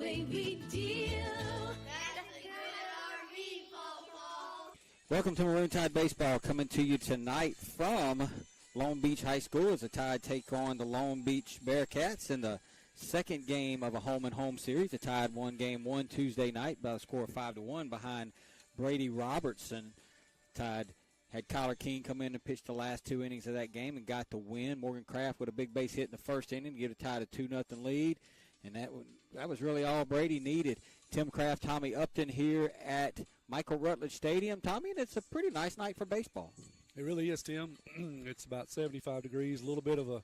way we deal. That's the good RV, Paul. Welcome to Maroon Tide Baseball, coming to you tonight from Long Beach High School as the Tide take on the Long Beach Bearcats in the second game of a home-and-home series. The Tide won game one Tuesday night by a score of 5-1 behind Brady Robertson. Tide had Kyler King come in and pitch the last two innings of that game and got the win. Morgan Kraft with a big base hit in the first inning to give the Tide a 2-0 lead, and that was really all Brady needed. Tim Kraft, Tommy Upton here at Michael Rutledge Stadium. Tommy, and it's a pretty nice night for baseball. It really is, Tim. It's about 75 degrees, a little bit of a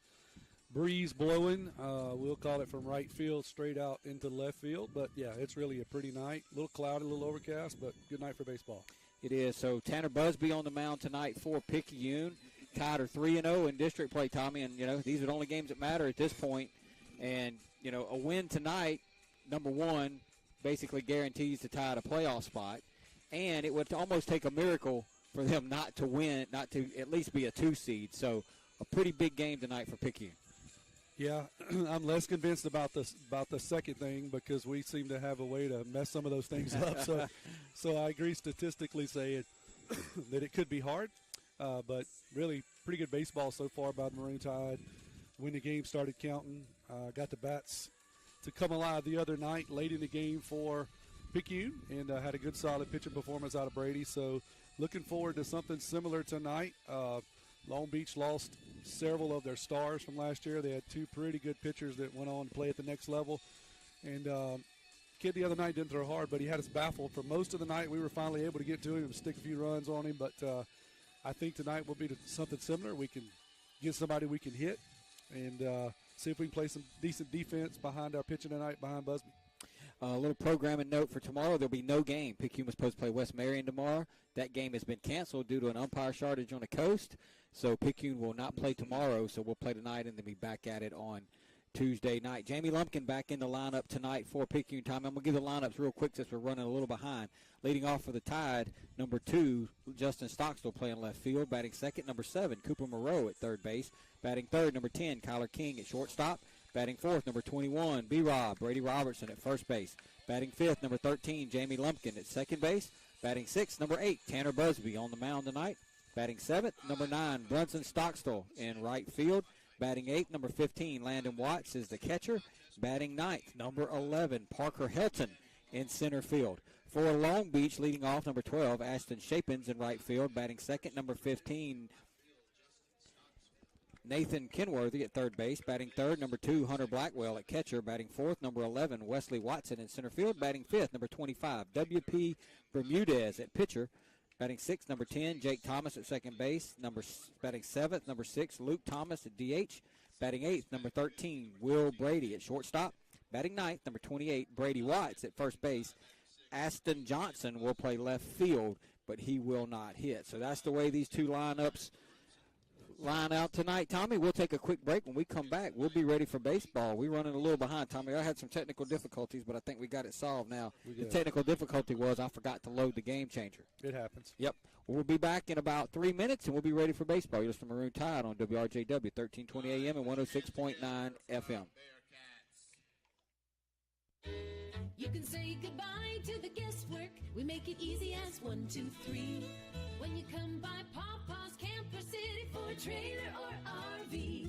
breeze blowing. We'll call it from right field straight out into left field. But, yeah, it's really a pretty night. A little cloudy, a little overcast, but good night for baseball. It is. So Tanner Busby on the mound tonight for Picayune. Tide are 3-0 in district play, Tommy. And, these are the only games that matter at this point. And, a win tonight, number one, basically guarantees the Tide a playoff spot. And it would almost take a miracle for them not to win, not to at least be a 2 seed. So a pretty big game tonight for Picayune. Yeah, I'm less convinced about the second thing because we seem to have a way to mess some of those things up. So I agree statistically saying that it could be hard, but really pretty good baseball so far by the Maroon Tide. When the game started counting, got the bats to come alive the other night late in the game for Picayune and had a good solid pitching performance out of Brady. So looking forward to something similar tonight. Long Beach lost several of their stars from last year. They had 2 pretty good pitchers that went on to play at the next level. And kid the other night didn't throw hard, but he had us baffled for most of the night. We were finally able to get to him and stick a few runs on him. But I think tonight will be something similar. We can get somebody we can hit and see if we can play some decent defense behind our pitching tonight, behind Busby. A little programming note for tomorrow. There'll be no game. Picayune was supposed to play West Marion tomorrow. That game has been canceled due to an umpire shortage on the coast. So Picayune will not play tomorrow. So we'll play tonight and then be back at it on Tuesday night. Jamie Lumpkin back in the lineup tonight for Picayune. Time. I'm going to give the lineups real quick since we're running a little behind. Leading off for the Tide, number 2, Justin Stockstill playing left field. Batting second, number 7, Cooper Moreau at third base. Batting third, number 10, Kyler King at shortstop. Batting fourth, number 21, B-Rob, Brady Robertson at first base. Batting fifth, number 13, Jamie Lumpkin at second base. Batting sixth, number 8, Tanner Busby on the mound tonight. Batting seventh, number 9, Brunson Stockstill in right field. Batting eighth, number 15, Landon Watts is the catcher. Batting ninth, number 11, Parker Helton in center field. For Long Beach, leading off, number 12, Ashton Shapins in right field. Batting second, number 15, Nathan Kenworthy at third base. Batting third, number 2, Hunter Blackwell at catcher. Batting fourth, number 11, Wesley Watson in center field. Batting fifth, number 25, W.P. Bermudez at pitcher. Batting sixth, number 10, Jake Thomas at second base. Batting seventh, number 6, Luke Thomas at DH. Batting eighth, number 13, Will Brady at shortstop. Batting ninth, number 28, Brady Watts at first base. Aston Johnson will play left field, but he will not hit. So that's the way these two lineups line out tonight. Tommy, we'll take a quick break. When we come back, we'll be ready for baseball. We're running a little behind, Tommy. I had some technical difficulties, but I think we got it solved now. The technical difficulty was I forgot to load the game changer. It happens. Yep. We'll be back in about 3 minutes, and we'll be ready for baseball. You're listening to Maroon Tide on WRJW, 1320 AM and 106.9 FM. You can say goodbye to the guesswork. We make it easy as 1, 2, 3. When you come by Papa's Camper City for a trailer or RV,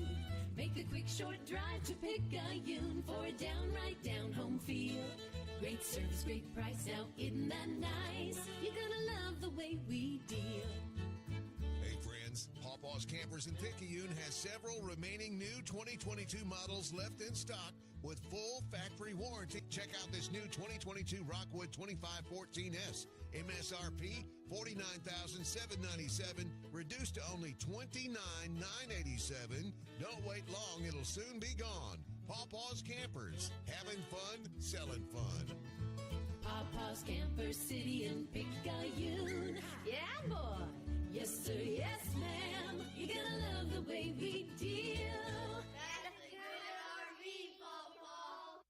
make a quick short drive to Picayune for a downright down-home feel. Great service, great price, now isn't that nice? You're gonna love the way we deal. Hey friends, Pawpaw's Campers in Picayune has several remaining new 2022 models left in stock with full factory warranty. Check out this new 2022 Rockwood 2514S. MSRP $49,797, reduced to only $29,987. Don't wait long, it'll soon be gone. Pawpaw's Campers, having fun, selling fun. Papa's Camper City in Picayune. Yeah, boy. Yes, sir. Yes, ma'am. You're gonna love the way we deal. That's a good RV, Pawpaw.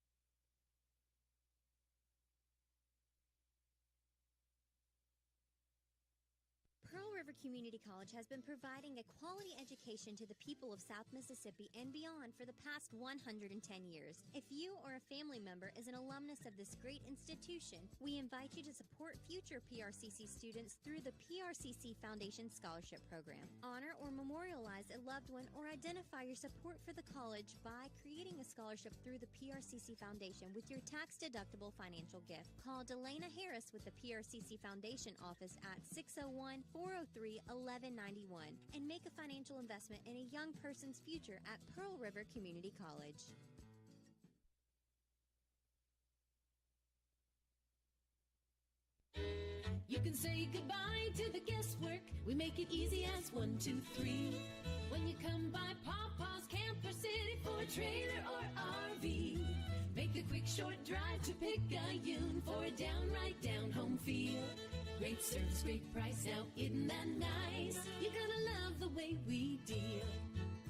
Pearl River Community College has been providing a quality education to the people of South Mississippi and beyond for the past 110 years. If you or a family member is an alumnus of this great institution, we invite you to support future PRCC students through the PRCC Foundation Scholarship Program. Honor or memorialize a loved one or identify your support for the college by creating a scholarship through the PRCC Foundation with your tax-deductible financial gift. Call Delana Harris with the PRCC Foundation office at 601-403-1191 and make a financial investment in a young person's future at Pearl River Community College. You can say goodbye to the guesswork. We make it easy as 1, 2, 3. When you come by Papa's Camper City for a trailer or RV, make a quick short drive to Picayune for a downright down-home feel. Great service, great price, now isn't that nice? You're gonna love the way we deal.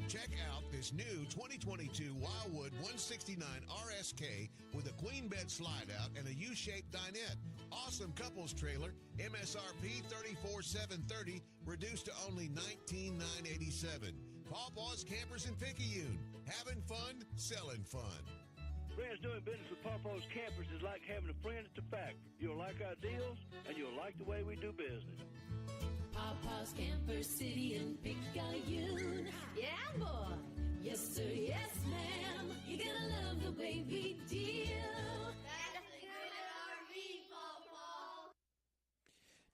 Check out this new 2022 Wildwood 169 RSK with a queen bed slide out and a U-shaped dinette. Awesome couples trailer, MSRP $34,730, reduced to only $19,987. Pawpaw's Campers in Picayune. Having fun, selling fun. Friends, doing business with Pawpaw's Campers is like having a friend at the factory. You'll like our deals, and you'll like the way we do business. Papa's Camper City in Picayune. Yeah, boy. Yes, sir. Yes, ma'am. You're gonna love the way we deal. That's a good RV, Pawpaw.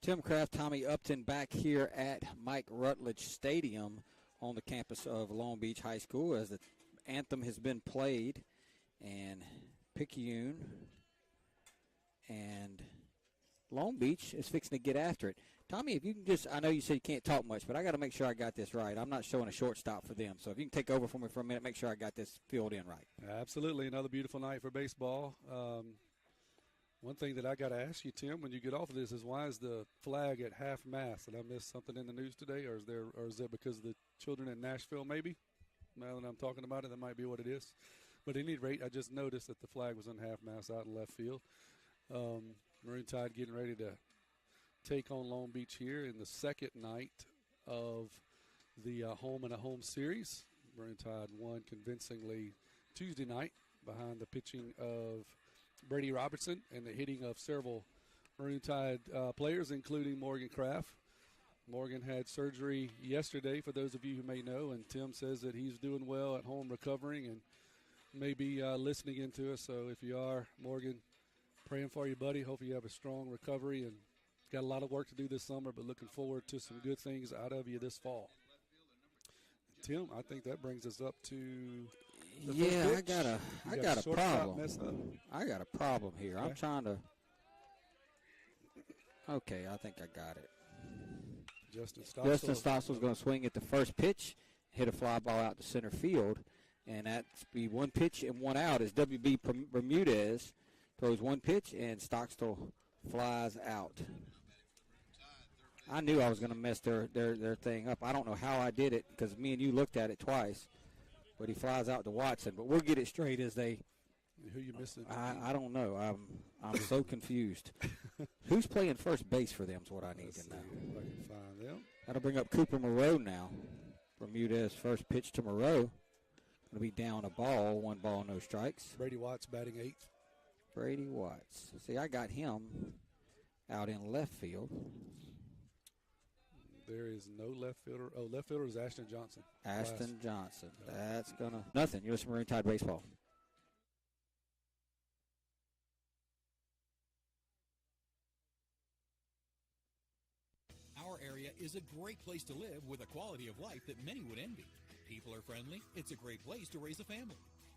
Tim Kraft, Tommy Upton back here at Mike Rutledge Stadium on the campus of Long Beach High School as the anthem has been played. And Picayune and Long Beach is fixing to get after it. Tommy, if you can just, I know you said you can't talk much, but I got to make sure I got this right. I'm not showing a shortstop for them. So if you can take over for me for a minute, make sure I got this filled in right. Absolutely. Another beautiful night for baseball. One thing that I got to ask you, Tim, when you get off of this is why is the flag at half-mast? Did I miss something in the news today, or is that because of the children in Nashville maybe? Now that I'm talking about it, that might be what it is. But at any rate, I just noticed that the flag was on half-mast out in left field. Maroon Tide getting ready to take on Long Beach here in the second night of the home and a home series. Maroon Tide won convincingly Tuesday night behind the pitching of Brady Robertson and the hitting of several Maroon Tide players, including Morgan Kraft. Morgan had surgery yesterday, for those of you who may know, and Tim says that he's doing well at home recovering and maybe listening into us. So if you are, Morgan, praying for you, buddy. Hope you have a strong recovery and got a lot of work to do this summer, but looking forward to some good things out of you this fall. Tim, I think that brings us up to the I got a problem. I got a problem here. Okay. I'm trying to. Okay, I think I got it. Justin Stossel's going to swing at the first pitch, hit a fly ball out to center field, and that's be one pitch and one out as WB Bermudez throws one pitch and Stockstill flies out. I knew I was going to mess their thing up. I don't know how I did it because me and you looked at it twice, but he flies out to Watson. But we'll get it straight as they. Who you missing? I don't know. I'm so confused. Who's playing first base for them is what I need to know. If I can find them. That'll bring up Cooper Moreau now. Bermudez first pitch to Moreau. Going to be down a ball, 1 ball, no strikes. Brady Watts batting 8th. Brady Watts. See, I got him out in left field. There is no left fielder. Oh, left fielder is Ashton Johnson. Ashton Johnson. That's going to – nothing. You listen to Maroon Tide Baseball. Our area is a great place to live with a quality of life that many would envy. People are friendly. It's a great place to raise a family.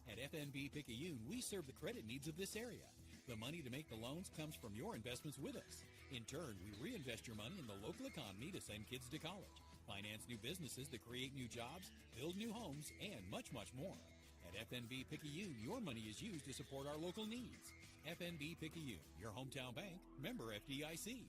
At FNB Picayune, we serve the credit needs of this area. The money to make the loans comes from your investments with us. In turn, we reinvest your money in the local economy to send kids to college, finance new businesses that create new jobs, build new homes, and much, much more. At FNB Picayune, your money is used to support our local needs. FNB Picayune, your hometown bank, member FDIC.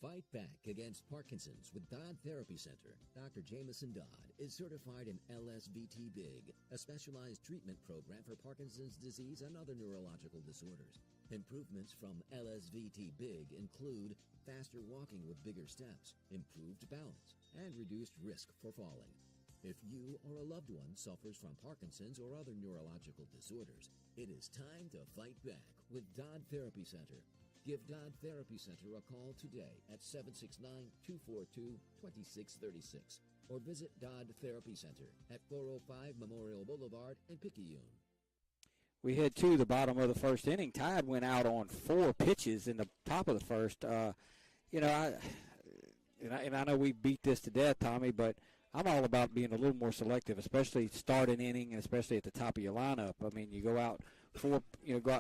Fight back against Parkinson's with Dodd Therapy Center. Dr. Jameson Dodd is certified in LSVT BIG, a specialized treatment program for Parkinson's disease and other neurological disorders. Improvements from LSVT BIG include faster walking with bigger steps, improved balance, and reduced risk for falling. If you or a loved one suffers from Parkinson's or other neurological disorders, it is time to fight back with Dodd Therapy Center. Give Dodd Therapy Center a call today at 769-242-2636 or visit Dodd Therapy Center at 405 Memorial Boulevard in Picayune. We head to the bottom of the first inning. Tide went out on 4 pitches in the top of the first. I know we beat this to death, Tommy, but I'm all about being a little more selective, especially start an inning and especially at the top of your lineup. I mean, you go out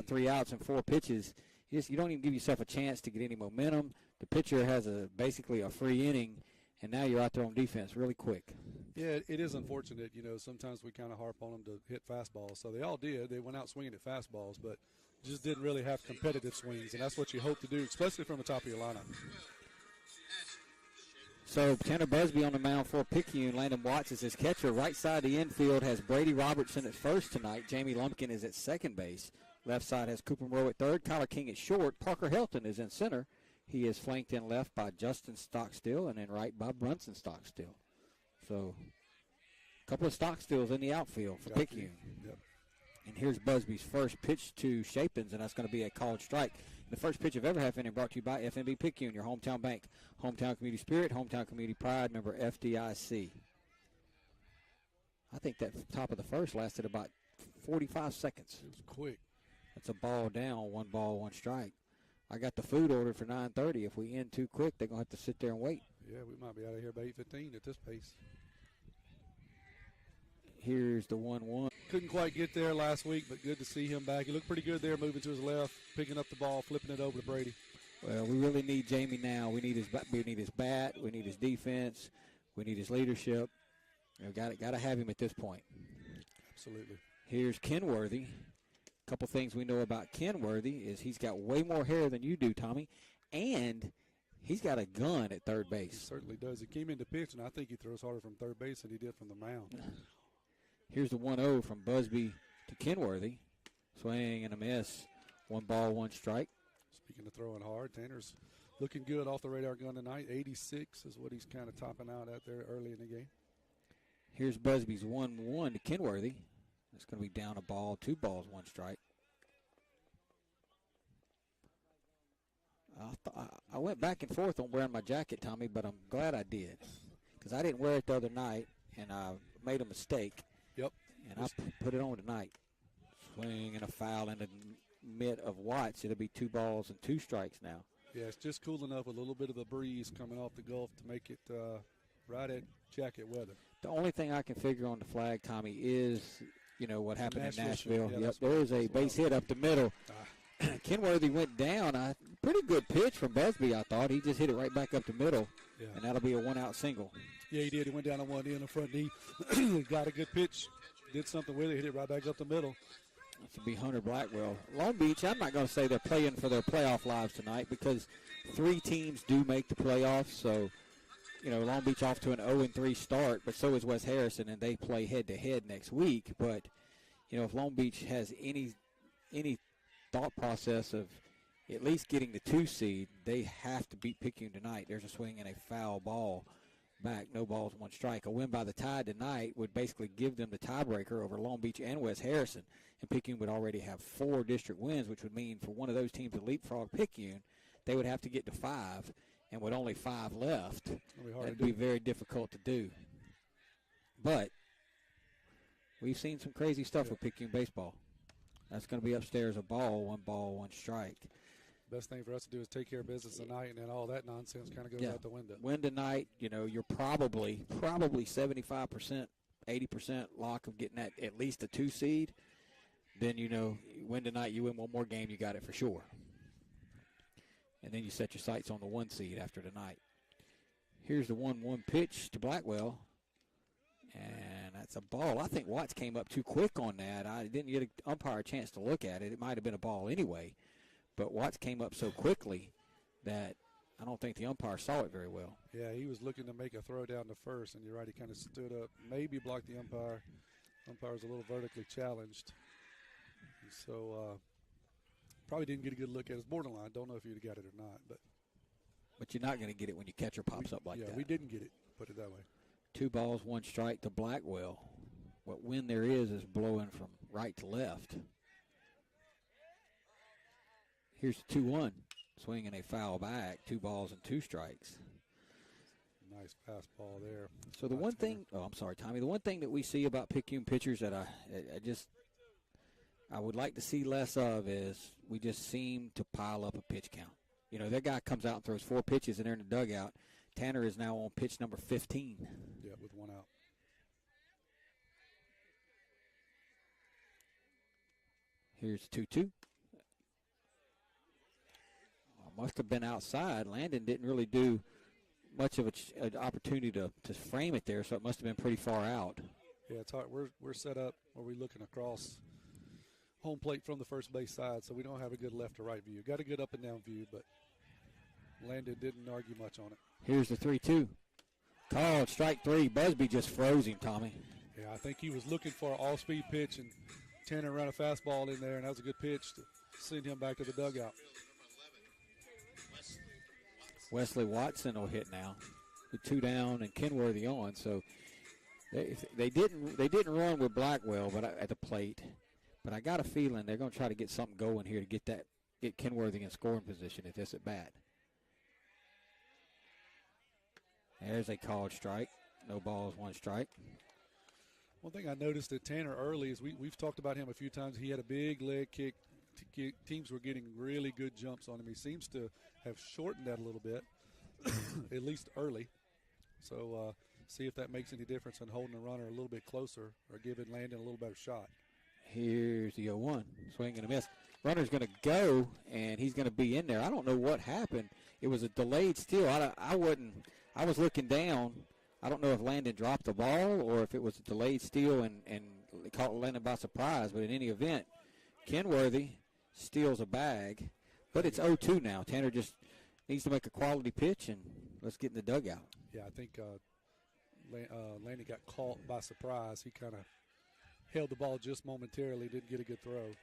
3 outs and 4 pitches. You don't even give yourself a chance to get any momentum. The pitcher has basically a free inning, and now you're out there on defense really quick. Yeah, it is unfortunate. Sometimes we kind of harp on them to hit fastballs. So they all did. They went out swinging at fastballs, but just didn't really have competitive swings, and that's what you hope to do, especially from the top of your lineup. So Tanner Busby on the mound for Picayune. Landon Watts is his catcher. Right side of the infield has Brady Robertson at first tonight. Jamie Lumpkin is at second base. Left side has Cooper Monroe at third. Kyler King at short. Parker Helton is in center. He is flanked in left by Justin Stockstill and in right by Brunson Stockstill. So a couple of Stockstills in the outfield for Picayune. Yep. And here's Busby's first pitch to Shapins, and that's going to be a called strike. The first pitch of every half inning brought to you by FNB Picayune, your hometown bank, hometown community spirit, hometown community pride, member FDIC. I think that top of the first lasted about 45 seconds. It was quick. That's a ball down, 1 ball, 1 strike. I got the food ordered for 9:30. If we end too quick, they're going to have to sit there and wait. Yeah, we might be out of here by 8:15 at this pace. Here's the 1-1. Couldn't quite get there last week, but good to see him back. He looked pretty good there, moving to his left, picking up the ball, flipping it over to Brady. Well, we really need Jamie now. We need his bat. We need his defense. We need his leadership. Got to have him at this point. Absolutely. Here's Kenworthy. A couple things we know about Kenworthy is he's got way more hair than you do, Tommy, and he's got a gun at third base. He certainly does. He came into pitch, and I think he throws harder from third base than he did from the mound. Here's the 1-0 from Busby to Kenworthy. Swing and a miss. 1 ball, 1 strike. Speaking of throwing hard, Tanner's looking good off the radar gun tonight. 86 is what he's kind of topping out at there early in the game. Here's Busby's 1-1 to Kenworthy. It's going to be down a ball, 2 balls, 1 strike. I went back and forth on wearing my jacket, Tommy, but I'm glad I did because I didn't wear it the other night, and I made a mistake. Yep. And I put it on tonight. Swing and a foul in the mitt of Watts. It'll be 2 balls and 2 strikes now. Yeah, it's just cool enough with a little bit of a breeze coming off the Gulf to make it right at jacket weather. The only thing I can figure on the flag, Tommy, is, what happened in Nashville. Yeah, yep, there was a base hit up the middle. Kenworthy went down. Pretty good pitch from Busby, I thought. He just hit it right back up the middle, and that'll be a 1-out single. Yeah, he did. He went down on one knee in the front knee. Got a good pitch. Did something with it. Hit it right back up the middle. That should be Hunter Blackwell. Long Beach, I'm not going to say they're playing for their playoff lives tonight because 3 teams do make the playoffs. So, Long Beach off to an 0-3 start, but so is West Harrison, and they play head-to-head next week. But, if Long Beach has any thought process of at least getting the 2 seed, they have to beat Picayune tonight. There's a swing and a foul ball back, no balls, 1 strike. A win by the Tide tonight would basically give them the tiebreaker over Long Beach and West Harrison, and Picayune would already have 4 district wins, which would mean for one of those teams to leapfrog Picayune, they would have to get to 5, and with only 5 left, that'd be very difficult to do. But we've seen some crazy stuff with Picayune baseball. That's going to be upstairs a ball, 1 ball, 1 strike. Best thing for us to do is take care of business tonight, and then all that nonsense kind of goes out the window. Win tonight, you're probably 75%, 80% lock of getting at least a 2 seed. Then, win tonight, you win 1 more game, you got it for sure. And then you set your sights on the 1 seed after tonight. Here's the 1-1 pitch to Blackwell. And that's a ball. I think Watts came up too quick on that. I didn't get an umpire a chance to look at it. It might have been a ball anyway. But Watts came up so quickly that I don't think the umpire saw it very well. Yeah, he was looking to make a throw down to first, and you're right, he kind of stood up, maybe blocked the umpire. Umpire's a little vertically challenged. And so probably didn't get a good look at it. It's borderline. Don't know if you'd have got it or not. But you're not going to get it when your catcher pops up like that. Yeah, we didn't get it, put it that way. 2 balls, 1 strike to Blackwell. What wind there is blowing from right to left. Here's the 2-1. Swinging a foul back. 2 balls and 2 strikes. Nice fastball there. So the one thing, I'm sorry, Tommy. The one thing that we see about Picayune pitchers that I would like to see less of is we just seem to pile up a pitch count. You know, that guy comes out and throws 4 pitches and they're in the dugout. Tanner is now on pitch number 15. Yeah, with 1 out. Here's 2-2. Must have been outside. Landon didn't really do much of an opportunity to frame it there, so it must have been pretty far out. Yeah, it's hard. We're set up where we're looking across home plate from the first base side, so we don't have a good left or right view. Got a good up and down view, but Landon didn't argue much on it. Here's the 3-2. Called strike 3. Busby just froze him, Tommy. Yeah, I think he was looking for an all-speed pitch, and Tanner ran a fastball in there, and that was a good pitch to send him back to the dugout. Wesley Watson will hit now with 2 down and Kenworthy on. So they didn't run with Blackwell, but at the plate. But I got a feeling they're going to try to get something going here to get Kenworthy in scoring position at this at bat. There's a called strike. No balls, 1 strike. One thing I noticed at Tanner early is we've talked about him a few times. He had a big leg kick. Teams were getting really good jumps on him. He seems to have shortened that a little bit, at least early. So see if that makes any difference in holding the runner a little bit closer or giving Landon a little better shot. Here's the 0-1. Swing and a miss. Runner's going to go, and he's going to be in there. I don't know what happened. It was a delayed steal. I was looking down. I don't know if Landon dropped the ball or if it was a delayed steal and caught Landon by surprise. But in any event, Kenworthy steals a bag, but it's 0-2 now. Tanner just needs to make a quality pitch, and let's get in the dugout. Yeah, I think Landon got caught by surprise. He kind of held the ball just momentarily, didn't get a good throw.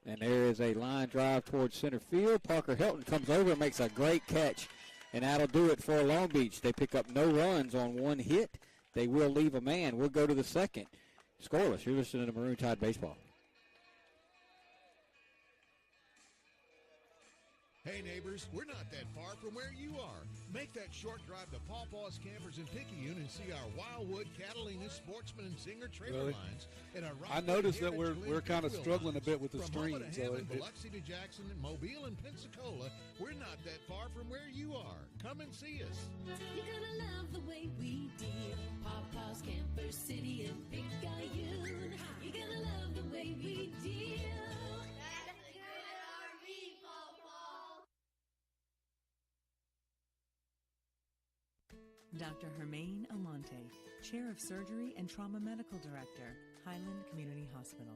And there is a line drive towards center field. Parker Hilton comes over and makes a great catch, and that'll do it for Long Beach. They pick up no runs on 1 hit. They will leave a man. We'll go to the second. Scoreless. You're listening to Maroon Tide Baseball. Hey neighbors, we're not that far from where you are. Make that short drive to Pawpaw's Campers in Picayune and see our Wildwood, Catalina, Sportsman, and Singer trailer lines. And our I noticed that we're kind of struggling a bit with the stream. So Biloxi to Jackson, Mobile, and Pensacola, we're not that far from where you are. Come and see us. You're gonna love the way we deal. Pawpaw's Camper City in Picayune. You're gonna love the way we deal. Dr. Hermaine Almonte, Chair of Surgery and Trauma Medical Director, Highland Community Hospital.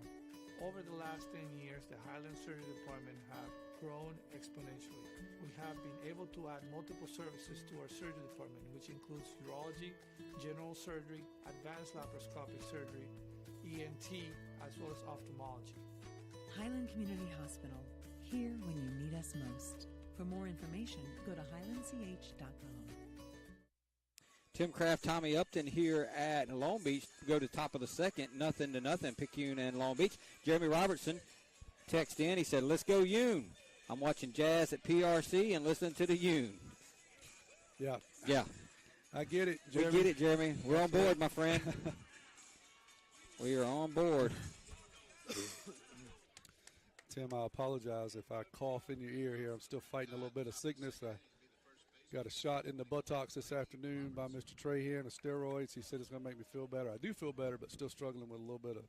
Over the last 10 years, the Highland Surgery Department have grown exponentially. We have been able to add multiple services to our surgery department, which includes urology, general surgery, advanced laparoscopic surgery, ENT, as well as ophthalmology. Highland Community Hospital, here when you need us most. For more information, go to highlandch.com. Tim Kraft, Tommy Upton here at Long Beach. Go to the top of the second, 0-0, Picayune and Long Beach. Jeremy Robertson texted in. He said, let's go Yoon. I'm watching Jazz at PRC and listening to the Yoon. Yeah. Yeah. I get it, Jeremy. We get it, Jeremy. We're on board, my friend. We are on board. Tim, I apologize if I cough in your ear here. I'm still fighting a little bit of sickness. I got a shot in the buttocks this afternoon by Mr. Trahan of steroids. He said it's going to make me feel better. I do feel better, but still struggling with a little bit of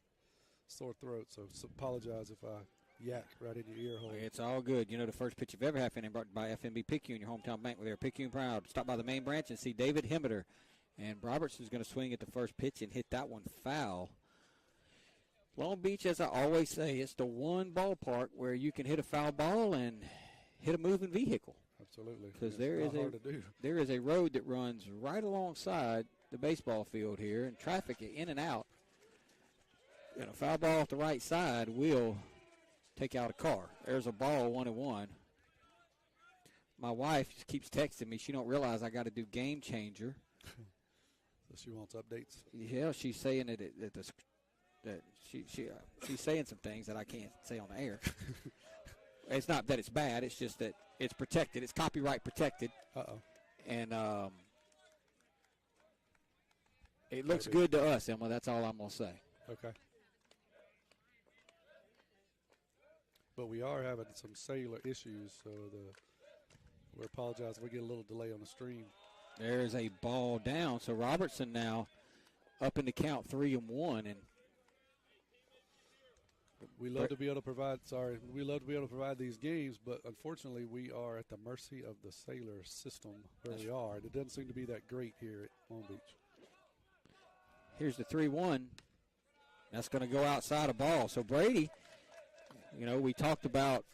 sore throat. So apologize if I yak right in your ear hole. It's all good. You know, the first pitch you've ever had been brought by FNB Picayune, your hometown bank, with their Picayune Proud. Stop by the main branch and see David Himmeter. And Robertson's going to swing at the first pitch and hit that one foul. Long Beach, as I always say, it's the one ballpark where you can hit a foul ball and hit a moving vehicle. Absolutely. Because there is a road that runs right alongside the baseball field here, and traffic in and out. And a foul ball off the right side will take out a car. There's a ball, 1-1. My wife just keeps texting me. She don't realize I got to do game changer. So she wants updates. Yeah, she's saying that she's saying some things that I can't say on the air. It's not that it's bad. It's just that it's protected. It's copyright protected. Uh-oh. And it looks good to us, Emma. That's all I'm going to say. Okay. But we are having some cellular issues, so we apologize if we get a little delay on the stream. There's a ball down. So Robertson now up in the count 3-1, and we love to be able to provide. We love to be able to provide these games, but unfortunately, we are at the mercy of the cellular system where we are. It doesn't seem to be that great here at Long Beach. Here's the 3-1. That's going to go outside a ball. So Brady, we talked about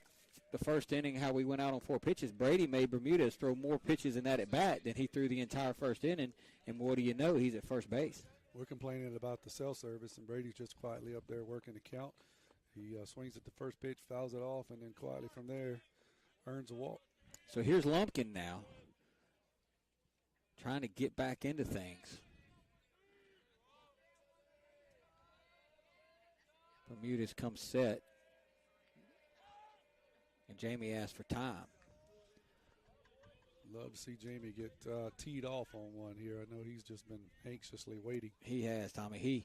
the first inning, how we went out on 4 pitches. Brady made Bermudez throw more pitches in that at bat than he threw the entire first inning. And what do you know? He's at first base. We're complaining about the cell service, and Brady's just quietly up there working the count. He swings at the first pitch, fouls it off, and then quietly from there earns a walk. So here's Lumpkin now trying to get back into things. Bermudez comes set. And Jamie asked for time. Love to see Jamie get teed off on one here. I know he's just been anxiously waiting. He has, Tommy.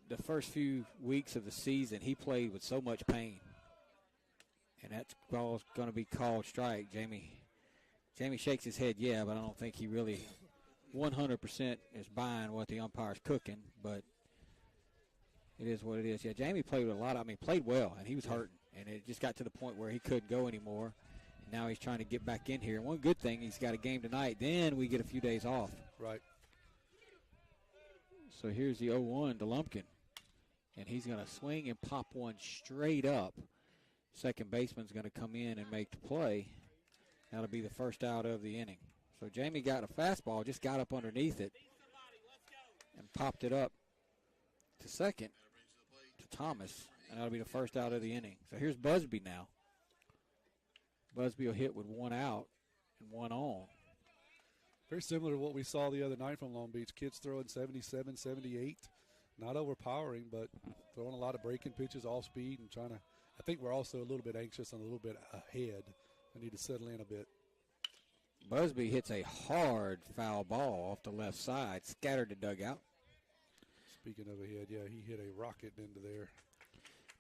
The first few weeks of the season, he played with so much pain. And that's going to be called strike. Jamie shakes his head, yeah, but I don't think he really 100% is buying what the umpire's cooking. But it is what it is. Yeah, Jamie played with a lot. Played well, and he was hurting. And it just got to the point where he couldn't go anymore. And now he's trying to get back in here. And one good thing, he's got a game tonight. Then we get a few days off. Right. So here's the 0-1 to Lumpkin. And he's going to swing and pop one straight up. Second baseman's going to come in and make the play. That'll be the first out of the inning. So Jamie got a fastball, just got up underneath it and popped it up to second to Thomas. And that'll be the first out of the inning. So here's Busby now. Busby will hit with 1 out and 1 on. Very similar to what we saw the other night from Long Beach. Kids throwing 77, 78. Not overpowering, but throwing a lot of breaking pitches off speed and trying to. I think we're also a little bit anxious and a little bit ahead. I need to settle in a bit. Busby hits a hard foul ball off the left side, scattered the dugout. Speaking of ahead, yeah, he hit a rocket into there.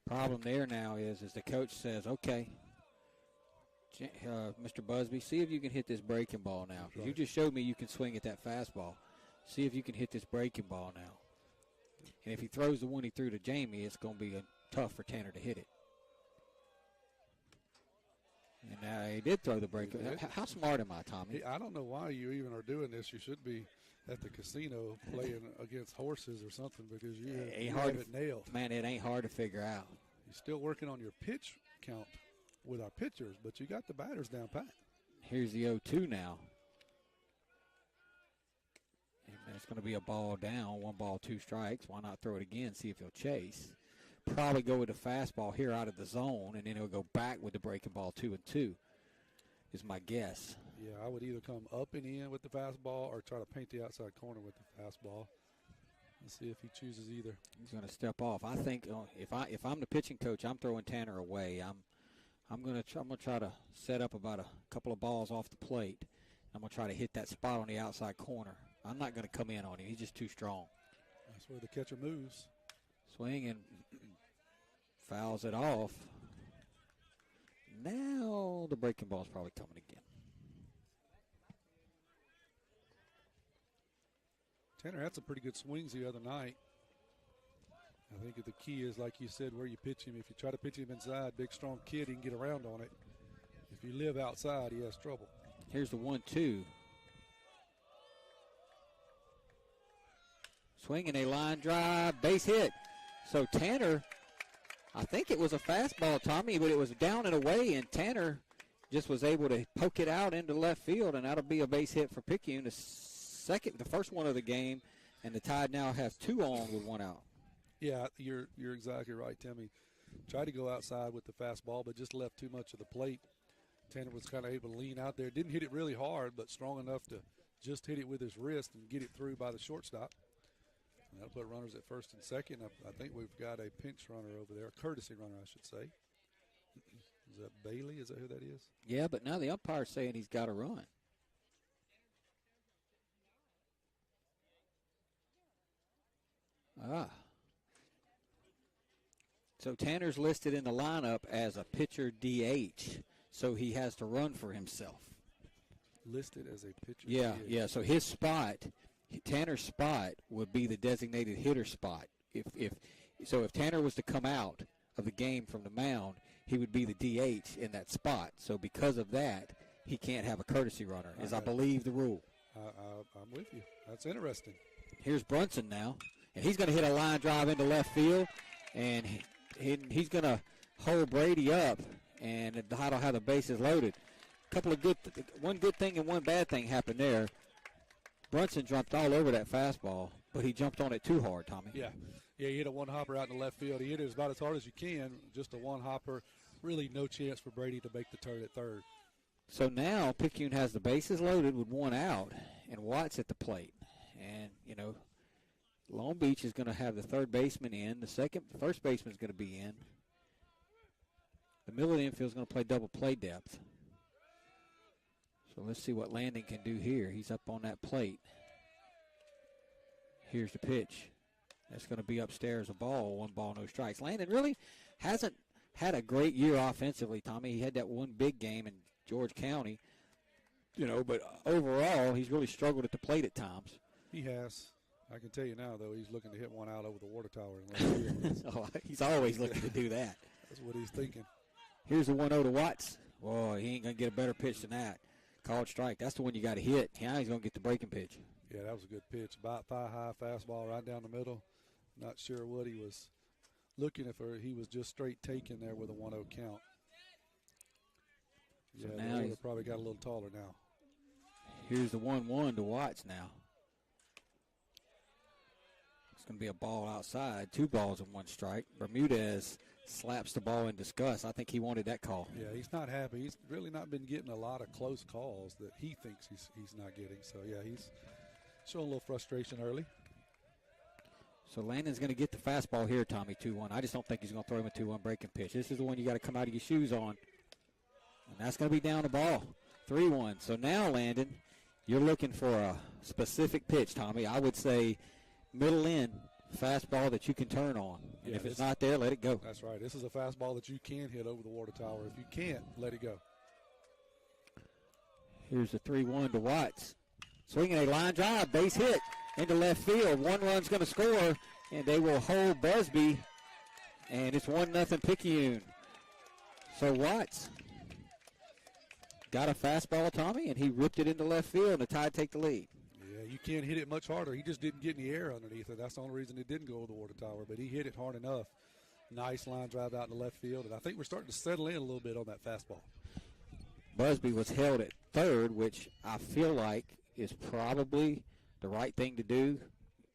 Problem there now is the coach says, okay, Mr. Busby, see if you can hit this breaking ball now. Because you just showed me you can swing at that fastball. See if you can hit this breaking ball now. And if he throws the one he threw to Jamie, it's going to be tough for Tanner to hit it. And he did throw the breaker. How smart am I, Tommy? I don't know why you even are doing this. You should be at the casino playing against horses or something because you have it nailed. Man, it ain't hard to figure out. You're still working on your pitch count with our pitchers, but you got the batters down pat. Here's the 0-2 now. And it's going to be a ball down, 1 ball, 2 strikes. Why not throw it again, see if he'll chase? Probably go with the fastball here out of the zone, and then he'll go back with the breaking ball 2-2 is my guess. Yeah, I would either come up and in with the fastball or try to paint the outside corner with the fastball. Let's see if he chooses either. He's going to step off. I think if I'm the pitching coach, I'm throwing Tanner away. I'm going to try to set up about a couple of balls off the plate. I'm going to try to hit that spot on the outside corner. I'm not going to come in on him. He's just too strong. That's where the catcher moves. Swing and fouls it off. Now the breaking ball is probably coming again. Tanner had some pretty good swings the other night. I think the key is, like you said, where you pitch him. If you try to pitch him inside, big, strong kid, he can get around on it. If you live outside, he has trouble. Here's the 1-2. Swinging a line drive, base hit. So Tanner, I think it was a fastball, Tommy, but it was down and away, and Tanner just was able to poke it out into left field, and that'll be a base hit for Picayune. The first one of the game, and the Tide now have 2 on with 1 out. Yeah, you're exactly right, Timmy. Tried to go outside with the fastball, but just left too much of the plate. Tanner was kind of able to lean out there. Didn't hit it really hard, but strong enough to just hit it with his wrist and get it through by the shortstop. And that'll put runners at first and second. I think we've got a pinch runner over there, a courtesy runner, I should say. Is that Bailey? Is that who that is? Yeah, but now the umpire's saying he's got to run. So Tanner's listed in the lineup as a pitcher DH, so he has to run for himself. Listed as a pitcher Yeah, DH. yeah. So his spot, Tanner's spot, would be the designated hitter spot. If Tanner was to come out of the game from the mound, he would be the DH in that spot. So because of that, he can't have a courtesy runner, I believe the rule. I'm with you. That's interesting. Here's Brunson now, and he's going to hit a line drive into left field, and he's going to hold Brady up, and I don't have the bases loaded. One good thing and one bad thing happened there. Brunson jumped all over that fastball, but he jumped on it too hard, Tommy. Yeah, he hit a one-hopper out in the left field. He hit it about as hard as you can, just a one-hopper. Really no chance for Brady to make the turn at third. So now Picayune has the bases loaded with 1 out, and Watts at the plate. And, Long Beach is going to have the third baseman in. The first baseman is going to be in. The middle of the infield is going to play double play depth. So let's see what Landon can do here. He's up on that plate. Here's the pitch. That's going to be upstairs, a ball, 1 ball, no strikes. Landon really hasn't had a great year offensively, Tommy. He had that one big game in George County, but overall he's really struggled at the plate at times. He has. I can tell you now, though, he's looking to hit one out over the water tower in left field. Oh, he's always looking to do that. That's what he's thinking. Here's the 1-0 to Watts. Boy, he ain't going to get a better pitch than that. Called strike. That's the one you got to hit. Now he's going to get the breaking pitch. Yeah, that was a good pitch. About thigh-high fastball right down the middle. Not sure what he was looking for. He was just straight taking there with a 1-0 count. So Yeah, now he's probably got a little taller now. Here's the 1-1 to Watts now. It's going to be a ball outside. 2 balls and 1 strike. Bermudez slaps the ball in disgust. I think he wanted that call. Yeah, he's not happy. He's really not been getting a lot of close calls that he thinks he's not getting. So, yeah, he's showing a little frustration early. So Landon's going to get the fastball here, Tommy, 2-1. I just don't think he's going to throw him a 2-1 breaking pitch. This is the one you got to come out of your shoes on. And that's going to be down the ball. 3-1. So now, Landon, you're looking for a specific pitch, Tommy. I would say middle end fastball that you can turn on. And Yeah, if it's not there, let it go. That's right. This is a fastball that you can hit over the water tower. If you can't, let it go. Here's the 3-1 to Watts. Swinging a line drive, base hit into left field. 1 run's going to score, and they will hold Busby, and it's 1-0 Picayune. So Watts got a fastball, Tommy, and he ripped it into left field, and the Tide take the lead. Yeah, you can't hit it much harder. He just didn't get any air underneath it. That's the only reason it didn't go over the water tower, but he hit it hard enough. Nice line drive out in the left field, and I think we're starting to settle in a little bit on that fastball. Busby was held at third, which I feel like is probably the right thing to do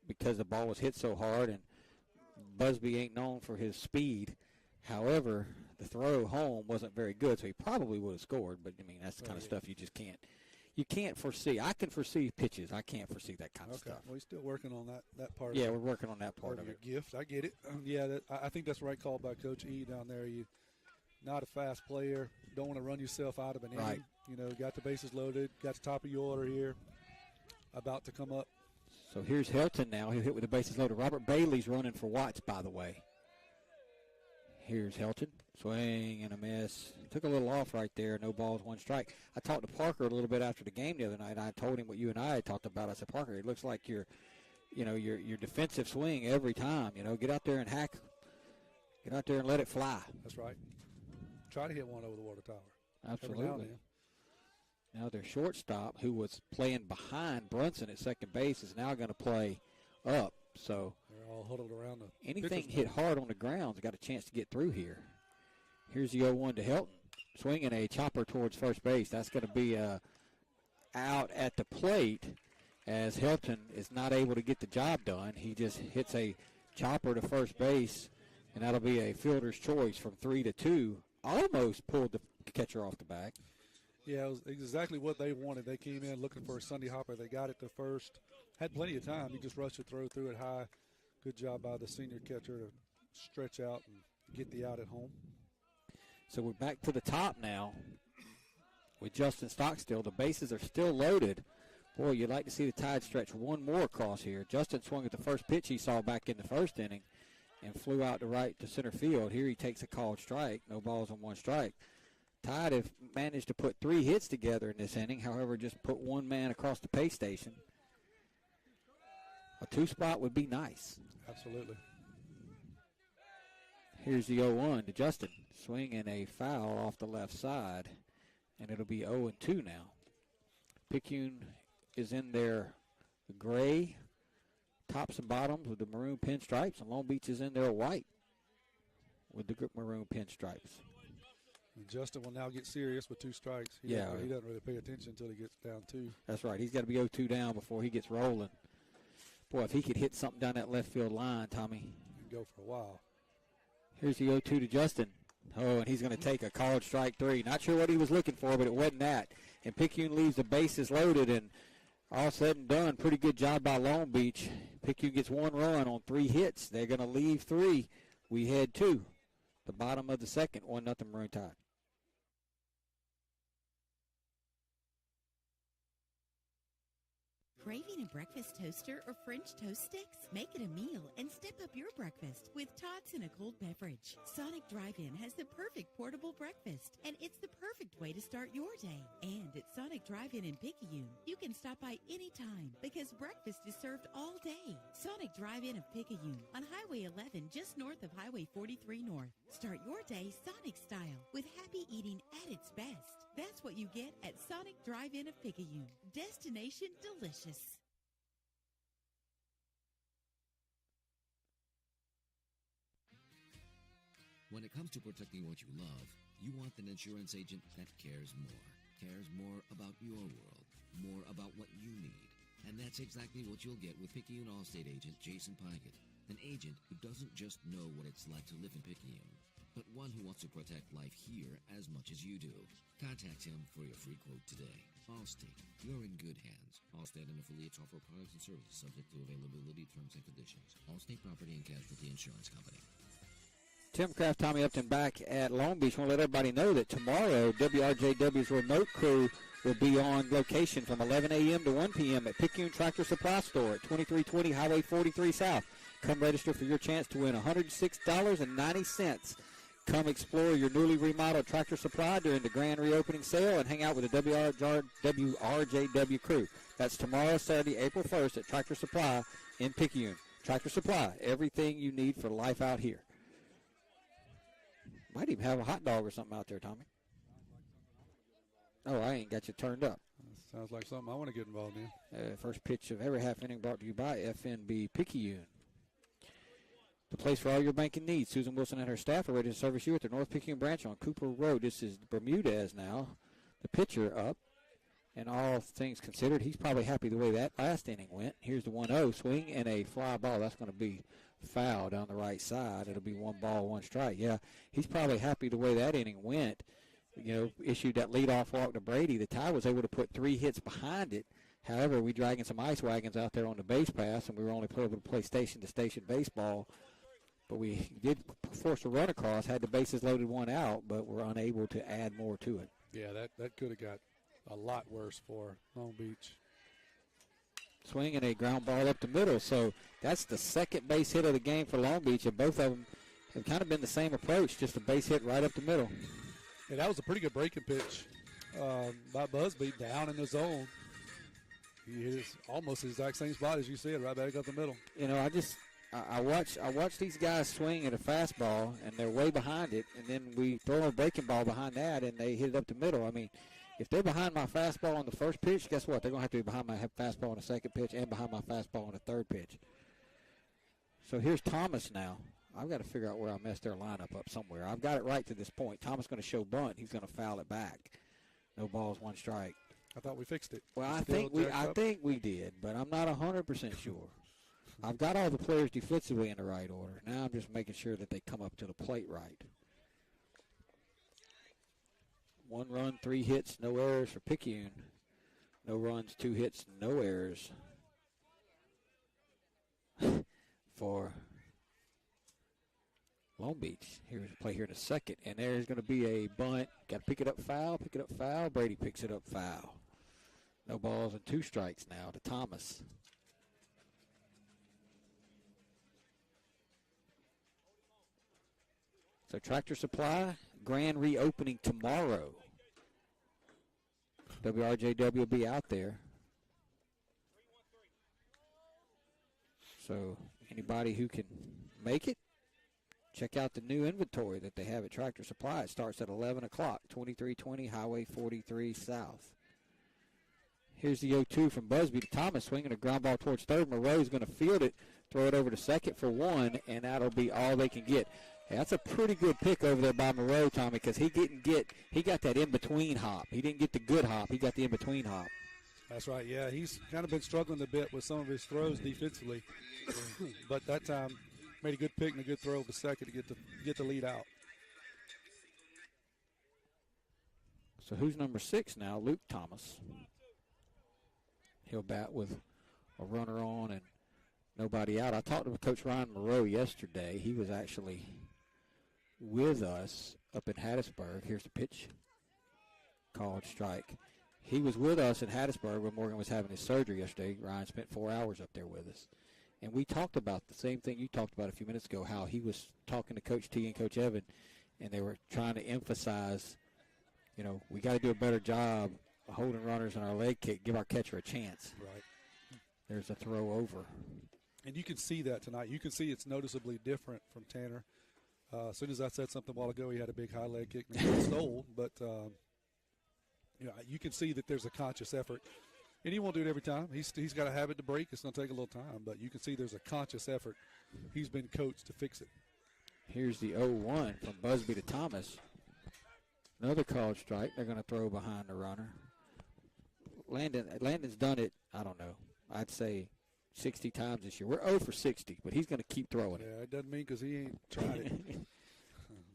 because the ball was hit so hard, and Busby ain't known for his speed. However, the throw home wasn't very good, so he probably would have scored, but, I mean, that's the kind of stuff you just can't. You can't foresee. I can foresee pitches. I can't foresee that kind of stuff. Well, he's still working on that part. Yeah, we're working on that part of your it. gift. I get it. I think that's the right call by Coach E down there. You not a fast player. Don't want to run yourself out of an inning. Right. Got the bases loaded. Got the top of your order here. About to come up. So here's Helton now. He'll hit with the bases loaded. Robert Bailey's running for Watts, by the way. Here's Helton. Swing and a miss. Took a little off right there. No balls, 1 strike. I talked to Parker a little bit after the game the other night. I told him what you and I had talked about. I said, Parker, it looks like your defensive swing every time. Get out there and hack. Get out there and let it fly. That's right. Try to hit one over the water tower. Absolutely. Now their shortstop, who was playing behind Brunson at second base, is now going to play up. So they're all huddled around the anything hit hard on the ground's got a chance to get through here. Here's the 0-1 to Helton. swinging a chopper towards first base. That's going to be out at the plate as Hilton is not able to get the job done. He just hits a chopper to first base, and that'll be a fielder's choice from 3-2. Almost pulled the catcher off the back. Yeah, it was exactly what they wanted. They came in looking for a Sunday hopper. They got it to first. Had plenty of time. He just rushed the throw, threw it high. Good job by the senior catcher to stretch out and get the out at home. So we're back to the top now with Justin Stockstill. The bases are still loaded. Boy, you'd like to see the Tide stretch one more across here. Justin swung at the first pitch he saw back in the first inning and flew out to right to center field. Here he takes a called strike. No balls on one strike. Tide have managed to put 3 hits together in this inning. However, just put one man across the pay station. A 2-spot would be nice. Absolutely. Here's the 0-1 to Justin. Swinging a foul off the left side, and it'll be 0-2 now. Picayune is in their gray tops and bottoms with the maroon pinstripes, and Long Beach is in their white with the maroon pinstripes. And Justin will now get serious with 2 strikes. He doesn't really pay attention until he gets down 2. That's right. He's got to be 0-2 down before he gets rolling. Boy, if he could hit something down that left field line, Tommy. He'd go for a while. Here's the 0-2 to Justin. Oh, and he's going to take a called strike 3. Not sure what he was looking for, but it wasn't that. And Picayune leaves the bases loaded, and all said and done, pretty good job by Long Beach. Picayune gets 1 run on 3 hits. They're going to leave 3. We head 2. The bottom of the second, 1-0 Maroon Tide. Craving a breakfast toaster or French toast sticks? Make it a meal and step up your breakfast with tots and a cold beverage. Sonic Drive-In has the perfect portable breakfast, and it's the perfect way to start your day. And at Sonic Drive-In in Picayune, you can stop by anytime because breakfast is served all day. Sonic Drive-In of Picayune on Highway 11 just north of Highway 43 North. Start your day Sonic style with happy eating at its best. That's what you get at Sonic Drive-In of Picayune. Destination delicious. When it comes to protecting what you love, you want an insurance agent that cares more about your world, more about what you need. And that's exactly what you'll get with Picayune Allstate agent Jason Pygott, an agent who doesn't just know what it's like to live in Picayune, but one who wants to protect life here as much as you do. Contact him for your free quote today. Allstate, you're in good hands. Allstate and affiliates offer products and services subject to availability, terms, and conditions. Allstate Property and Casualty Insurance Company. Tim Kraft, Tommy Upton back at Long Beach. I want to let everybody know that tomorrow WRJW's remote crew will be on location from 11 a.m. to 1 p.m. at Picayune Tractor Supply Store at 2320 Highway 43 South. Come register for your chance to win $106.90. Come explore your newly remodeled Tractor Supply during the grand reopening sale and hang out with the WRJW crew. That's tomorrow, Saturday, April 1st at Tractor Supply in Picayune. Tractor Supply, everything you need for life out here. Might even have a hot dog or something out there, Tommy. Oh, I ain't got you turned up. Sounds like something I want to get involved in. First pitch of every half inning brought to you by FNB Picayune. The place for all your banking needs. Susan Wilson and her staff are ready to service you at their North Picayune branch on Cooper Road. This is Bermudez now. The pitcher up. And all things considered, he's probably happy the way that last inning went. Here's the 1-0 swing and a fly ball. That's going to be foul down the right side. It'll be 1 ball, 1 strike. Yeah, he's probably happy the way that inning went. You know, issued that leadoff walk to Brady. The Tide was able to put 3 hits behind it. However, we dragging some ice wagons out there on the base pass, and we were only able to play station-to-station baseball. But we did force a run across, had the bases loaded 1 out, but were unable to add more to it. Yeah, that could have got a lot worse for Long Beach. Swinging a ground ball up the middle. So that's the second base hit of the game for Long Beach, and both of them have kind of been the same approach, just a base hit right up the middle. Yeah, that was a pretty good breaking pitch by Busby down in the zone. He hit almost the exact same spot as you said, right back up the middle. You know, I watch these guys swing at a fastball, and they're way behind it, and then we throw a breaking ball behind that, and they hit it up the middle. I mean, if they're behind my fastball on the first pitch, guess what? They're going to have to be behind my fastball on the second pitch and behind my fastball on the third pitch. So here's Thomas now. I've got to figure out where I messed their lineup up somewhere. I've got it right to this point. Thomas going to show bunt. He's going to foul it back. No balls, 1 strike. I thought we fixed it. Well, I think we did, but I'm not 100% sure. I've got all the players defensively in the right order. Now I'm just making sure that they come up to the plate right. 1 run, 3 hits, no errors for Picayune. No runs, 2 hits, no errors for Long Beach. Here's a play here in a second, and there's going to be a bunt. Got to pick it up foul, Brady picks it up foul. No balls and 2 strikes now to Thomas. So Tractor Supply, grand reopening tomorrow. WRJW will be out there. So anybody who can make it, check out the new inventory that they have at Tractor Supply. It starts at 11 o'clock, 2320 Highway 43 South. Here's the 0-2 from Busby to Thomas, swinging a ground ball towards third. Moreau's going to field it, throw it over to second for 1, and that'll be all they can get. Hey, that's a pretty good pick over there by Moreau, Tommy, because he got that in-between hop. He didn't get the good hop. He got the in-between hop. That's right, yeah. He's kind of been struggling a bit with some of his throws defensively. But that time, made a good pick and a good throw to second to get the lead out. So who's number 6 now? Luke Thomas. He'll bat with a runner on and nobody out. I talked to Coach Ryan Moreau yesterday. He was actually with us up in Hattiesburg. Here's the pitch. Called strike. He was with us in Hattiesburg when Morgan was having his surgery yesterday. Ryan spent 4 hours up there with us. And we talked about the same thing you talked about a few minutes ago, how he was talking to Coach T and Coach Evan, and they were trying to emphasize, we got to do a better job of holding runners on our leg kick, give our catcher a chance. Right. There's a throw over. And you can see that tonight. You can see it's noticeably different from Tanner. As soon as I said something a while ago, he had a big high leg kick and he stole. But, you can see that there's a conscious effort. And he won't do it every time. He's got a habit to break. It's going to take a little time. But you can see there's a conscious effort. He's been coached to fix it. Here's the 0-1 from Busby to Thomas. Another called strike. They're going to throw behind the runner. Landon's done it, I don't know, I'd say 60 times this year. We're 0 for 60, but he's going to keep throwing it. Yeah, it doesn't mean because he ain't tried it.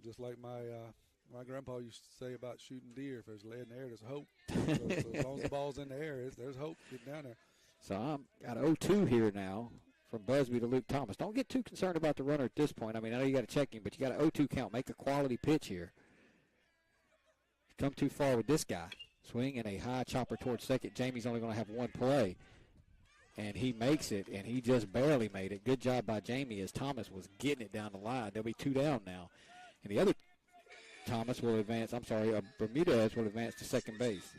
Just like my grandpa used to say about shooting deer. If there's lead in the air, there's hope. So as long as the ball's in the air, there's hope. Get down there. So I'm got 0-2 here now from Busby to Luke Thomas. Don't get too concerned about the runner at this point. I mean, I know you got to check him, but you got an 0-2 count. Make a quality pitch here. Come too far with this guy. Swing and a high chopper towards second. Jamie's only going to have 1 play. And he makes it, and he just barely made it. Good job by Jamie as Thomas was getting it down the line. There'll be 2 down now. And the other Thomas will advance. Bermudez will advance to second base.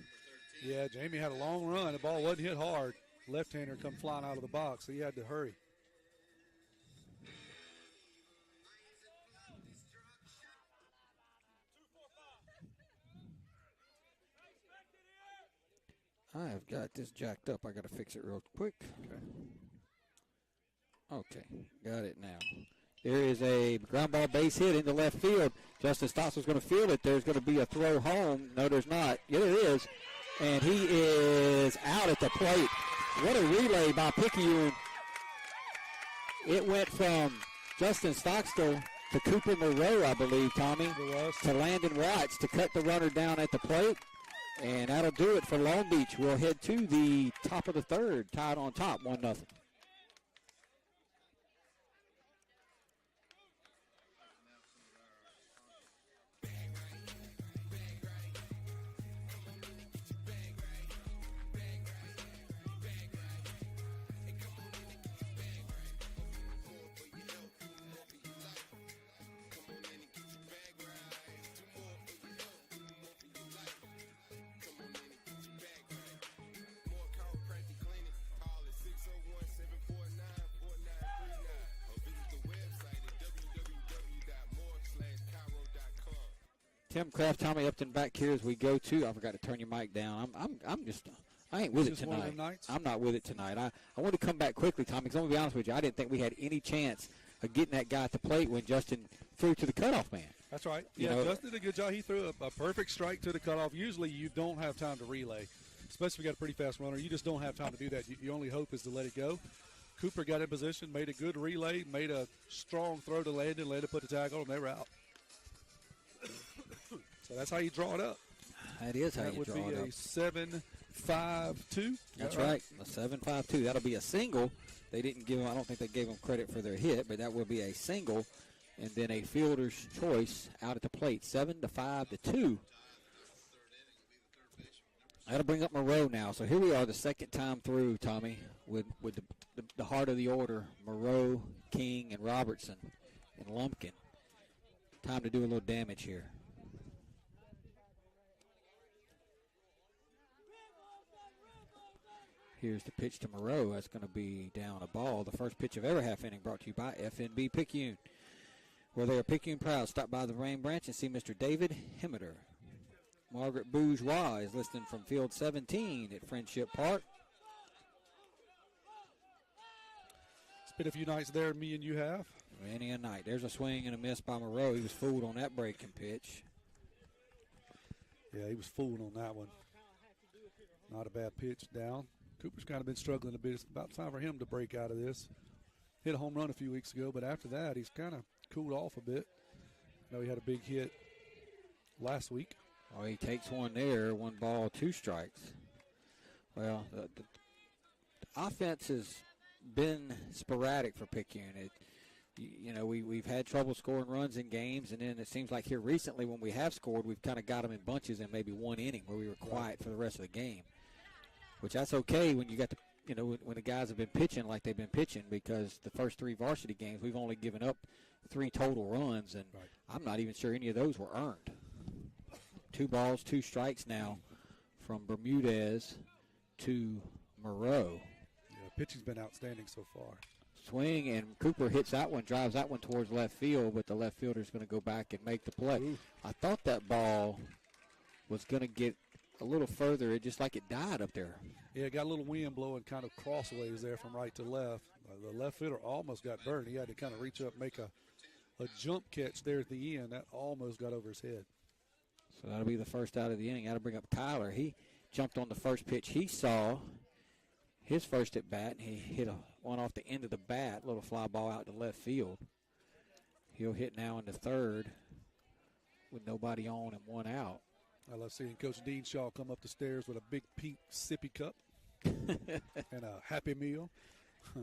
Yeah, Jamie had a long run. The ball wasn't hit hard. Left-hander come flying out of the box, so he had to hurry. I have got this jacked up. I got to fix it real quick. Okay, got it now. There is a ground ball base hit into left field. Justin Stotts was going to field it. There's going to be a throw home. No, there's not. Yeah, there is. And he is out at the plate. What a relay by Picayune. It went from Justin Stockstill to Cooper Moreau, I believe, Tommy, to Landon Watts to cut the runner down at the plate. And that'll do it for Long Beach. We'll head to the top of the third, tied on top, 1-0. Tim Kraft, Tommy Upton back here as we go to. I forgot to turn your mic down. I ain't with it tonight. I'm not with it tonight. I want to come back quickly, Tommy, because I'm going to be honest with you. I didn't think we had any chance getting that guy at the plate when Justin threw to the cutoff man. That's right. You Yeah, know, Justin did a good job. He threw a perfect strike to the cutoff. Usually you don't have time to relay, especially if you got a pretty fast runner. You just don't have time to do that. Your only hope is to let it go. Cooper got in position, made a good relay, made a strong throw to Landon. Landon put the tag on him. They were out. So that's how you draw it up. That is how you draw it up. That would be a 7-5-2. That's right, a 7-5-2. That'll be a single. They didn't give him, I don't think they gave him credit for their hit, but that will be a single, and then a fielder's choice out at the plate, 7-5-2. That'll bring up Moreau now. So here we are the second time through, Tommy, with the heart of the order, Moreau, King, and Robertson, and Lumpkin. Time to do a little damage here. Here's the pitch to Moreau. That's going to be down a ball. The first pitch of every half inning brought to you by FNB Picayune. Where they are Picayune proud. Stop by the Rain Branch and see Mr. David Hemmeter. Margaret Bourgeois is listening from field 17 at Friendship Park. It's been a few nights there, me and you have. Many a night. There's a swing and a miss by Moreau. He was fooled on that breaking pitch. Yeah, he was fooled on that one. Not a bad pitch down. Cooper's kind of been struggling a bit. It's about time for him to break out of this. Hit a home run a few weeks ago, but after that, he's kind of cooled off a bit. I know he had a big hit last week. Oh, he takes one there, 1 ball, 2 strikes. Well, the offense has been sporadic for Picayune. We've had trouble scoring runs in games, and then it seems like here recently when we have scored, we've kind of got them in bunches in maybe one inning where we were quiet for the rest of the game. Which that's okay when you got when the guys have been pitching like they've been pitching, because the first 3 varsity games we've only given up 3 total runs, and I'm not even sure any of those were earned. 2 balls, 2 strikes now from Bermudez to Moreau. Yeah, pitching's been outstanding so far. Swing, and Cooper hits that one, drives that one towards left field, but the left fielder's going to go back and make the play. Ooh. I thought that ball was going to get a little further. It just like it died up there. Yeah, it got a little wind blowing kind of crossways there from right to left. The left fielder almost got burned. He had to kind of reach up, make a jump catch there at the end. That almost got over his head. So that'll be the first out of the inning. That'll bring up Kyler. He jumped on the first pitch he saw, his first at bat, and he hit one off the end of the bat, little fly ball out to left field. He'll hit now in the third with nobody on and 1 out. I love seeing Coach Dean Shaw come up the stairs with a big pink sippy cup and a Happy Meal.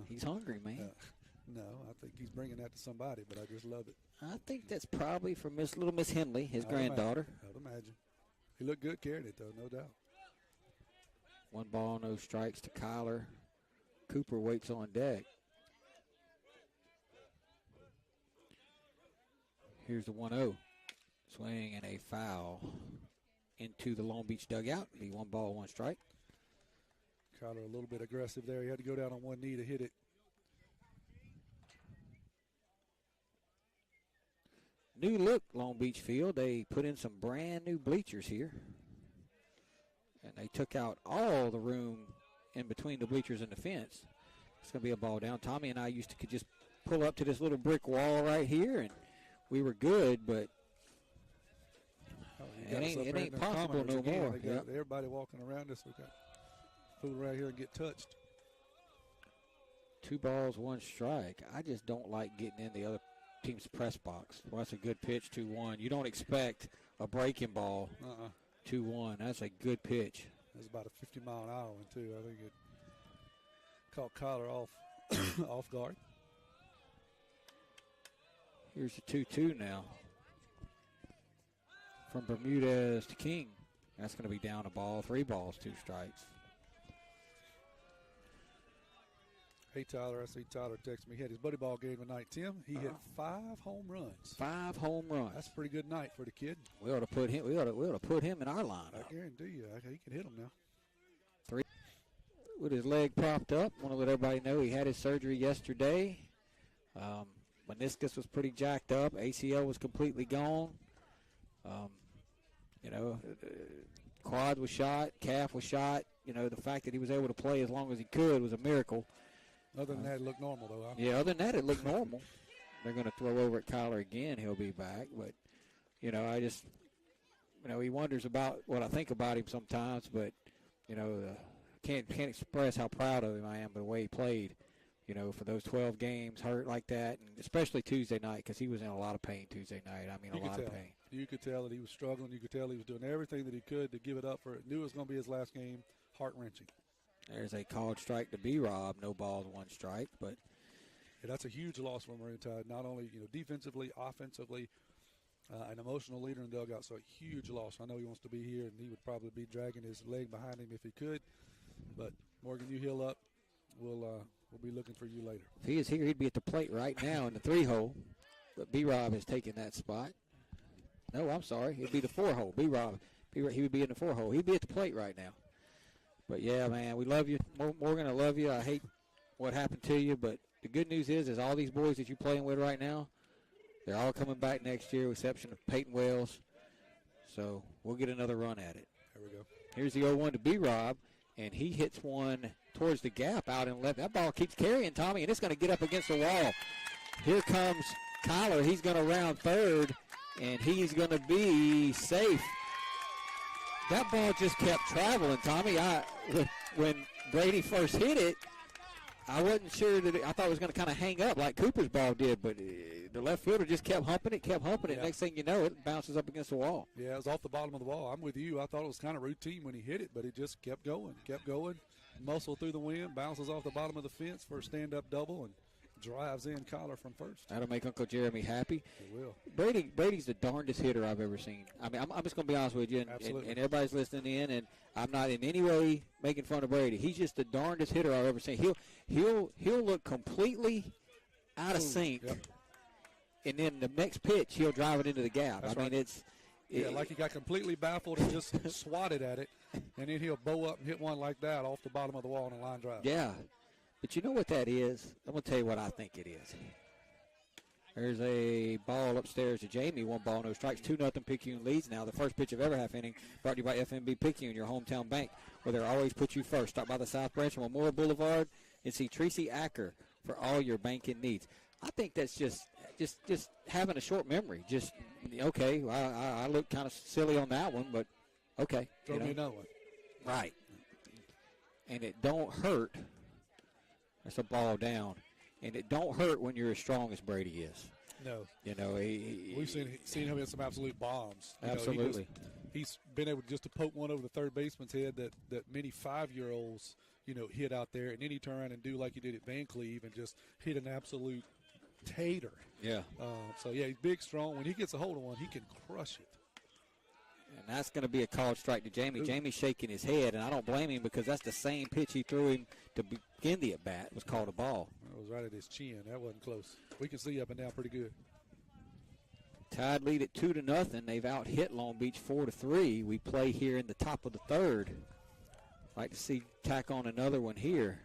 He's hungry, man. No, I think he's bringing that to somebody, but I just love it. I think that's probably for little Miss Henley, his granddaughter. I would imagine. He looked good carrying it, though, no doubt. 1 ball, no strikes to Kyler. Cooper waits on deck. Here's the 1-0. Swing and a foul into the Long Beach dugout. Be 1 ball, 1 strike. Kyler a little bit aggressive there. He had to go down on 1 knee to hit it. New look, Long Beach Field. They put in some brand new bleachers here. And they took out all the room in between the bleachers and the fence. It's going to be a ball down. Tommy and I could just pull up to this little brick wall right here, and we were good, but it ain't possible no more. Yep. Everybody walking around us. We got fool around here and get touched. 2 balls, 1 strike. I just don't like getting in the other team's press box. Well, that's a good pitch, 2-1. You don't expect a breaking ball. 2-1. That's a good pitch. That's about a 50-mile-an-hour one, too. I think it caught Kyler off guard. Here's the 2-2 now. From Bermudez to King. That's going to be down a ball. 3 balls, 2 strikes. Hey, Tyler, I see Tyler text me. He had his buddy ball game tonight, Tim. He hit 5 home runs. 5 home runs. That's a pretty good night for the kid. We ought to put him. We ought to put him in our lineup. I guarantee you, he can hit them now. 3 with his leg propped up. Want to let everybody know he had his surgery yesterday. Meniscus was pretty jacked up. ACL was completely gone. Quad was shot. Calf was shot. The fact that he was able to play as long as he could was a miracle. Other than that, it looked normal, though. Yeah, other than that, it looked normal. they're going to throw over at Kyler again, he'll be back. But, I just, he wonders about what I think about him sometimes, but, can't express how proud of him I am by the way he played, for those 12 games, hurt like that, and especially Tuesday night because he was in a lot of pain Tuesday night. I mean, a lot of pain. You could tell that he was struggling. You could tell he was doing everything that he could to give it up for it. Knew it was going to be his last game. Heart-wrenching. There's a called strike to B-Rob. No balls, one strike. But yeah, that's a huge loss for Maroon Tide. Not only defensively, offensively, an emotional leader in the dugout. So a huge loss. I know he wants to be here, and he would probably be dragging his leg behind him if he could. But Morgan, you heal up. We'll be looking for you later. If he is here, he'd be at the plate right now in the 3-hole. But B-Rob has taken that spot. No, I'm sorry. It'd be the 4-hole. B-Rob, he would be in the 4-hole. He'd be at the plate right now. But, yeah, man, we love you. Morgan, I love you. I hate what happened to you. But the good news is all these boys that you're playing with right now, they're all coming back next year, with the exception of Peyton Wells. So we'll get another run at it. There we go. Here's the 0-1 to B-Rob, and he hits one towards the gap out in left. That ball keeps carrying, Tommy, and it's going to get up against the wall. Here comes Kyler. He's going to round third, and he's going to be safe. That ball just kept traveling, Tommy. When Brady first hit it, I wasn't sure that I thought it was going to kind of hang up like Cooper's ball did, but the left fielder just kept humping it. Yeah. Next thing you know, it bounces up against the wall. Yeah, it was off the bottom of the wall. I'm with you. I thought it was kind of routine when he hit it, but it just kept going. Muscle through the wind, bounces off the bottom of the fence for a stand-up double, and drives in Kyler from first. That'll make Uncle Jeremy happy. It will. Brady's the darndest hitter I've ever seen. I mean, I'm just going to be honest with you, and everybody's listening in, and I'm not in any way making fun of Brady. He's just the darndest hitter I've ever seen. He'll look completely out of sync, and then the next pitch he'll drive it into the gap. That's I mean, right. Like he got completely baffled and just swatted at it, and then he'll bow up and hit one like that off the bottom of the wall on a line drive. Yeah. But you know what that is? I'm going to tell you what I think it is. There's a ball upstairs to Jamie. 1 ball, no strikes. 2-0 Picayune leads now. The first pitch of every half inning brought to you by FNB Picayune, your hometown bank, where they'll always put you first. Stop by the South Branch on Memorial Boulevard and see Tracy Acker for all your banking needs. I think that's just having a short memory. Just, okay, I look kind of silly on that one, but okay. Throw me another one. Right. And it don't hurt. That's a ball down. And it don't hurt when you're as strong as Brady is. No. We've seen him hit some absolute bombs. Absolutely. He's been able just to poke one over the third baseman's head that many 5-year-olds, hit out there. And then he turn around and do like he did at Van Cleve and just hit an absolute tater. Yeah. He's big, strong. When he gets a hold of one, he can crush it. And that's going to be a called strike to Jamie. Ooh. Jamie's shaking his head, and I don't blame him because that's the same pitch he threw him to begin the at-bat. It was called a ball. It was right at his chin. That wasn't close. We can see up and down pretty good. Tide lead at 2-0. They've out-hit Long Beach 4-3. We play here in the top of the third. Like to see tack on another one here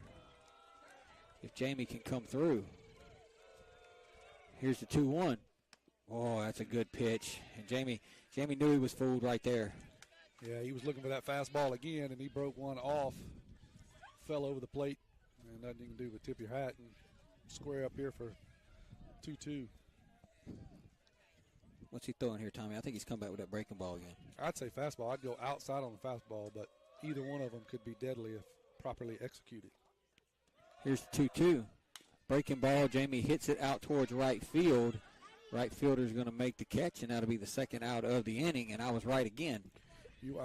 if Jamie can come through. Here's the 2-1. Oh, that's a good pitch. And Jamie knew he was fooled right there. Yeah, he was looking for that fastball again, and he broke one off, fell over the plate, and nothing you can do but tip your hat and square up here for 2-2. What's he throwing here, Tommy? I think he's come back with that breaking ball again. I'd say fastball. I'd go outside on the fastball, but either one of them could be deadly if properly executed. Here's the 2-2. Breaking ball. Jamie hits it out towards right field. Right fielder's going to make the catch, and that'll be the second out of the inning, and I was right again. You're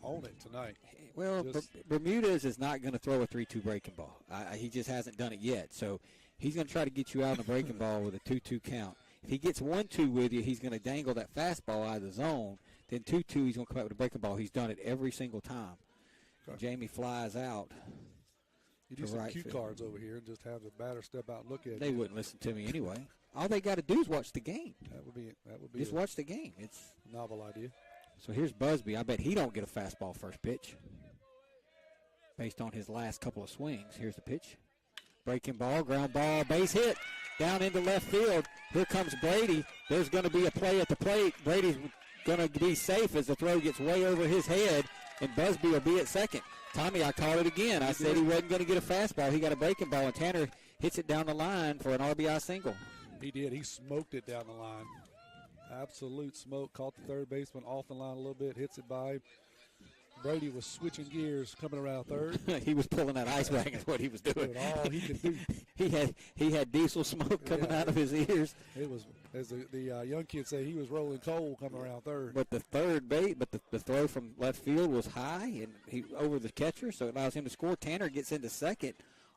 on it tonight. Well, Bermudez is not going to throw a 3-2 breaking ball. He just hasn't done it yet. So he's going to try to get you out on a breaking ball with a 2-2 count. If he gets 1-2 with you, he's going to dangle that fastball out of the zone. Then 2-2, he's going to come out with a breaking ball. He's done it every single time. Okay. Jamie flies out. You do some cue cards over here and just have the batter step out and look at it. They wouldn't listen to me anyway. All they got to do is watch the game. That would be just watch the game. It's a novel idea. So here's Busby. I bet he don't get a fastball first pitch based on his last couple of swings. Here's the pitch. Breaking ball, ground ball, base hit down into left field. Here comes Brady. There's going to be a play at the plate. Brady's going to be safe as the throw gets way over his head, and Busby will be at second. Tommy, I called it again. I said he wasn't going to get a fastball. He got a breaking ball, and Tanner hits it down the line for an RBI single. He did. He smoked it down the line. Absolute smoke. Caught the third baseman off the line a little bit, hits it by him. Brady was switching gears coming around third. He was pulling that ice bag is what he was doing. Doing all he could do. he had diesel smoke coming out of his ears. It was, as the young kids say, he was rolling coal coming around third. But the the throw from left field was high and he over the catcher, so it allows him to score. Tanner gets into second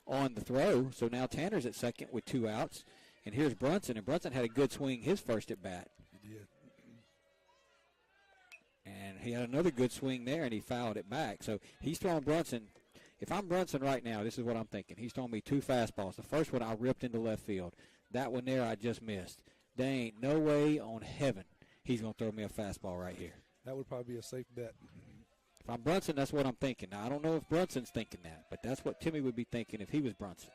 on the throw, so now Tanner's at second with 2 outs. And here's Brunson, and Brunson had a good swing his first at bat. He did. And he had another good swing there, and he fouled it back. So he's throwing Brunson. If I'm Brunson right now, this is what I'm thinking. He's throwing me 2 fastballs. The first one I ripped into left field. That one there I just missed. There ain't no way on heaven he's going to throw me a fastball right here. That would probably be a safe bet. If I'm Brunson, that's what I'm thinking. Now, I don't know if Brunson's thinking that, but that's what Timmy would be thinking if he was Brunson.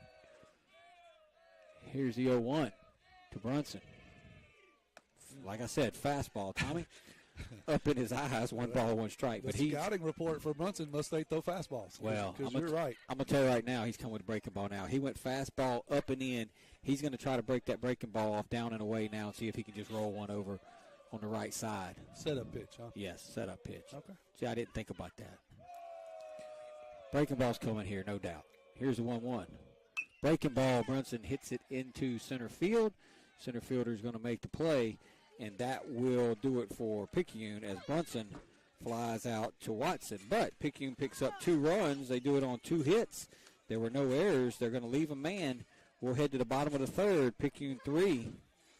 Here's the 0-1 to Brunson. Like I said, fastball, Tommy. Up in his eyes, 1 ball, 1 strike. The But he scouting report for Brunson must say throw fastballs. Well, because you're right. I'm going to tell you right now, he's coming with a breaking ball now. He went fastball up and in. He's going to try to break that breaking ball off down and away now and see if he can just roll one over on the right side. Set-up pitch, huh? Yes, set-up pitch. Okay. See, I didn't think about that. Breaking ball's coming here, no doubt. Here's the 1-1. Breaking ball, Brunson hits it into center field. Center fielder's going to make the play, and that will do it for Picayune as Brunson flies out to Watson. But Picayune picks up 2 runs. They do it on 2 hits. There were no errors. They're going to leave a man. We'll head to the bottom of the third. Picayune 3,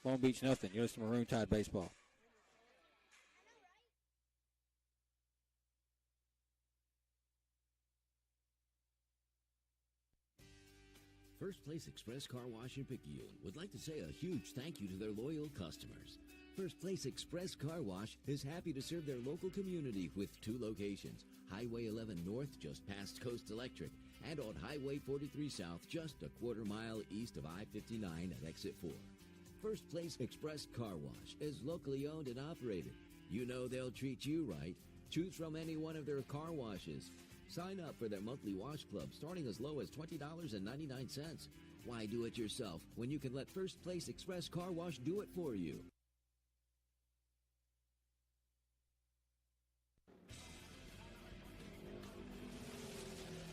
Long Beach nothing. You're listening to Maroon Tide Baseball. First Place Express Car Wash in Picayune would like to say a huge thank you to their loyal customers. First Place Express Car Wash is happy to serve their local community with 2 locations, Highway 11 North just past Coast Electric, and on Highway 43 South just a quarter-mile east of I-59 at Exit 4. First Place Express Car Wash is locally owned and operated. You know they'll treat you right. Choose from any one of their car washes. Sign up for their monthly wash club starting as low as $20.99. Why do it yourself when you can let First Place Express Car Wash do it for you?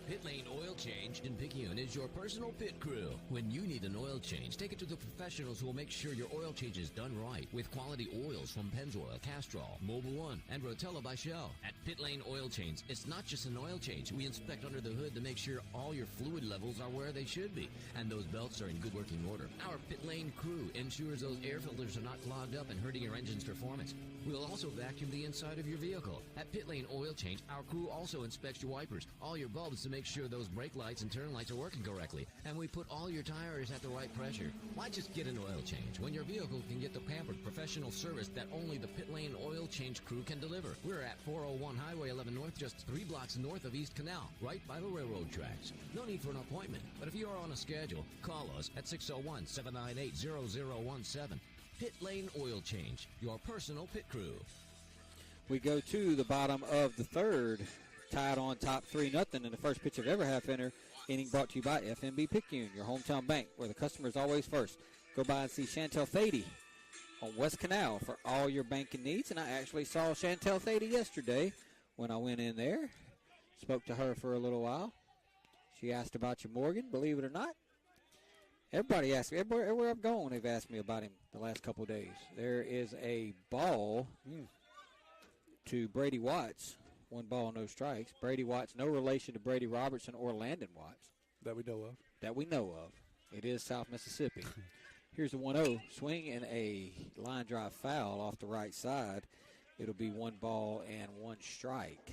Pit Lane Oil Change in Picayune is your personal pit crew. When you need an oil change, take it to the professionals who will make sure your oil change is done right with quality oils from Pennzoil, Castrol, Mobil 1, and Rotella by Shell. At Pit Lane Oil Change, it's not just an oil change. We inspect under the hood to make sure all your fluid levels are where they should be, and those belts are in good working order. Our Pit Lane crew ensures those air filters are not clogged up and hurting your engine's performance. We'll also vacuum the inside of your vehicle. At Pit Lane Oil Change, our crew also inspects your wipers, all your bulbs to make sure those brake lights and turn lights are working correctly, and we put all your tires at the right pressure. Why just get an oil change when your vehicle can get the pampered professional service that only the Pit Lane Oil Change crew can deliver? We're at 401 Highway 11 North, just 3 blocks north of East Canal, right by the railroad tracks. No need for an appointment, but if you are on a schedule, call us at 601-798-0017. Pit Lane Oil Change, your personal pit crew. We go to the bottom of the third, tied on top 3-0 in the first pitch of every half-inning brought to you by FNB Picayune, your hometown bank, where the customer is always first. Go by and see Chantel Thady on West Canal for all your banking needs. And I actually saw Chantel Thady yesterday when I went in there. Spoke to her for a little while. She asked about your Morgan, believe it or not. Everybody asks me, everywhere I've gone, they've asked me about him the last couple of days. There is a ball to Brady Watts. 1 ball, no strikes. Brady Watts, no relation to Brady Robertson or Landon Watts. That we know of. That we know of. It is South Mississippi. Here's the 1-0. Swing and a line drive foul off the right side. It'll be 1 ball and 1 strike.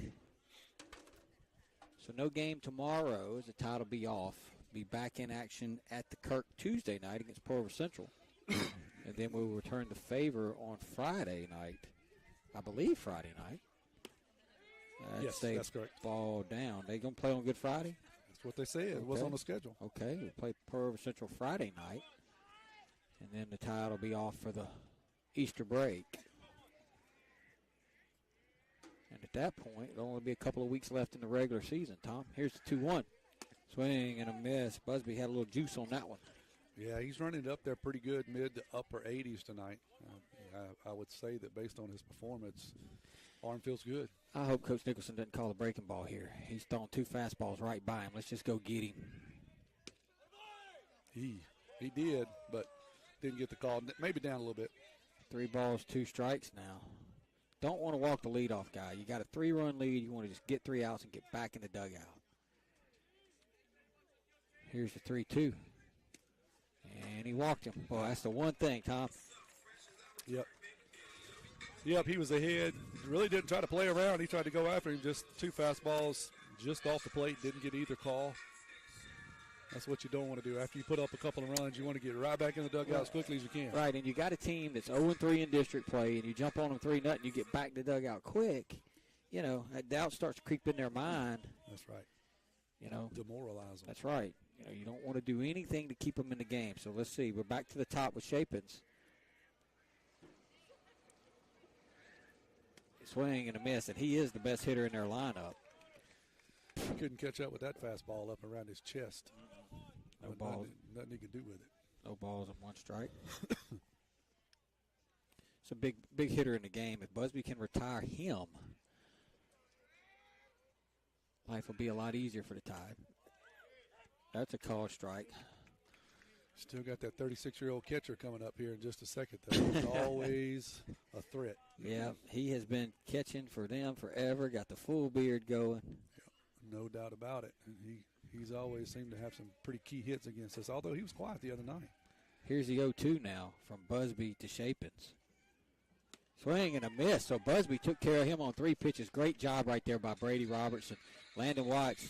So no game tomorrow as the tide will be off. Be back in action at the Kirk Tuesday night against Pearl River Central. And then we'll return the favor on Friday night. I believe Friday night. Yes, that's correct. Ball down. They going to play on Good Friday? That's what they said. It was on the schedule. Okay, we'll play Pearl River Central Friday night. And then the tide will be off for the Easter break. And at that point, there'll only be a couple of weeks left in the regular season, Tom. Here's the 2-1. Swing and a miss. Busby had a little juice on that one. Yeah, he's running it up there pretty good, mid to upper 80s tonight. I would say that based on his performance, arm feels good. I hope Coach Nicholson doesn't call a breaking ball here. He's throwing 2 fastballs right by him. Let's just go get him. He did, but didn't get the call. Maybe down a little bit. 3 balls, 2 strikes now. Don't want to walk the leadoff guy. You got a 3-run lead. You want to just get 3 outs and get back in the dugout. Here's the 3-2. And he walked him. Boy, that's the one thing, Tom. Yep, he was ahead. Really didn't try to play around. He tried to go after him. Just 2 fastballs just off the plate. Didn't get either call. That's what you don't want to do. After you put up a couple of runs, you want to get right back in the dugout as quickly as you can. Right, and you got a team that's 0-3 in district play, and you jump on them 3-0, you get back to the dugout quick. You know, that doubt starts to creep in their mind. That's right. You know, demoralize them. That's right. You know, you don't want to do anything to keep them in the game. So let's see. We're back to the top with Shapins. Swing and a miss, and he is the best hitter in their lineup. He couldn't catch up with that fastball up around his chest. No balls. Nothing he could do with it. No balls and 1 strike. It's a big hitter in the game. If Busby can retire him, life will be a lot easier for the Tide. That's a call strike. Still got that 36-year-old catcher coming up here in just a second, though. He's always a threat. Yeah, he has been catching for them forever, got the full beard going. Yeah, no doubt about it. And he's always seemed to have some pretty key hits against us, although he was quiet the other night. Here's the 0-2 now from Busby to Shapins. Swing and a miss. So Busby took care of him on 3 pitches. Great job right there by Brady Robertson. Landon Watts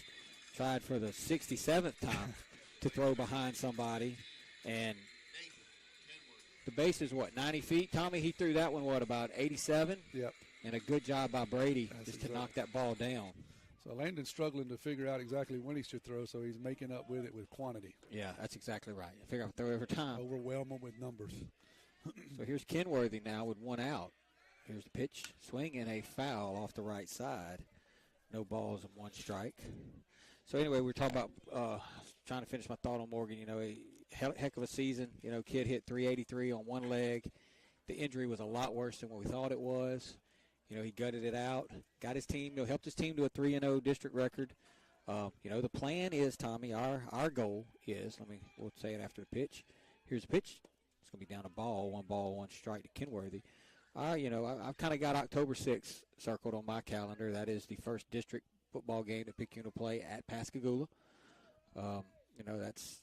tried for the 67th time to throw behind somebody. And the base is, 90 feet? Tommy, he threw that one, about 87? Yep. And a good job by Brady That's just exactly. to knock that ball down. So Landon's struggling to figure out exactly when he should throw, so he's making up with it with quantity. Yeah, that's exactly right. Figure out throw every time. Overwhelm him with numbers. So here's Kenworthy now with 1 out. Here's the pitch. Swing and a foul off the right side. No balls and 1 strike. So anyway, we're talking about trying to finish my thought on Morgan. You know, a heck of a season. You know, kid hit 383 on 1 leg. The injury was a lot worse than what we thought it was. You know, he gutted it out, got his team, helped his team to a 3-0 district record. You know, the plan is, Tommy, our goal is, we'll say it after the pitch. Here's the pitch. It's going to be down a ball, 1 ball, 1 strike to Kenworthy. You know, I've kind of got October 6th circled on my calendar. That is the first district football game that Picayune will play at Pascagoula. You know, that's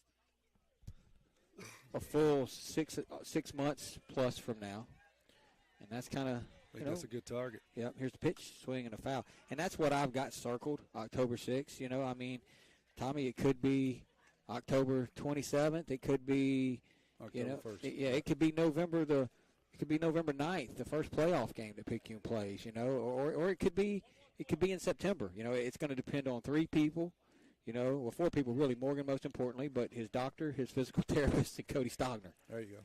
a full 6 months plus from now. And that's kind of, I think that's a good target. Yep, here's the pitch, swing, and a foul. And that's what I've got circled, October 6th. You know, I mean, Tommy, it could be October 27th. It could be, October 1st. It could be November 9th, the first playoff game that Picayune plays, you know, or it could be in September. You know, it's going to depend on 3 people, you know, well, 4 people really, Morgan most importantly, but his doctor, his physical therapist, and Cody Stogner. There you go.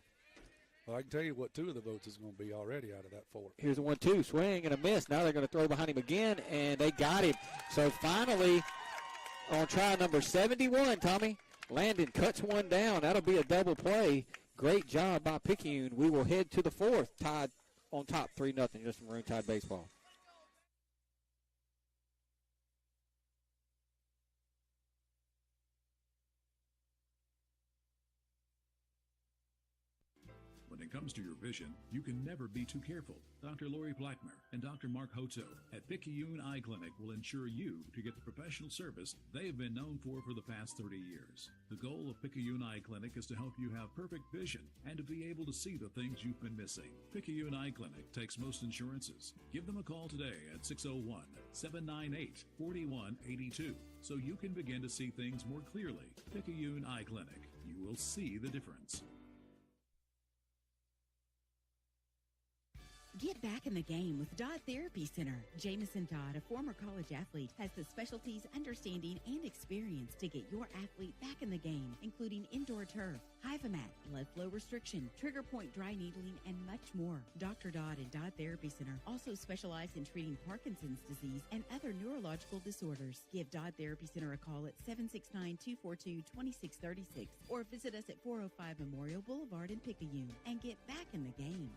Well, I can tell you what 2 of the votes is going to be already out of that 4. Here's a 1-2, swing and a miss. Now they're going to throw behind him again, and they got him. So finally, on try number 71, Tommy, Landon cuts 1 down. That'll be a double play. Great job by Picayune. We will head to the 4th, Tide on top 3-0, just Maroon Tide baseball. When it comes to your vision, you can never be too careful. Dr. Lori Blackmer and Dr. Mark Hotzo at Picayune Eye Clinic will ensure you to get the professional service they have been known for the past 30 years. The goal of Picayune Eye Clinic is to help you have perfect vision and to be able to see the things you've been missing. Picayune Eye Clinic takes most insurances. Give them a call today at 601-798-4182 so you can begin to see things more clearly. Picayune Eye Clinic. You will see the difference. Get back in the game with Dodd Therapy Center. Jamison Dodd, a former college athlete, has the specialties, understanding, and experience to get your athlete back in the game, including indoor turf, Hyvamat, blood flow restriction, trigger point dry needling, and much more. Dr. Dodd and Dodd Therapy Center also specialize in treating Parkinson's disease and other neurological disorders. Give Dodd Therapy Center a call at 769-242-2636 or visit us at 405 Memorial Boulevard in Picayune and get back in the game.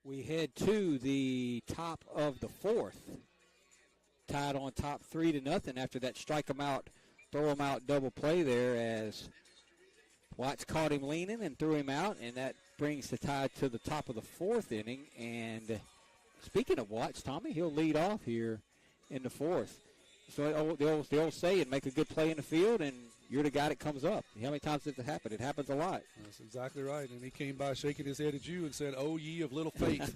We head to the top of the fourth. Tied on top 3-0 after that strike him out, throw him out double play there as Watts caught him leaning and threw him out, and that brings the Tide to the top of the fourth inning. And speaking of Watts, Tommy, he'll lead off here in the fourth. So the old saying, make a good play in the field, and you're the guy that comes up. How many times does it happen? It happens a lot. That's exactly right. And he came by shaking his head at you and said, "Oh, ye of little faith."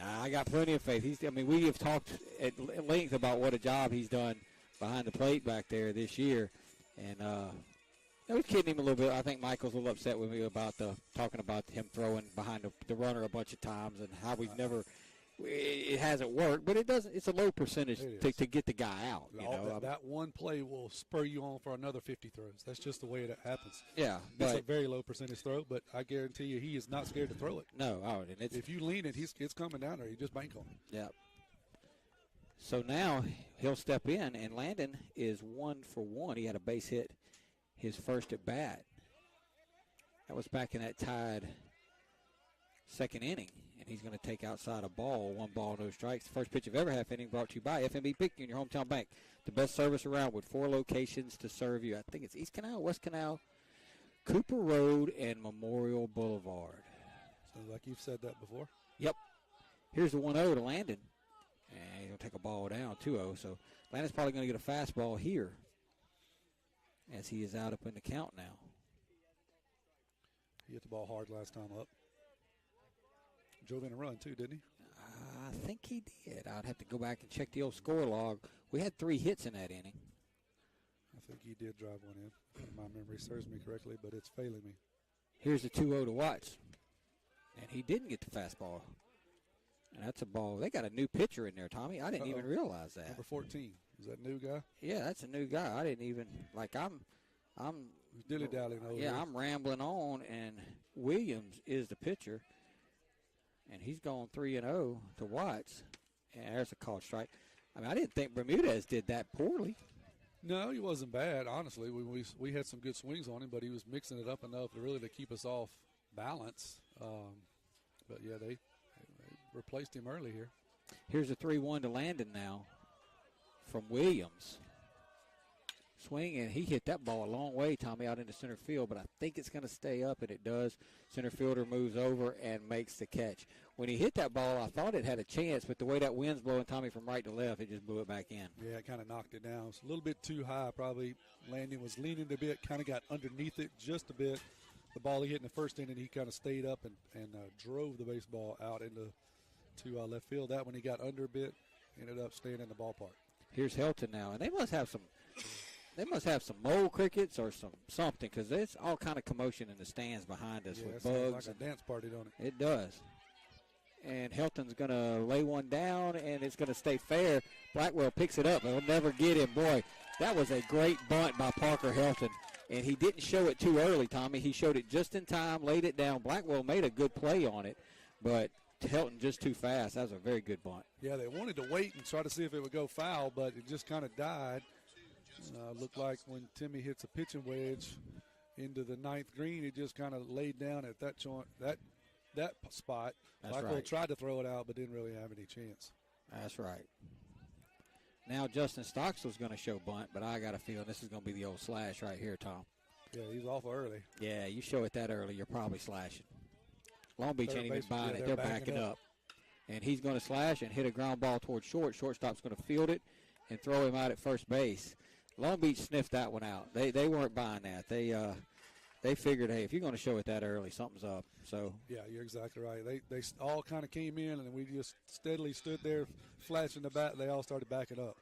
I got plenty of faith. We have talked at length about what a job he's done behind the plate back there this year. And I was kidding him a little bit. I think Michael's a little upset with me about talking about him throwing behind the runner a bunch of times and how we've never – it hasn't worked, but it doesn't. It's a low percentage to get the guy out. That one play will spur you on for another 50 throws. That's just the way it happens. Yeah, it's a very low percentage throw, but I guarantee you he is not scared to throw it. No, if you lean it, it's coming down there. You just bank on it. Yeah. So now he'll step in, and Landon is 1 for 1. He had a base hit his first at bat. That was back in that Tide second inning. And he's going to take outside a ball, 1 ball, no strikes. The first pitch of every half inning brought to you by FNB Picayune, your hometown bank. The best service around with 4 locations to serve you. I think it's East Canal, West Canal, Cooper Road, and Memorial Boulevard. Sounds like you've said that before. Yep. Here's the 1-0 to Landon. And he's going to take a ball down, 2-0. So Landon's probably going to get a fastball here as he is out up in the count now. He hit the ball hard last time up. Drove in a run, too, didn't he? I think he did. I'd have to go back and check the old score log. We had 3 hits in that inning. I think he did drive one in, if my memory serves me correctly, but it's failing me. Here's the 2-0 to Watts. And he didn't get the fastball. And that's a ball. They got a new pitcher in there, Tommy. I didn't even realize that. Number 14. Is that a new guy? Yeah, that's a new guy. I didn't even, I'm dilly-dallying over Yeah, here. I'm rambling on, and Williams is the pitcher. And he's going 3-0 to Watts. And there's a called strike. I didn't think Bermudez did that poorly. No, he wasn't bad, honestly. We had some good swings on him, but he was mixing it up enough to keep us off balance. But, yeah, they replaced him early here. Here's a 3-1 to Landon now from Williams. Swing, and he hit that ball a long way, Tommy, out into center field, but I think it's going to stay up, and it does. Center fielder moves over and makes the catch. When he hit that ball, I thought it had a chance, but the way that wind's blowing, Tommy, from right to left, it just blew it back in. Yeah, it kind of knocked it down. It's a little bit too high, probably. Landon was leaning a bit, kind of got underneath it just a bit. The ball he hit in the first inning, he kind of stayed up and drove the baseball out into left field. That one he got under a bit, ended up staying in the ballpark. Here's Helton now, and they must have some mole crickets or something, because there's all kind of commotion in the stands behind us with bugs. Like a dance party, don't it? It does. And Helton's going to lay one down, and it's going to stay fair. Blackwell picks it up. He'll never get him. Boy, that was a great bunt by Parker Helton. And he didn't show it too early, Tommy. He showed it just in time, laid it down. Blackwell made a good play on it, but Helton just too fast. That was a very good bunt. Yeah, they wanted to wait and try to see if it would go foul, but it just kind of died. Looked like when Timmy hits a pitching wedge into the ninth green, he just kind of laid down at that spot. Blackwell tried to throw it out, but didn't really have any chance. That's right. Now Justin Stocksl's going to show bunt, but I got a feeling this is going to be the old slash right here, Tom. Yeah, he's awful early. Yeah, you show it that early, you're probably slashing. Long Beach ain't even buying it. They're backing up. And he's going to slash and hit a ground ball towards short. Shortstop's going to field it and throw him out at first base. Long Beach sniffed that one out. They weren't buying that. They figured, hey, if you're going to show it that early, something's up. So yeah, you're exactly right. They all kind of came in, and we just steadily stood there flashing the bat. They all started backing up.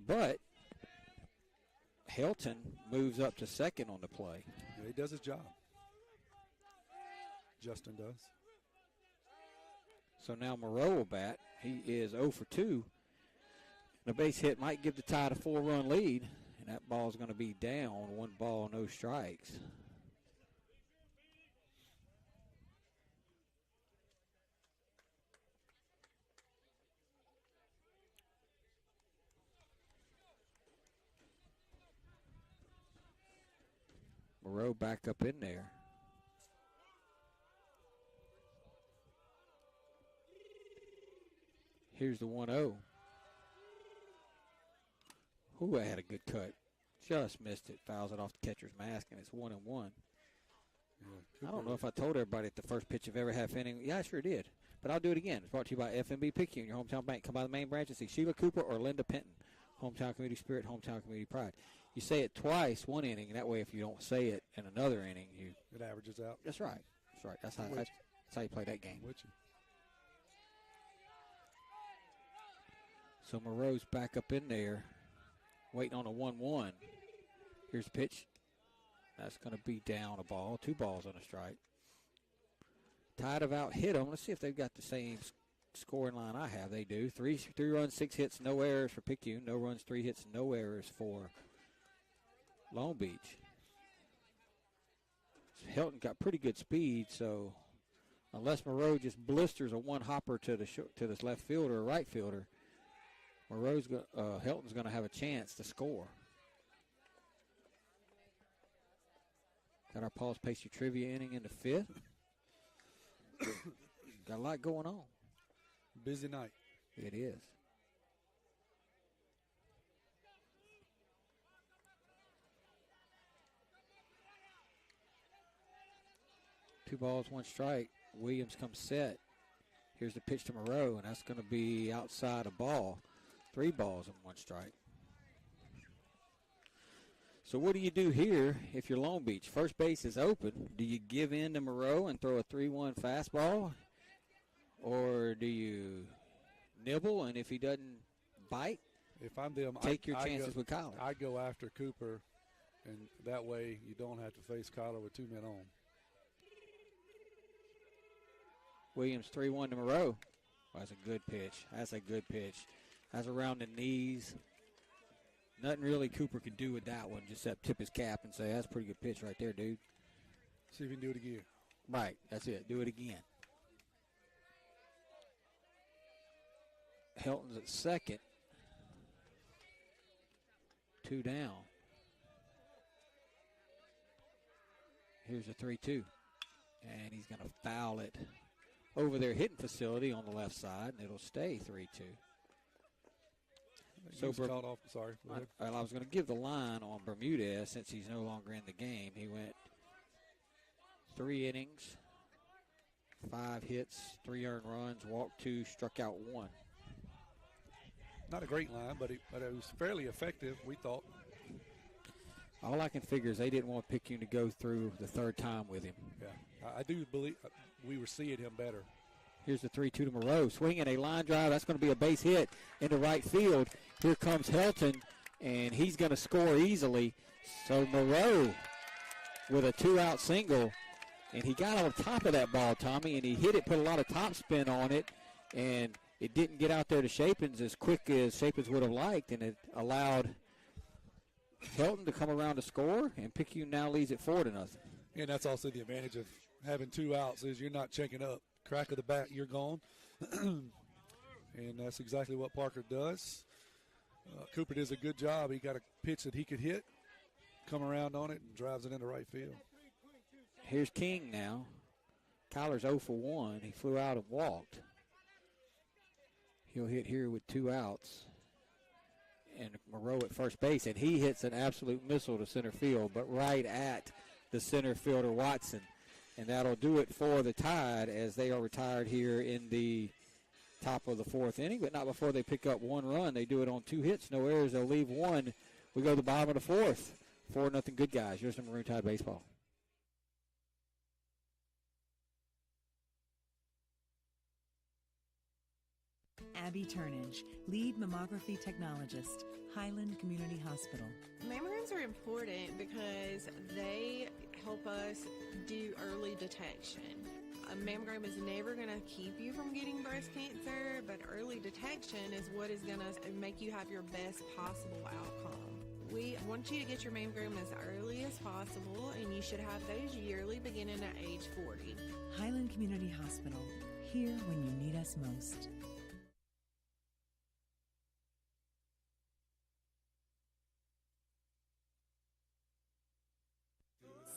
But Helton moves up to second on the play. Yeah, he does his job. Justin does. So now Moreau will bat. He is 0 for 2. The base hit might give the Tide a 4-run lead, and that ball is going to be down. 1 ball, no strikes. Moreau back up in there. Here's the 1-0. Ooh, I had a good cut. Just missed it. Fouls it off the catcher's mask, and it's 1-1. Yeah, I don't know if I told everybody at the first pitch of every half inning. Yeah, I sure did. But I'll do it again. It's brought to you by FNB Picayune, your hometown bank. Come by the main branch and see Sheila Cooper or Linda Penton. Hometown community spirit, hometown community pride. You say it twice, one inning, and that way if you don't say it in another inning, it averages out. That's right. That's right. That's how you play that game. So Moreau's back up in there, waiting on a 1-1. Here's the pitch. That's going to be down a ball. 2 balls on a strike. Tide have out hit them. Let's see if they've got the same scoring line I have. They do. 3 runs, 6 hits, no errors for Picayune. No runs, 3 hits, no errors for Long Beach. Helton got pretty good speed, so unless Moreau just blisters a one-hopper to this left fielder or right fielder, Helton's going to have a chance to score. Got our Paul's Pastry Trivia inning in the 5th. Got a lot going on. Busy night. It is. Two balls, 1 strike. Williams comes set. Here's the pitch to Moreau, and that's going to be outside a ball. 3 balls and 1 strike. So what do you do here if you're Long Beach? First base is open. Do you give in to Moreau and throw a 3-1 fastball? Or do you nibble, and if he doesn't bite, if I'm them, take your chances with Kyler? I go after Cooper, and that way you don't have to face Kyler with 2 men on. Williams 3-1 to Moreau. Oh, that's a good pitch. That's a good pitch. That's around the knees. Nothing really Cooper could do with that one, just tip his cap and say, that's a pretty good pitch right there, dude. See if he can do it again. Right, that's it. Do it again. Helton's at second. 2 down. Here's a 3-2. And he's going to foul it over their hitting facility on the left side, and it'll stay 3-2. So caught off. Sorry. I was going to give the line on Bermudez since he's no longer in the game. He went 3 innings, 5 hits, 3 earned runs, walked 2, struck out 1. Not a great line, but it was fairly effective, we thought. All I can figure is they didn't want Picayune to go through the 3rd time with him. Yeah, I do believe we were seeing him better. Here's the 3-2 to Moreau. Swinging a line drive. That's going to be a base hit into right field. Here comes Helton, and he's going to score easily. So Moreau with a 2-out single, and he got on top of that ball, Tommy, and he hit it, put a lot of top spin on it, and it didn't get out there to Shapins as quick as Shapins would have liked, and it allowed Helton to come around to score, and Picayune now leads it 4-0. And that's also the advantage of having 2 outs is you're not checking up. Crack of the bat, you're gone. And that's exactly what Parker does. Cooper does a good job. He got a pitch that he could hit, come around on it, and drives it into right field. Here's King now. Kyler's 0 for 1. He flew out and walked. He'll hit here with 2 outs. And Moreau at first base, and he hits an absolute missile to center field, but right at the center fielder, Watson. And that'll do it for the Tide as they are retired here in the top of the 4th inning, but not before they pick up 1 run. They do it on 2 hits, no errors. They'll leave 1. We go to the bottom of the 4th. 4-0 good guys. Here's some Maroon Tide baseball. Abby Turnage, lead mammography technologist, Highland Community Hospital. Mammograms are important because they help us do early detection. A mammogram is never going to keep you from getting breast cancer, but early detection is what is going to make you have your best possible outcome. We want you to get your mammogram as early as possible, and you should have those yearly beginning at age 40. Highland Community Hospital, here when you need us most.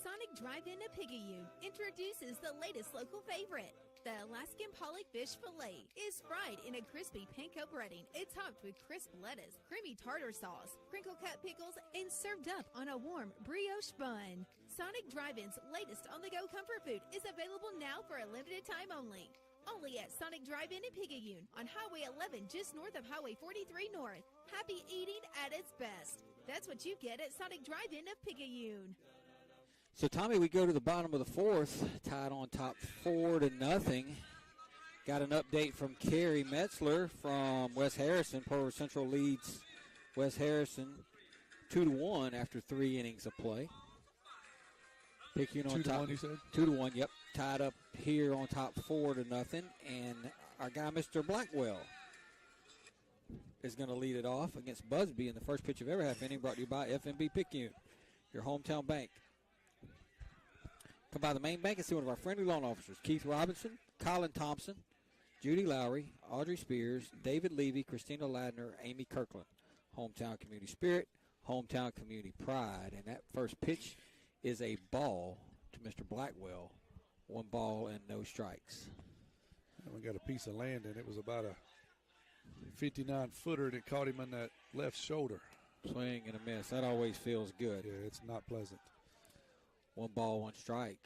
Sonic Drive-In at Picayune introduces the latest local favorite. The Alaskan pollock fish fillet is fried in a crispy panko breading. It's topped with crisp lettuce, creamy tartar sauce, crinkle-cut pickles, and served up on a warm brioche bun. Sonic Drive-In's latest on-the-go comfort food is available now for a limited time only. Only at Sonic Drive-In in Picayune on Highway 11 just north of Highway 43 North. Happy eating at its best. That's what you get at Sonic Drive-In of Picayune. So, Tommy, we go to the bottom of the fourth, tied on top 4-0. Got an update from Carrie Metzler from West Harrison. Pearl Central leads West Harrison 2-1 after 3 innings of play. Picayune on top. 2-1, you said? 2-1, yep. Tied up here on top 4-0. And our guy, Mr. Blackwell, is going to lead it off against Busby in the first pitch of every half inning, brought to you by FNB Picayune, your hometown bank. Come by the main bank and see one of our friendly loan officers, Keith Robinson, Colin Thompson, Judy Lowry, Audrey Spears, David Levy, Christina Ladner, Amy Kirkland. Hometown community spirit, hometown community pride. And that first pitch is a ball to Mr. Blackwell. 1 ball and no strikes. And we got a piece of land, and it was about a 59-footer that caught him on that left shoulder. Swing and a miss. That always feels good. Yeah, it's not pleasant. 1 ball, 1 strike.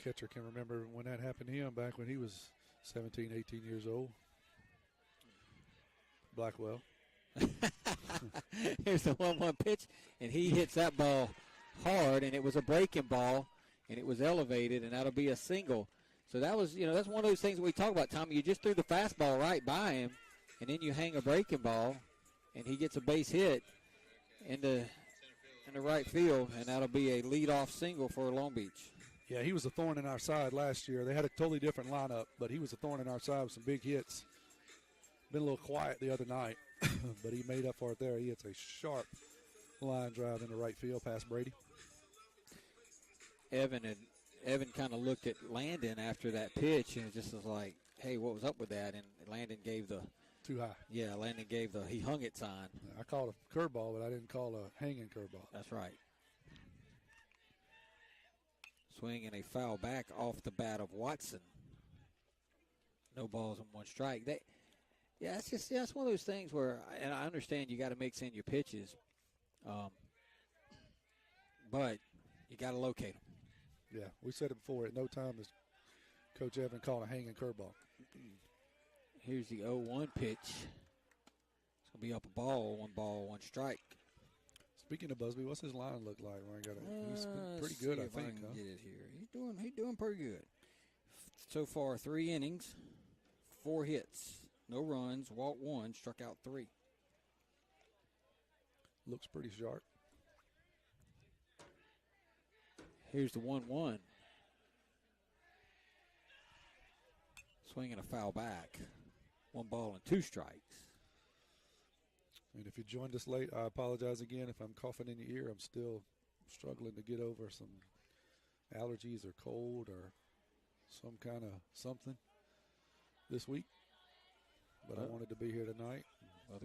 Catcher can remember when that happened to him back when he was 17, 18 years old. Blackwell. Here's the 1-1 pitch, and he hits that ball hard, and it was a breaking ball, and it was elevated, and that'll be a single. So that was, that's one of those things that we talk about, Tommy. You just threw the fastball right by him, and then you hang a breaking ball, and he gets a base hit in the right field, and that'll be a leadoff single for Long Beach. Yeah, he was a thorn in our side last year. They had a totally different lineup, but he was a thorn in our side with some big hits. Been a little quiet the other night, but he made up for it there. He hits a sharp line drive into right field past Brady. Evan kind of looked at Landon after that pitch and just was like, hey, what was up with that? And Landon gave the too high. Yeah, Landon gave the he hung it sign. I called a curveball, but I didn't call a hanging curveball. That's right. Swing and a foul back off the bat of Watson. No balls and 1 strike. It's one of those things where, and I understand you got to mix in your pitches, but you got to locate them. Yeah, we said it before. At no time does Coach Evan call a hanging curveball. Here's the 0-1 pitch. It's going to be up a ball, 1 ball, 1 strike. Speaking of Busby, what's his line look like? He's been pretty good, I think. Huh? Get it here. He's doing pretty good. So far, 3 innings, 4 hits, no runs, walked 1, struck out 3. Looks pretty sharp. Here's the 1-1. Swinging a foul back. 1 ball and 2 strikes. And if you joined us late, I apologize again if I'm coughing in your ear. I'm still struggling to get over some allergies or cold or some kind of something this week. But I wanted to be here tonight.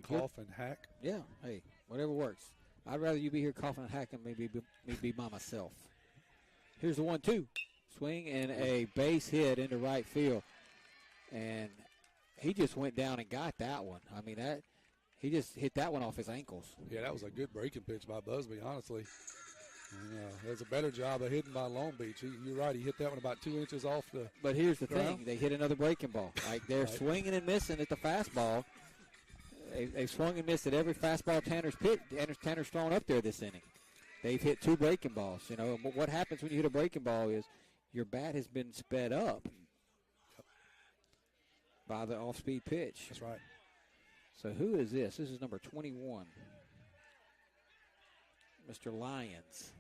Cough and hack. Yeah, hey, whatever works. I'd rather you be here coughing and hacking than me be by myself. Here's the 1-2. Swing and a base hit into right field. And he just went down and got that one. I mean, he just hit that one off his ankles. Yeah, that was a good breaking pitch by Busby, honestly. There's a better job of hitting by Long Beach. You're right. He hit that one about 2 inches off the But here's the ground. thing. They hit another breaking ball. Like, they're swinging and missing at the fastball. They've swung and missed at every fastball Tanner's thrown up there this inning. They've hit 2 breaking balls. But what happens when you hit a breaking ball is your bat has been sped up, by the off-speed pitch. That's right. So who is this? This is number 21, Mr. Lyons.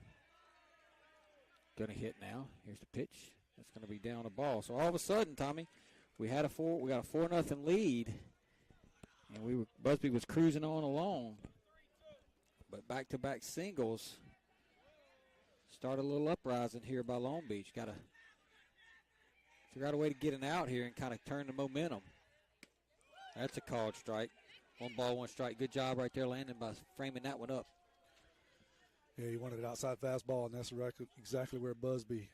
Going to hit now. Here's the pitch. That's going to be down the ball. So all of a sudden, Tommy, we got a 4-0 lead, and Busby was cruising on along. But back-to-back singles started a little uprising here by Long Beach. Got to figure out a way to get an out here and kind of turn the momentum. That's a called strike. 1 ball, 1 strike. Good job right there, Landon, by framing that one up. Yeah, he wanted an outside fastball, and that's exactly where Busby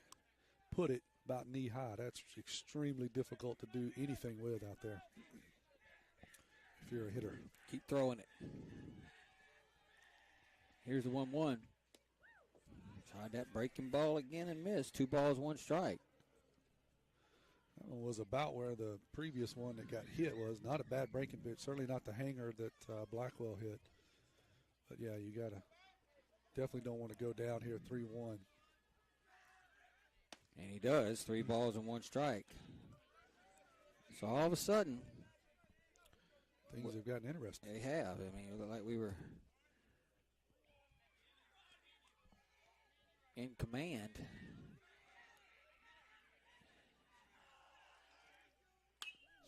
put it, about knee high. That's extremely difficult to do anything with out there if you're a hitter. Keep throwing it. Here's the 1-1. Tried that breaking ball again and missed. 2 balls, 1 strike. That one was about where the previous one that got hit was. Not a bad breaking pitch. Certainly not the hanger that Blackwell hit. But, yeah, you got to definitely don't want to go down here 3-1. And he does. 3 balls and 1 strike. So all of a sudden, things have gotten interesting. They have. I mean, it looked like we were in command.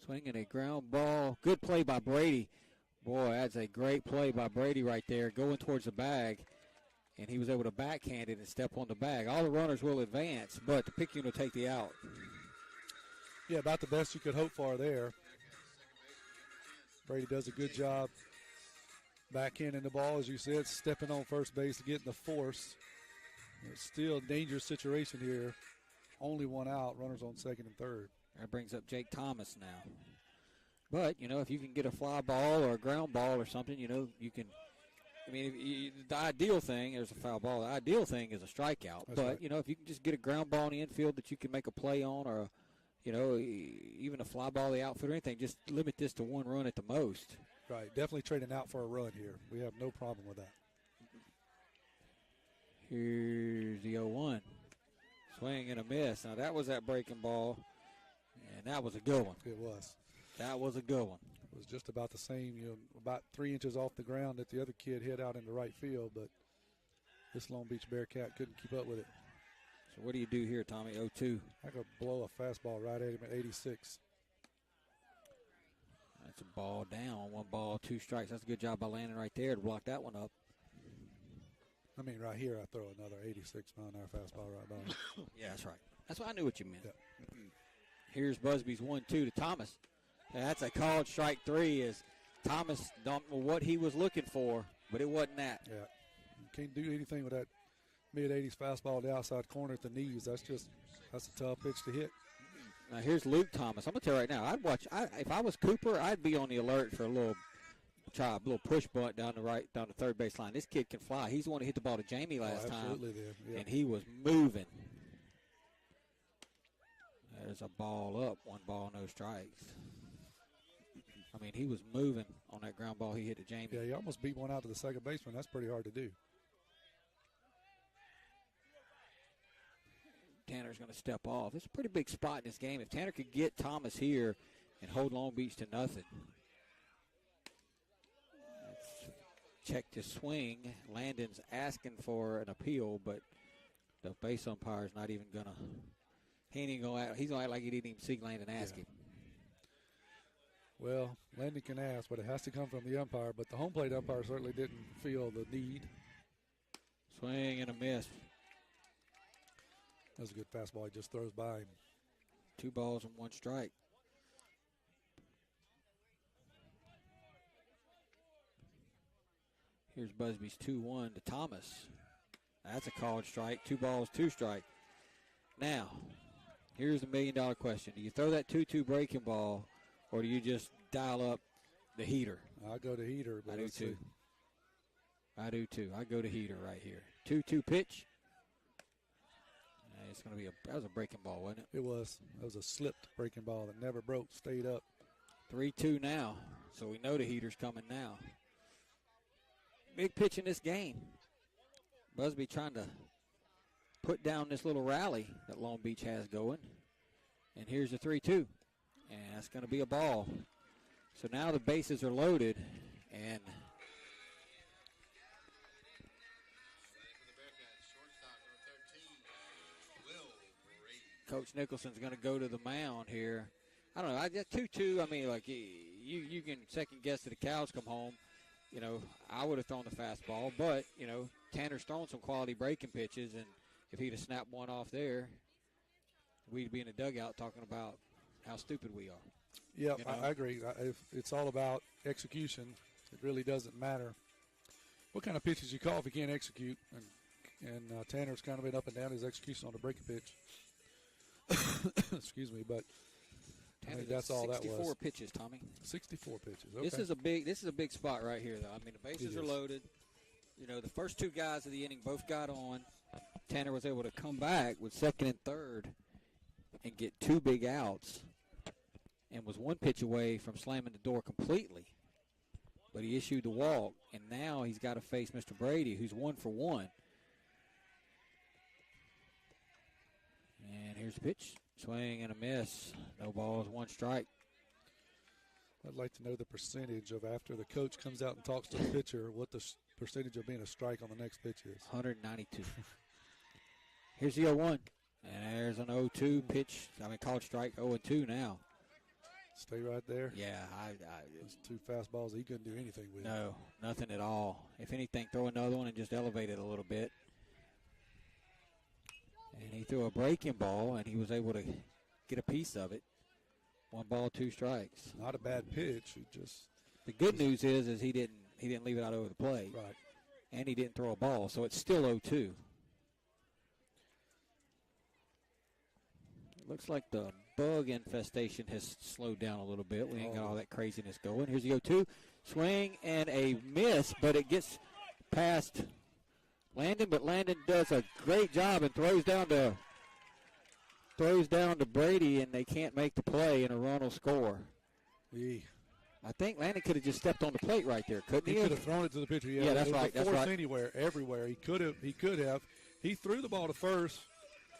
Swinging a ground ball. Good play by Brady. Boy, that's a great play by Brady right there, going towards the bag. And he was able to backhand it and step on the bag. All the runners will advance, but the Picayune will take the out. Yeah, about the best you could hope for there. Brady does a good job backhanding the ball, as you said, stepping on first base, getting the force. It's still a dangerous situation here. Only 1 out, runners on second and third. That brings up Jake Thomas now. But, if you can get a fly ball or a ground ball or something, you can. I mean, the ideal thing, there's a foul ball. The ideal thing is a strikeout. That's but, right. If you can just get a ground ball in the infield that you can make a play on, or, even a fly ball, the outfield or anything, just limit this to 1 run at the most. Right, definitely trading out for a run here. We have no problem with that. Here's the 0-1. Swing and a miss. Now, that was that breaking ball, and that was a good one. It was. That was a good one. It was just about the same, about 3 inches off the ground that the other kid hit out into right field, but this Long Beach Bearcat couldn't keep up with it. So what do you do here, Tommy? 0-2. I could blow a fastball right at him at 86. That's a ball down. 1 ball, 2 strikes. That's a good job by Landon right there to block that one up. I mean, right here I throw another 86-mile-an-hour fastball right by him. Yeah, that's right. That's what I knew what you meant. Yep. Here's Busby's 1-2 to Thomas. And that's a called strike 3 as Thomas don't know what he was looking for, but it wasn't that. Yeah. You can't do anything with that mid-80s fastball to the outside corner at the knees. That's a tough pitch to hit. Now here's Luke Thomas. I'm going to tell you right now, if I was Cooper, I'd be on the alert for a little push bunt down the third base line. This kid can fly. He's the one who hit the ball to Jamie last time. Yeah. And he was moving. There's a ball up, 1 ball, no strikes. I mean, he was moving on that ground ball he hit to Jamie. Yeah, he almost beat one out to the second baseman. That's pretty hard to do. Tanner's going to step off. It's a pretty big spot in this game. If Tanner could get Thomas here and hold Long Beach to nothing. Let's check the swing. Landon's asking for an appeal, but the base umpire's not even going to. He's going to act like he didn't even see Landon ask him. Well, Landon can ask, but it has to come from the umpire. But the home plate umpire certainly didn't feel the need. Swing and a miss. That's a good fastball. He just throws by him. 2 balls and 1 strike. Here's Busby's 2-1 to Thomas. That's a called strike. 2 balls, 2 strike. Now, here's the $1 million question. Do you throw that 2-2 breaking ball, or do you just dial up the heater? I go to heater. But I do too. I go to heater right here. 2-2 pitch. It's going to be that was a breaking ball, wasn't it? It was. That was a slipped breaking ball that never broke, stayed up. 3-2 now, so we know the heater's coming now. Big pitch in this game. Busby trying to put down this little rally that Long Beach has going. And here's the 3-2. And that's going to be a ball. So now the bases are loaded, and Coach Nicholson's going to go to the mound here. I don't know. I just 2-2. I mean, like you can second guess that the cows come home. You know, I would have thrown the fastball, but you know, Tanner's thrown some quality breaking pitches, and if he'd have snapped one off there, we'd be in the dugout talking about how stupid we are. Yeah, you know? I agree. It's all about execution. It really doesn't matter what kind of pitches you call if you can't execute. And Tanner's kind of been up and down his execution on the breaking pitch. Excuse me, but I think that's all that was. 64 pitches, Tommy. 64 pitches. Okay. This is a big spot right here, though. I mean, the bases are loaded. You know, the first two guys of the inning both got on. Tanner was able to come back with second and third and get two big outs, and was one pitch away from slamming the door completely. But he issued the walk, and now he's got to face Mr. Brady, who's 1 for 1. And here's the pitch. Swing and a miss. No balls, 1 strike. I'd like to know the percentage of after the coach comes out and talks to the pitcher, what the percentage of being a strike on the next pitch is. 192. Here's the 0-1. And there's an 0-2 pitch. I mean, called strike 0-2 now. Stay right there. Yeah. Those 2 fastballs he couldn't do anything with. No, nothing at all. If anything, throw another one and just elevate it a little bit. And he threw a breaking ball, and he was able to get a piece of it. 1 ball, 2 strikes. Not a bad pitch. The good news is he didn't leave it out over the plate. Right. And he didn't throw a ball, so it's still 0-2. It looks like the bug infestation has slowed down a little bit. We ain't got all that craziness going. Here's the 0-2. Swing and a miss, but it gets past Landon, but Landon does a great job and throws down to Brady, and they can't make the play, and a run will score. I think Landon could have just stepped on the plate right there, couldn't he? He could have thrown it to the pitcher. Yeah, that's right. That's right. Anywhere, everywhere. He could have. He threw the ball to first.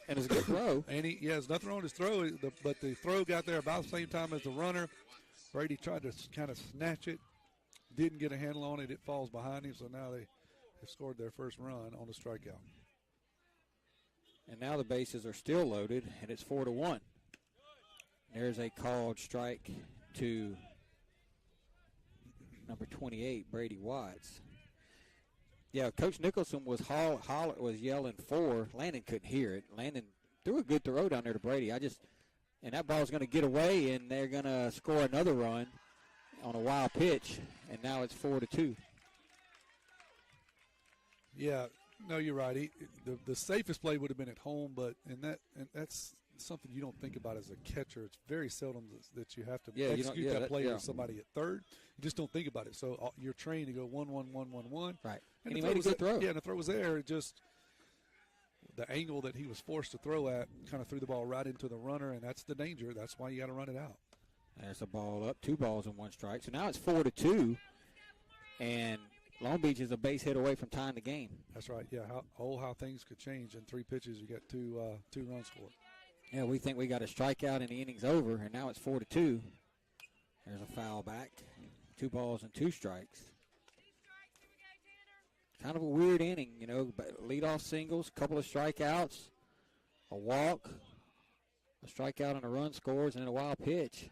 And it's a good throw. And there's nothing wrong with his throw, but the throw got there about the same time as the runner. Brady tried to kind of snatch it, didn't get a handle on it. It falls behind him, so now they have scored their first run on the strikeout. And now the bases are still loaded, and it's 4-1. There's a called strike to number 28, Brady Watts. Yeah, Coach Nicholson was yelling 4. Landon couldn't hear it. Landon threw a good throw down there to Brady. And that ball's going to get away, and they're going to score another run on a wild pitch, and now it's 4-2. Yeah, no, you're right. The safest play would have been at home, but that's something you don't think about as a catcher. It's very seldom that you have to execute that play with somebody at third. You just don't think about it. So you're trained to go 1-1-1-1-1. Right. And he made a good throw. Yeah, and the throw was there. It just the angle that he was forced to throw at kind of threw the ball right into the runner, and that's the danger. That's why you got to run it out. There's a ball up, 2 balls and 1 strike. So now it's 4-2, and Long Beach is a base hit away from tying the game. That's right. Yeah, how things could change in 3 pitches. You got 2 runs scored. Yeah, we think we got a strikeout and the inning's over, and now it's 4-2. There's a foul back. 2 balls and 2 strikes. Kind of a weird inning, you know. Leadoff singles, couple of strikeouts, a walk, a strikeout and a run scores, and then a wild pitch.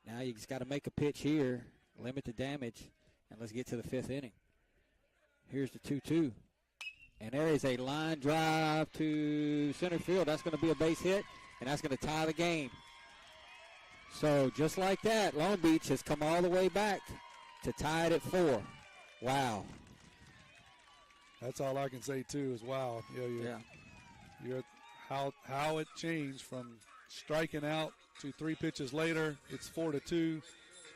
Now you just got to make a pitch here, limit the damage, and let's get to the 5th inning. Here's the 2-2. And there is a line drive to center field. That's going to be a base hit, and that's going to tie the game. So just like that, Long Beach has come all the way back to tie it at 4. Wow. That's all I can say, too, is wow. You're how it changed from striking out to 3 pitches later. It's 4-2.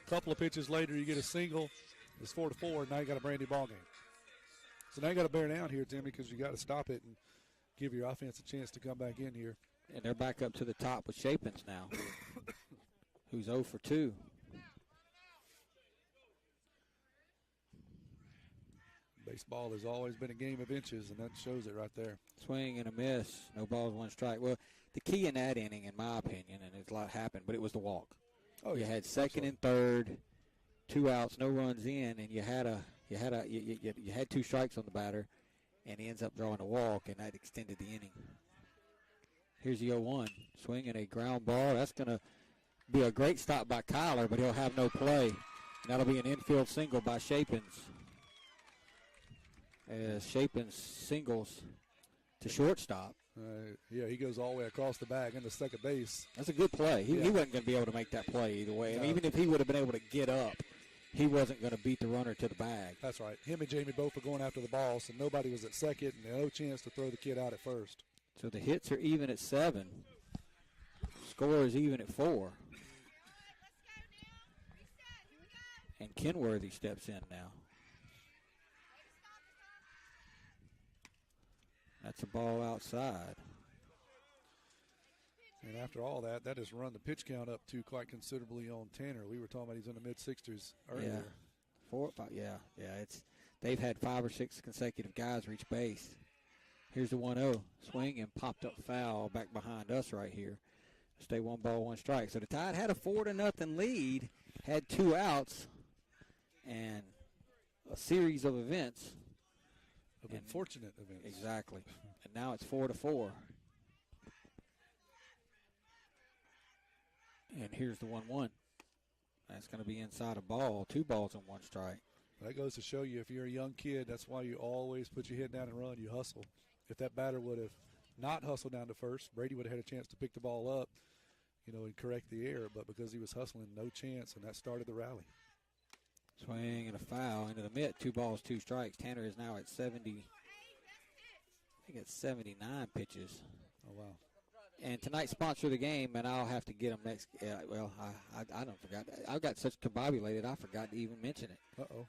A couple of pitches later, you get a single. It's 4-4, now you got a brand new ball game. So now you got to bear down here, Timmy, because you got to stop it and give your offense a chance to come back in here. And they're back up to the top with Shapins now, who's 0 for 2. Baseball has always been a game of inches, and that shows it right there. Swing and a miss. No balls, 1 strike. Well, the key in that inning, in my opinion, and it's a lot happened, but it was the walk. Oh, you yeah. had second and third, 2 outs, no runs in, and you had 2 strikes on the batter, and he ends up drawing a walk, and that extended the inning. Here's the 0-1, swinging a ground ball. That's going to be a great stop by Kyler, but he'll have no play. And that'll be an infield single by Shapins. As Shapins singles to shortstop. Yeah, he goes all the way across the bag into second base. That's a good play. He wasn't going to be able to make that play either way. No. And even if he would have been able to get up, he wasn't going to beat the runner to the bag. That's right. Him and Jamie both were going after the ball, so nobody was at second, and no chance to throw the kid out at first. So the hits are even at 7. Score is even at 4. And Kenworthy steps in now. That's a ball outside. And after all that has run the pitch count up to quite considerably on Tanner. We were talking about he's in the mid-60s earlier. Yeah, 4 or 5. Yeah. They've had 5 or 6 consecutive guys reach base. Here's the 1-0 swing and popped up foul back behind us right here. Stay 1 ball, 1 strike. So the Tide had a 4-0 lead, had 2 outs, and a series of events. Of unfortunate events. Exactly. And now it's 4-4. And here's the 1-1. That's going to be inside a ball. 2 balls and 1 strike. That goes to show you if you're a young kid, that's why you always put your head down and run. You hustle. If that batter would have not hustled down to first, Brady would have had a chance to pick the ball up, and correct the error. But because he was hustling, no chance, and that started the rally. Swing and a foul into the mitt. 2 balls, 2 strikes. Tanner is now at 70. I think it's 79 pitches. Oh, wow. And tonight's sponsor of the game, and I'll have to get him next. I don't forgot. I got such combobulated, I forgot to even mention it. Uh-oh.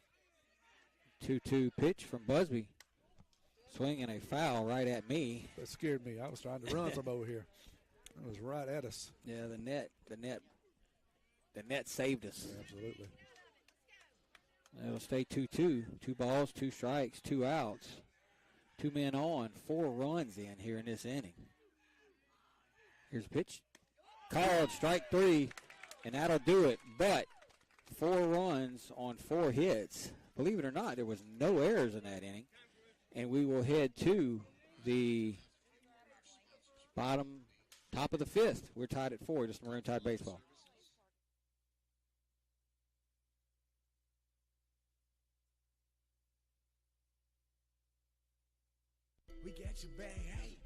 2-2 pitch from Busby. Swing and a foul right at me. That scared me. I was trying to run from over here. It was right at us. Yeah, the net saved us. Yeah, absolutely. It'll stay 2-2. 2 balls, 2 strikes, 2 outs. 2 men on, 4 runs in here in this inning. Here's a pitch. Called, strike 3, and that'll do it. But 4 runs on 4 hits. Believe it or not, there was no errors in that inning. And we will head to the top of the 5th. We're tied at 4, just Maroon Tide baseball. We got your back, hey.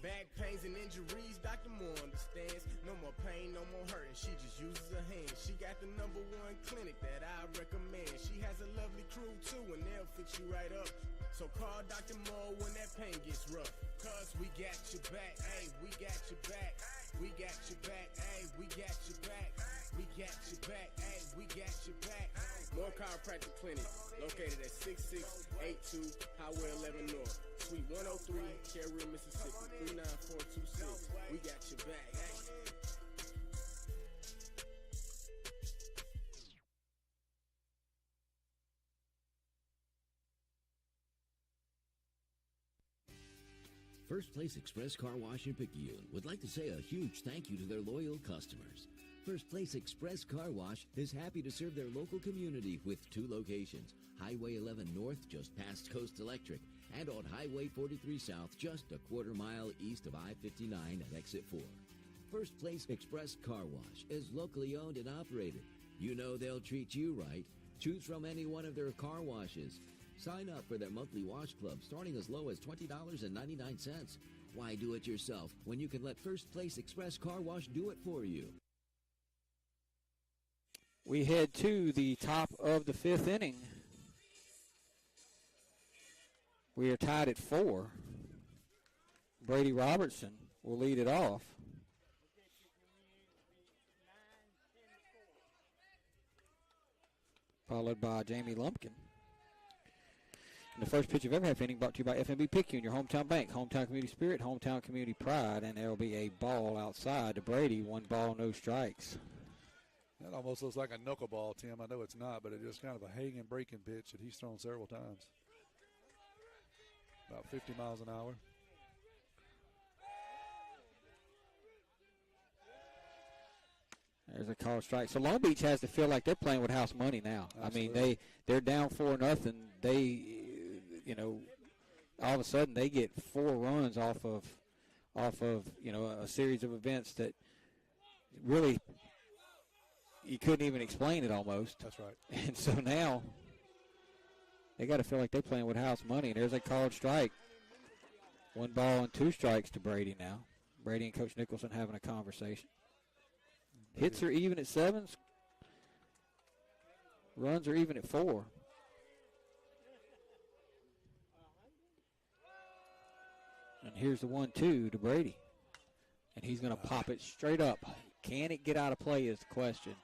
Back pains and injuries, Dr. Moore understands. No more pain, no more hurting. She just uses her hands. She got the #1 clinic that I recommend. She has a lovely crew too, and they'll fix you right up. So call Dr. Moore when that pain gets rough. Cause we got your back, hey, we got your back. We got your back, hey, we got your back. We got your back, hey, we got your back. More Chiropractic Clinic, located at 6682 Highway 11 North, Suite 103, Cherry, Mississippi, 39426. We got your back. First Place Express Car Wash in Picayune would like to say a huge thank you to their loyal customers. First Place Express Car Wash is happy to serve their local community with 2 locations, Highway 11 North just past Coast Electric and on Highway 43 South just a quarter mile east of I-59 at Exit 4. First Place Express Car Wash is locally owned and operated. You know they'll treat you right. Choose from any one of their car washes. Sign up for their monthly wash club starting as low as $20.99. Why do it yourself when you can let First Place Express Car Wash do it for you? We head to the top of the 5th inning. We are tied at 4. Brady Robertson will lead it off. Followed by Jamie Lumpkin. And the first pitch of every half inning brought to you by FNB Picayune, your hometown bank, hometown community spirit, hometown community pride, and there will be a ball outside to Brady. 1 ball, no strikes. That almost looks like a knuckleball, Tim. I know it's not, but it is kind of a hanging breaking pitch that he's thrown several times. About 50 miles an hour. There's a called strike. So Long Beach has to feel like they're playing with house money now. Absolutely. I mean, they're down 4-0. They, all of a sudden they get 4 runs off of a series of events that really you couldn't even explain it almost. That's right. And so now they got to feel like they're playing with house money. And there's a called strike. 1 ball and 2 strikes to Brady now. Brady and Coach Nicholson having a conversation. Hits are even at 7. Runs are even at 4. And here's the 1-2 to Brady. And he's going to pop it straight up. Can it get out of play is the question.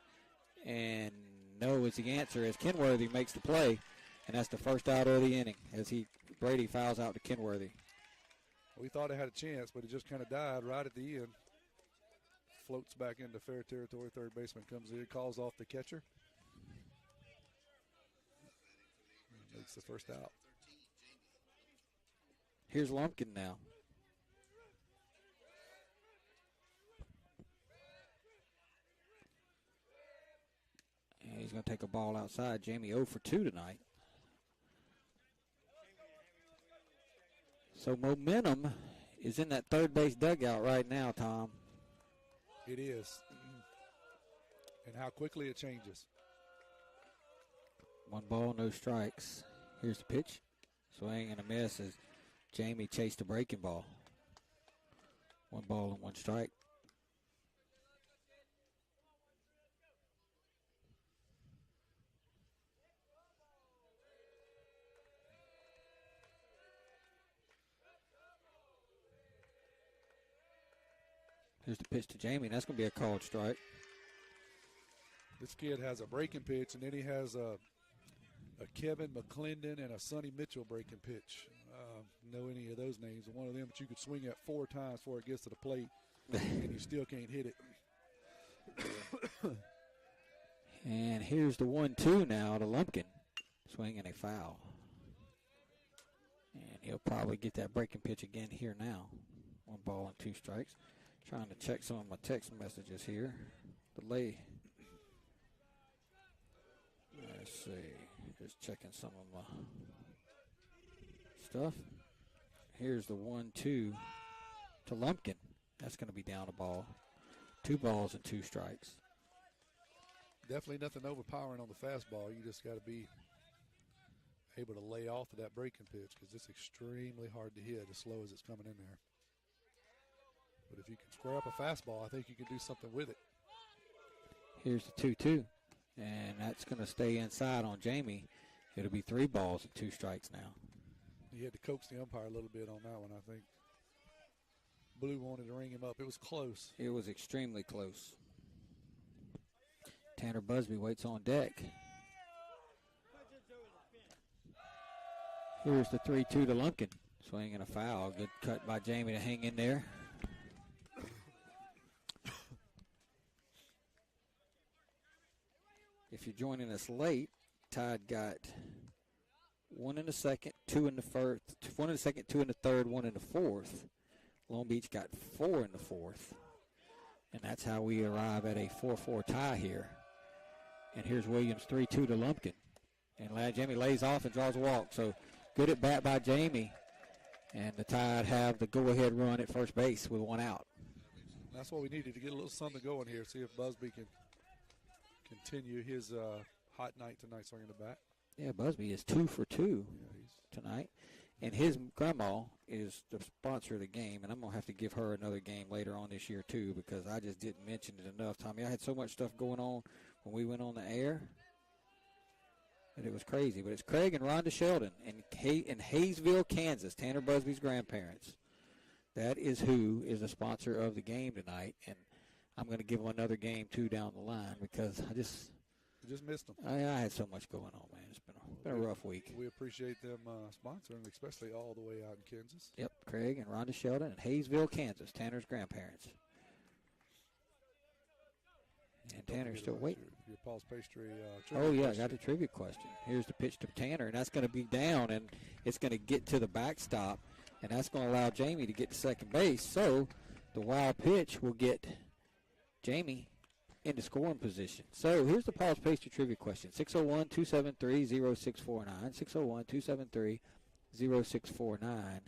And no is the answer as Kenworthy makes the play. And that's the first out of the inning as Brady fouls out to Kenworthy. We thought it had a chance, but it just kind of died right at the end. Floats back into fair territory. Third baseman comes in, calls off the catcher. Makes the first out. Here's Lumpkin now. And he's going to take a ball outside. Jamie 0 for 2 tonight. So momentum is in that third base dugout right now, Tom. It is. And how quickly it changes. 1 ball, no strikes. Here's the pitch. Swing and a miss as Jamie chased the breaking ball. 1 ball and 1 strike. Here's the pitch to Jamie, and that's going to be a called strike. This kid has a breaking pitch, and then he has a Kevin McClendon and a Sonny Mitchell breaking pitch. Know any of those names? One of them that you could swing at 4 times before it gets to the plate, and you still can't hit it. And here's the 1-2 now to Lumpkin. Swing and a foul. And he'll probably get that breaking pitch again here now. 1 ball and 2 strikes. Trying to check some of my text messages here. Delay. Let's see. Just checking some of my stuff. Here's the 1-2 to Lumpkin. That's going to be down a ball. 2 balls and 2 strikes. Definitely nothing overpowering on the fastball. You just got to be able to lay off of that breaking pitch because it's extremely hard to hit as slow as it's coming in there. But if you can square up a fastball, I think you can do something with it. Here's the 2-2. And that's going to stay inside on Jamie. It'll be 3 balls and 2 strikes now. He had to coax the umpire a little bit on that one, I think. Blue wanted to ring him up. It was close. It was extremely close. Tanner Busby waits on deck. Here's the 3-2 to Lumpkin. Swing and a foul. Good cut by Jamie to hang in there. If you're joining us late, Tide got 1 in the second, 2 in the first, 1 in the second, 2 in the third, 1 in the fourth. Long Beach got 4 in the fourth. And that's how we arrive at a 4-4 tie here. And here's Williams 3-2 to Lumpkin. And Jamie lays off and draws a walk. So good at bat by Jamie. And the Tide have the go-ahead run at first base with 1 out. That's what we needed to get a little something going here. See if Busby can continue his hot night tonight swinging the bat. Yeah, Busby is 2 for 2 tonight. And his grandma is the sponsor of the game, and I'm going to have to give her another game later on this year, too, because I just didn't mention it enough, Tommy. I had so much stuff going on when we went on the air that it was crazy. But it's Craig and Rhonda Sheldon in Hayesville, Kansas, Tanner Busby's grandparents. That is who is the sponsor of the game tonight, and I'm going to give them another game, too, down the line because I just missed them. I had so much going on, man. It's been a rough week. We appreciate them sponsoring, especially all the way out in Kansas. Yep, Craig and Rhonda Sheldon in Hayesville, Kansas, Tanner's grandparents. And Tanner's still waiting. Your Paul's Pastry trivia question. I got the trivia question. Here's the pitch to Tanner, and that's going to be down, and it's going to get to the backstop, and that's going to allow Jamie to get to second base. So the wild pitch will get Jamie into scoring position. So here's the Paul's Pastry Trivia question. 601-273-0649. 601-273-0649.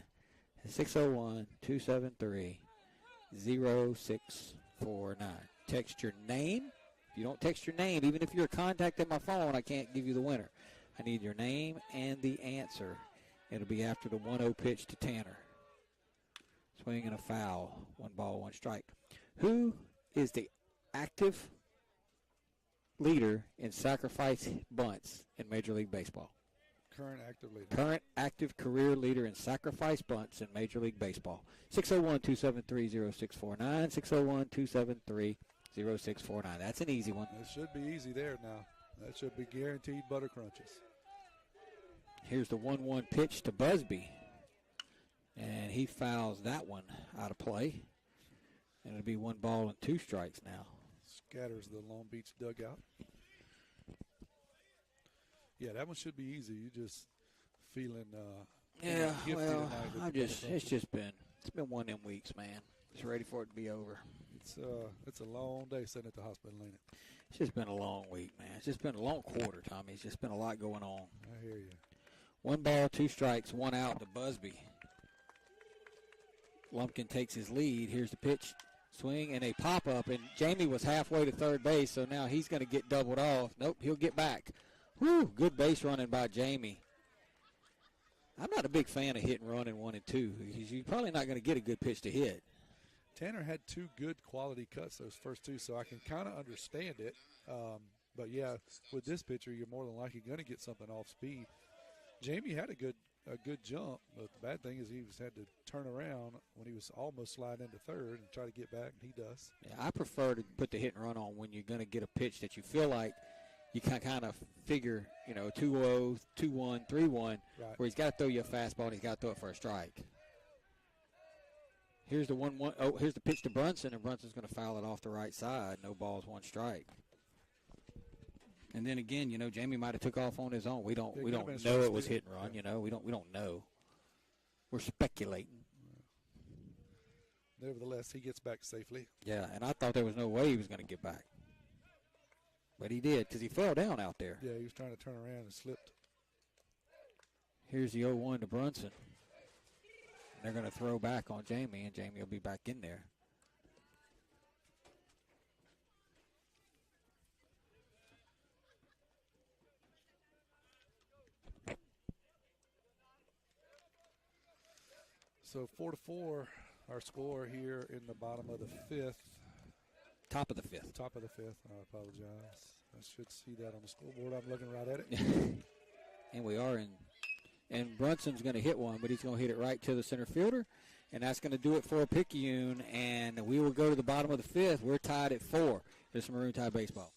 601-273-0649. Text your name. If you don't text your name, even if you're a contact at my phone, I can't give you the winner. I need your name and the answer. It'll be after the 1-0 pitch to Tanner. Swing and a foul. 1 ball, 1 strike. Who is the active leader in sacrifice bunts in Major League Baseball? Current active leader. Current active career leader in sacrifice bunts in Major League Baseball. 601-273-0649. 601-273-0649. That's an easy one. It should be easy there now. That should be guaranteed butter crunches. Here's the 1-1 pitch to Busby. And he fouls that one out of play. And it'll be 1 ball and 2 strikes now. Scatters the Long Beach dugout. Yeah, that one should be easy. You just feeling yeah, gifted well, tonight. it's been one of them weeks, man. Just ready for it to be over. It's a long day sitting at the hospital, ain't it? It's just been a long week, man. It's just been a long quarter, Tommy. It's just been a lot going on. I hear you. 1 ball, 2 strikes, 1 out to Busby. Lumpkin takes his lead. Here's the pitch, swing, and a pop-up. And Jamie was halfway to third base, so now he's going to get doubled off. Nope, he'll get back. Whew, good base running by Jamie. I'm not a big fan of hit and run in 1 and 2 because you're probably not going to get a good pitch to hit. Tanner had 2 good quality cuts those first 2, so I can kind of understand it. But, yeah, with this pitcher, you're more than likely going to get something off speed. Jamie had a good jump, but the bad thing is he had to turn around when he was almost sliding into third and try to get back, and he does. Yeah, I prefer to put the hit and run on when you're going to get a pitch that you feel like you can kind of figure, 2-0, 2-1, 3-1, right, where he's got to throw you a fastball and he's got to throw it for a strike. Here's the 1-1. Oh, here's the pitch to Brunson, and Brunson's going to foul it off the right side. No balls, 1 strike. And then again, Jamie might have took off on his own. We don't know it was hit and run. Yeah. We don't know. We're speculating. Nevertheless, he gets back safely. Yeah, and I thought there was no way he was going to get back, but he did because he fell down out there. Yeah, he was trying to turn around and slipped. Here's the 0-1 to Brunson. And they're going to throw back on Jamie, and Jamie will be back in there. So 4-4, our score here in the bottom of the 5th. Top of the 5th. Top of the 5th. I apologize. I should see that on the scoreboard. I'm looking right at it. And we are in. And Brunson's going to hit one, but he's going to hit it right to the center fielder. And that's going to do it for Picayune. And we will go to the bottom of the 5th. We're tied at 4. This is Maroon Tide Baseball.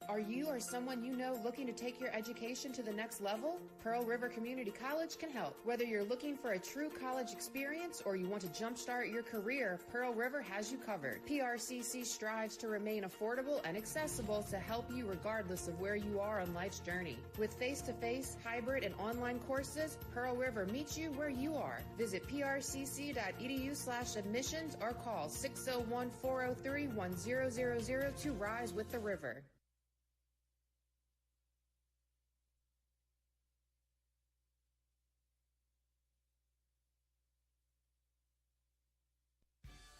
Are you or someone you know looking to take your education to the next level? Pearl River Community College can help. Whether you're looking for a true college experience or you want to jumpstart your career, Pearl River has you covered. PRCC strives to remain affordable and accessible to help you regardless of where you are on life's journey. With face-to-face, hybrid, and online courses, Pearl River meets you where you are. Visit prcc.edu/admissions or call 601-403-1000 to rise with the river.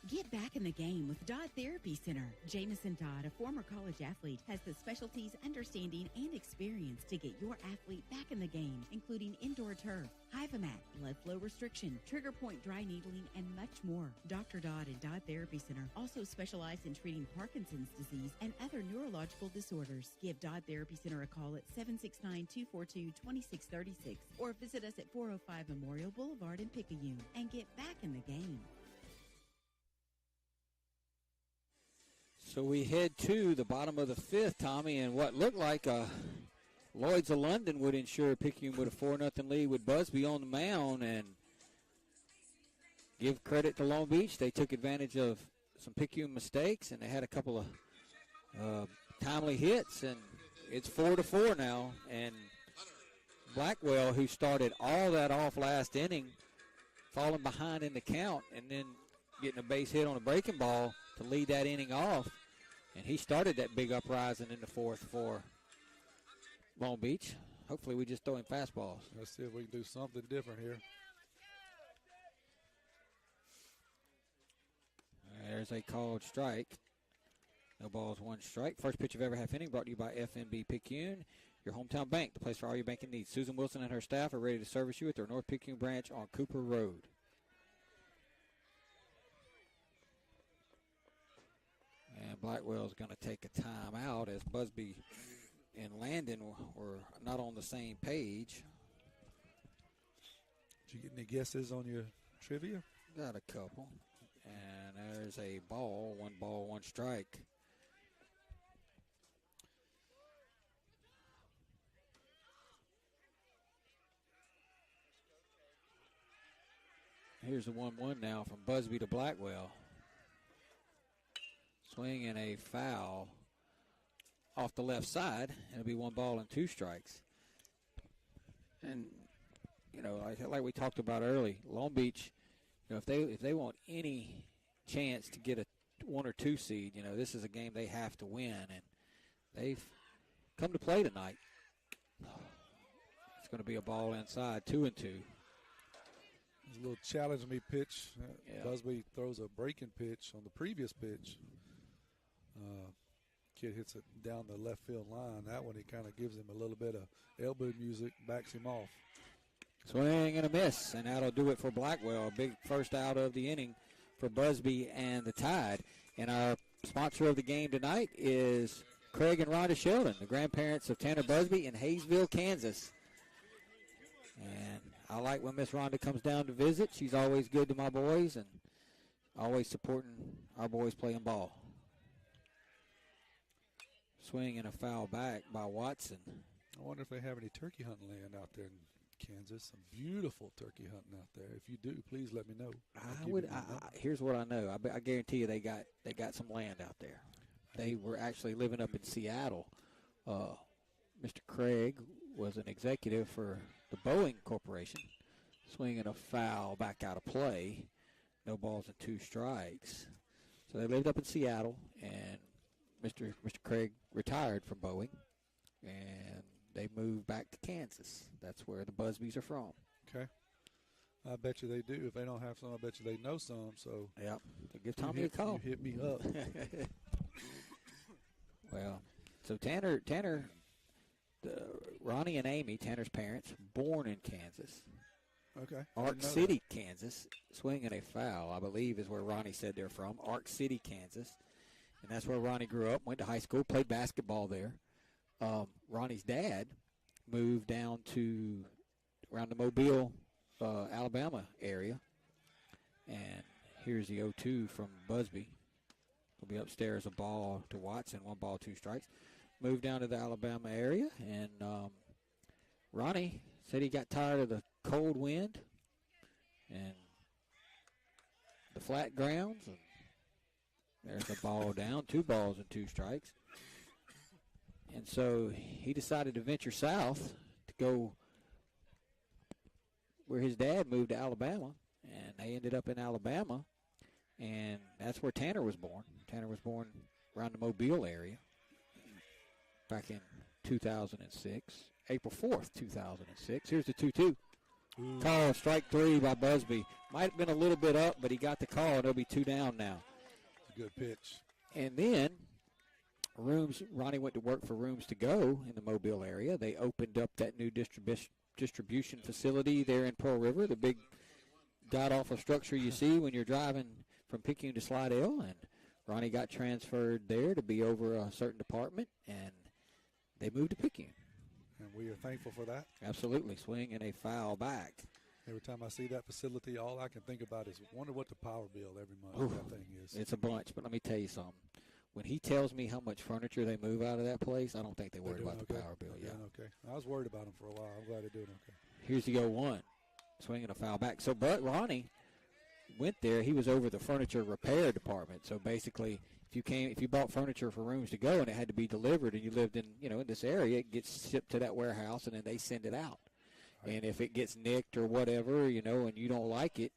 Get back in the game with Dodd Therapy Center. Jamison Dodd, a former college athlete, has the specialties, understanding, and experience to get your athlete back in the game, including indoor turf, Hyvamat, blood flow restriction, trigger point dry needling, and much more. Dr. Dodd and Dodd Therapy Center also specialize in treating Parkinson's disease and other neurological disorders. Give Dodd Therapy Center a call at 769-242-2636 or visit us at 405 Memorial Boulevard in Picayune and get back in the game. So we head to the bottom of the 5th, Tommy, and what looked like Lloyds of London would ensure Picayune with a 4-0 lead with Busby on the mound. And give credit to Long Beach. They took advantage of some Picayune mistakes, and they had a couple of timely hits, and it's 4-4 now. And Blackwell, who started all that off last inning, falling behind in the count and then getting a base hit on a breaking ball to lead that inning off. And he started that big uprising in the fourth for Long Beach. Hopefully we just throw him fastballs. Let's see if we can do something different here. There's a called strike. No balls, one strike. First pitch of every half inning brought to you by FNB Picayune, your hometown bank, the place for all your banking needs. Susan Wilson and her staff are ready to service you at their North Picayune branch on Cooper Road. And Blackwell's going to take a timeout as Busby and Landon were not on the same page. Did you get any guesses on your trivia? Got a couple. And there's a ball, one strike. Here's the 1-1 now from Busby to Blackwell. Swing and a foul off the left side. It'll be 1 ball and 2 strikes. And, you know, like we talked about early, Long Beach, you know, if they want any chance to get a 1 or 2 seed, you know, this is a game they have to win. And they've come to play tonight. It's going to be a ball inside, 2-2. It's a little challenge me pitch. Busby throws a breaking pitch on the previous pitch. Kid hits it down the left field line. That one, he kind of gives him a little bit of elbow music, backs him off. Swing and a miss, and that'll do it for Blackwell. A big first out of the inning for Busby and the Tide. And our sponsor of the game tonight is Craig and Rhonda Sheldon, the grandparents of Tanner Busby in Hayesville, Kansas. And I like when Miss Rhonda comes down to visit. She's always good to my boys and always supporting our boys playing ball. Swing and a foul back by Watson. I wonder if they have any turkey hunting land out there in Kansas. Some beautiful turkey hunting out there. If you do, please let me know. Here's what I know. I guarantee you they got some land out there. They were actually living up in Seattle. Mr. Craig was an executive for the Boeing Corporation. Swinging a foul back out of play. No balls and 2 strikes. So they lived up in Seattle, and Mr. Craig retired from Boeing, and they moved back to Kansas. That's where the Busbys are from. Okay. I bet you they do. If they don't have some, I bet you they know some. So yep. So give Tommy a call. You hit me up. Well, so Tanner, Ronnie and Amy, Tanner's parents, born in Kansas. Okay. Ark City, Kansas. Swinging a foul, I believe, is where Ronnie said they're from. Ark City, Kansas. And that's where Ronnie grew up, went to high school, played basketball there. Ronnie's dad moved down to around the Mobile, Alabama area. And here's the 0-2 from Busby. Will be upstairs, a ball to Watson, 1 ball, 2 strikes. Moved down to the Alabama area, and Ronnie said he got tired of the cold wind and the flat grounds. And there's a ball down, 2 balls and 2 strikes. And so he decided to venture south to go where his dad moved to Alabama, and they ended up in Alabama, and that's where Tanner was born. Tanner was born around the Mobile area back in 2006, April 4th, 2006. Here's the 2-2. Call, strike 3 by Busby. Might have been a little bit up, but he got the call, and it'll be 2 down now. Good pitch. And then Ronnie went to work for Rooms to Go in the Mobile area. They opened up that new distribution facility there in Pearl River, the big god-awful structure you see when you're driving from Picayune to Slidell. And Ronnie got transferred there to be over a certain department, and they moved to Picayune. And we are thankful for that. Absolutely. Swing and a foul back. Every time I see that facility, all I can think about is wonder what the power bill every month that thing is. It's a bunch, but let me tell you something. When he tells me how much furniture they move out of that place, I don't think they worry about the power bill. Yeah. Okay. I was worried about them for a while. I'm glad they're doing okay. Here's the 0-1. Swinging a foul back. So, but Ronnie went there. He was over the furniture repair department. So basically, if you bought furniture for Rooms to Go and it had to be delivered, and you lived in in this area, it gets shipped to that warehouse, and then they send it out. Right. And if it gets nicked or whatever, and you don't like it,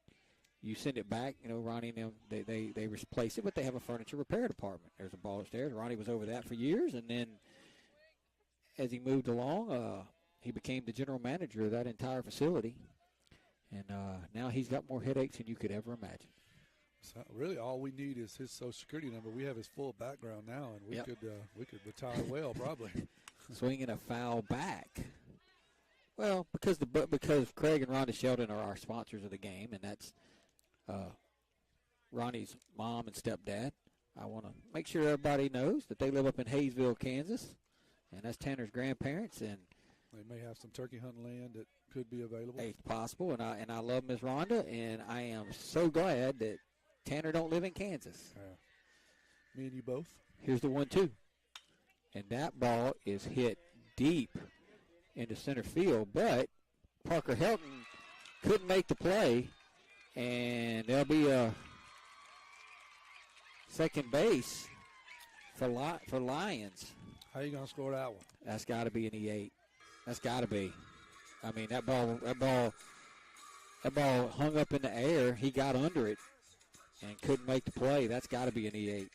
you send it back. Ronnie and them, they replace it, but they have a furniture repair department. There's a ball upstairs. Ronnie was over that for years, and then as he moved along, he became the general manager of that entire facility. And now he's got more headaches than you could ever imagine. So really, all we need is his Social Security number. We have his full background now, and we could retire well, probably. Swinging a foul back. Well, because Craig and Rhonda Sheldon are our sponsors of the game, and that's Ronnie's mom and stepdad. I want to make sure everybody knows that they live up in Hayesville, Kansas, and that's Tanner's grandparents. And they may have some turkey hunting land that could be available. It's possible, and I love Miss Rhonda, and I am so glad that Tanner don't live in Kansas. Me and you both. Here's the 1-2. And that ball is hit deep into center field, but Parker Helton couldn't make the play, and there'll be a second base for Lions. How you going to score that one? That's got to be an E8. That's got to be. I mean, that ball hung up in the air. He got under it and couldn't make the play. That's got to be an E8.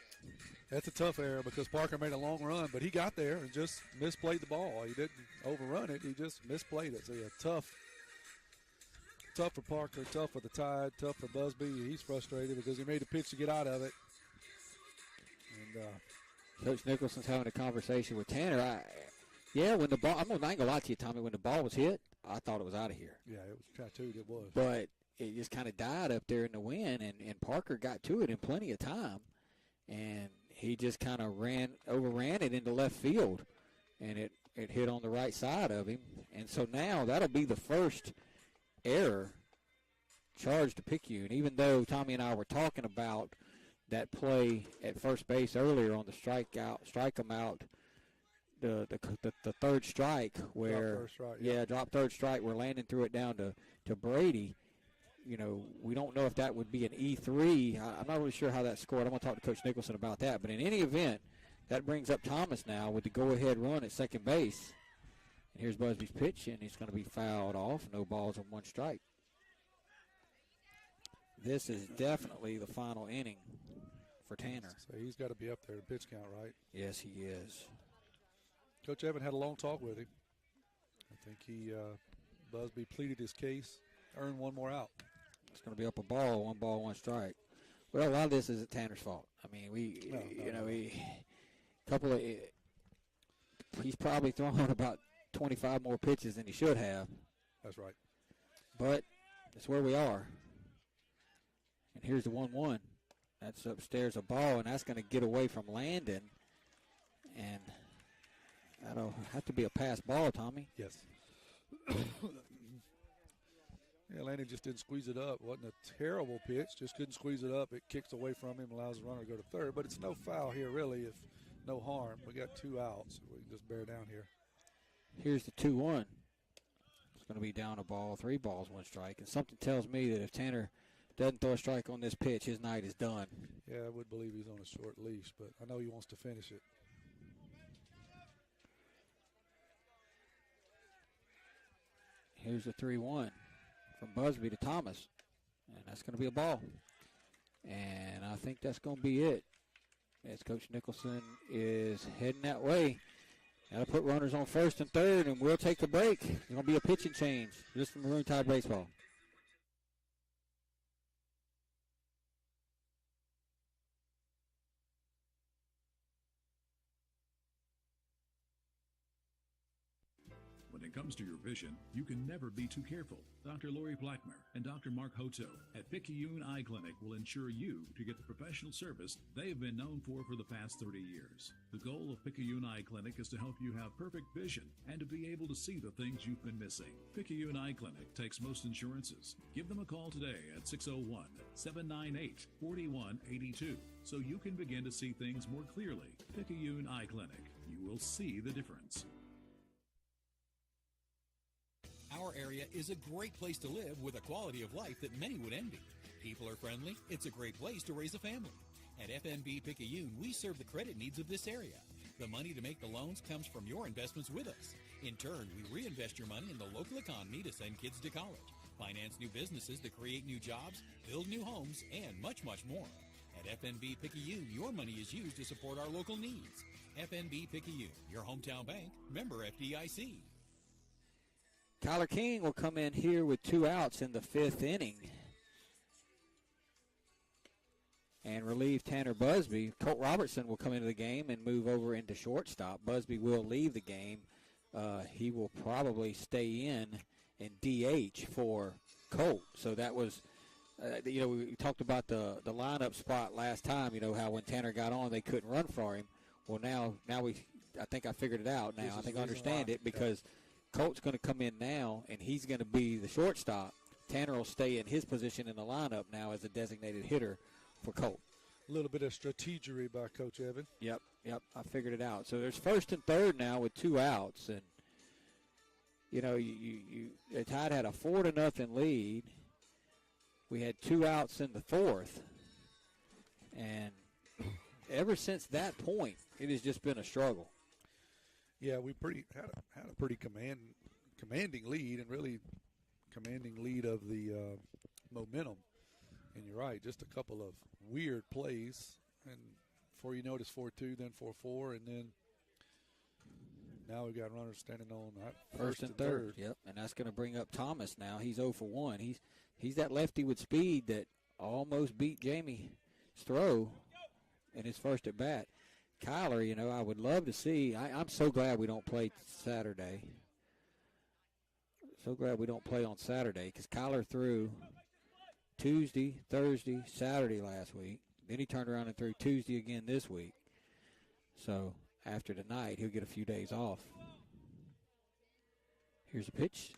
That's a tough error because Parker made a long run, but he got there and just misplayed the ball. He didn't overrun it. He just misplayed it. So, yeah, tough for Parker, tough for the Tide, tough for Busby. He's frustrated because he made the pitch to get out of it. And Coach Nicholson's having a conversation with Tanner. When the ball – I ain't going to lie to you, Tommy. When the ball was hit, I thought it was out of here. Yeah, it was tattooed. It was. But it just kind of died up there in the wind, and Parker got to it in plenty of time. And he just kind of overran it into left field, and it hit on the right side of him. And so now that'll be the first error charged to Picayune, even though Tommy and I were talking about that play at first base earlier on the strike him out, the third strike where drop third strike where Landon threw it down to Brady. We don't know if that would be an E3. I'm not really sure how that scored. I'm going to talk to Coach Nicholson about that. But in any event, that brings up Thomas now with the go-ahead run at second base. And here's Busby's pitch, and he's going to be fouled off. No balls and one strike. This is definitely the final inning for Tanner. So he's got to be up there in pitch count, right? Yes, he is. Coach Evan had a long talk with him. I think Busby pleaded his case, earned one more out. It's going to be up a ball, 1 ball, 1 strike. Well, a lot of this is at Tanner's fault. I mean, he's probably thrown about 25 more pitches than he should have. That's right. But that's where we are. And here's the 1-1. That's upstairs a ball, and that's going to get away from Landon. And that'll have to be a pass ball, Tommy. Yes. Yeah, Landon just didn't squeeze it up. Wasn't a terrible pitch, just couldn't squeeze it up. It kicks away from him, allows the runner to go to third. But it's no foul here, really, if no harm. We got 2 outs, so we can just bear down here. Here's the 2-1. It's going to be down a ball, 3 balls, 1 strike. And something tells me that if Tanner doesn't throw a strike on this pitch, his night is done. Yeah, I would believe he's on a short leash, but I know he wants to finish it. Here's the 3-1 from Busby to Thomas, and that's going to be a ball. And I think that's going to be it, as Coach Nicholson is heading that way. That'll put runners on first and third, and we'll take a break. There's going to be a pitching change just from Maroon Tide Baseball. When it comes to your vision, you can never be too careful. Dr. Lori Blackmer and Dr. Mark Hotzo at Picayune Eye Clinic will ensure you to get the professional service they have been known for the past 30 years. The goal of Picayune Eye Clinic is to help you have perfect vision and to be able to see the things you've been missing. Picayune Eye Clinic takes most insurances. Give them a call today at 601-798-4182 so you can begin to see things more clearly. Picayune Eye Clinic. You will see the difference. Our area is a great place to live with a quality of life that many would envy. People are friendly. It's a great place to raise a family. At FNB Picayune, we serve the credit needs of this area. The money to make the loans comes from your investments with us. In turn, we reinvest your money in the local economy to send kids to college. finance new businesses to create new jobs, build new homes, and much, much more. At FNB Picayune, your money is used to support our local needs. FNB Picayune, your hometown bank, member FDIC. Kyler King will come in here with 2 outs in the 5th inning and relieve Tanner Busby. Colt Robertson will come into the game and move over into shortstop. Busby will leave the game. He will probably stay in DH for Colt. So that was, we talked about the lineup spot last time, how when Tanner got on, they couldn't run for him. Well, now I think I figured it out now. I think I understand it because Colt's going to come in now, and he's going to be the shortstop. Tanner will stay in his position in the lineup now as a designated hitter for Colt. A little bit of strategery by Coach Evan. Yep, I figured it out. So there's 1st and 3rd now with 2 outs, and the Tide had a 4-0 lead. We had 2 outs in the 4th, and ever since that point, it has just been a struggle. Yeah, we had a pretty commanding lead, and really commanding lead of the momentum. And you're right, just a couple of weird plays, and before you know it, it's 4-2, then 4-4, and then now we've got runners standing on first and third. Yep, and that's going to bring up Thomas now. He's 0 for 1. He's that lefty with speed that almost beat Jamie Stroh in his first at bat. Kyler, I would love to see. I'm so glad we don't play Saturday. So glad we don't play on Saturday because Kyler threw Tuesday, Thursday, Saturday last week. Then he turned around and threw Tuesday again this week. So after tonight, he'll get a few days off. Here's a pitch.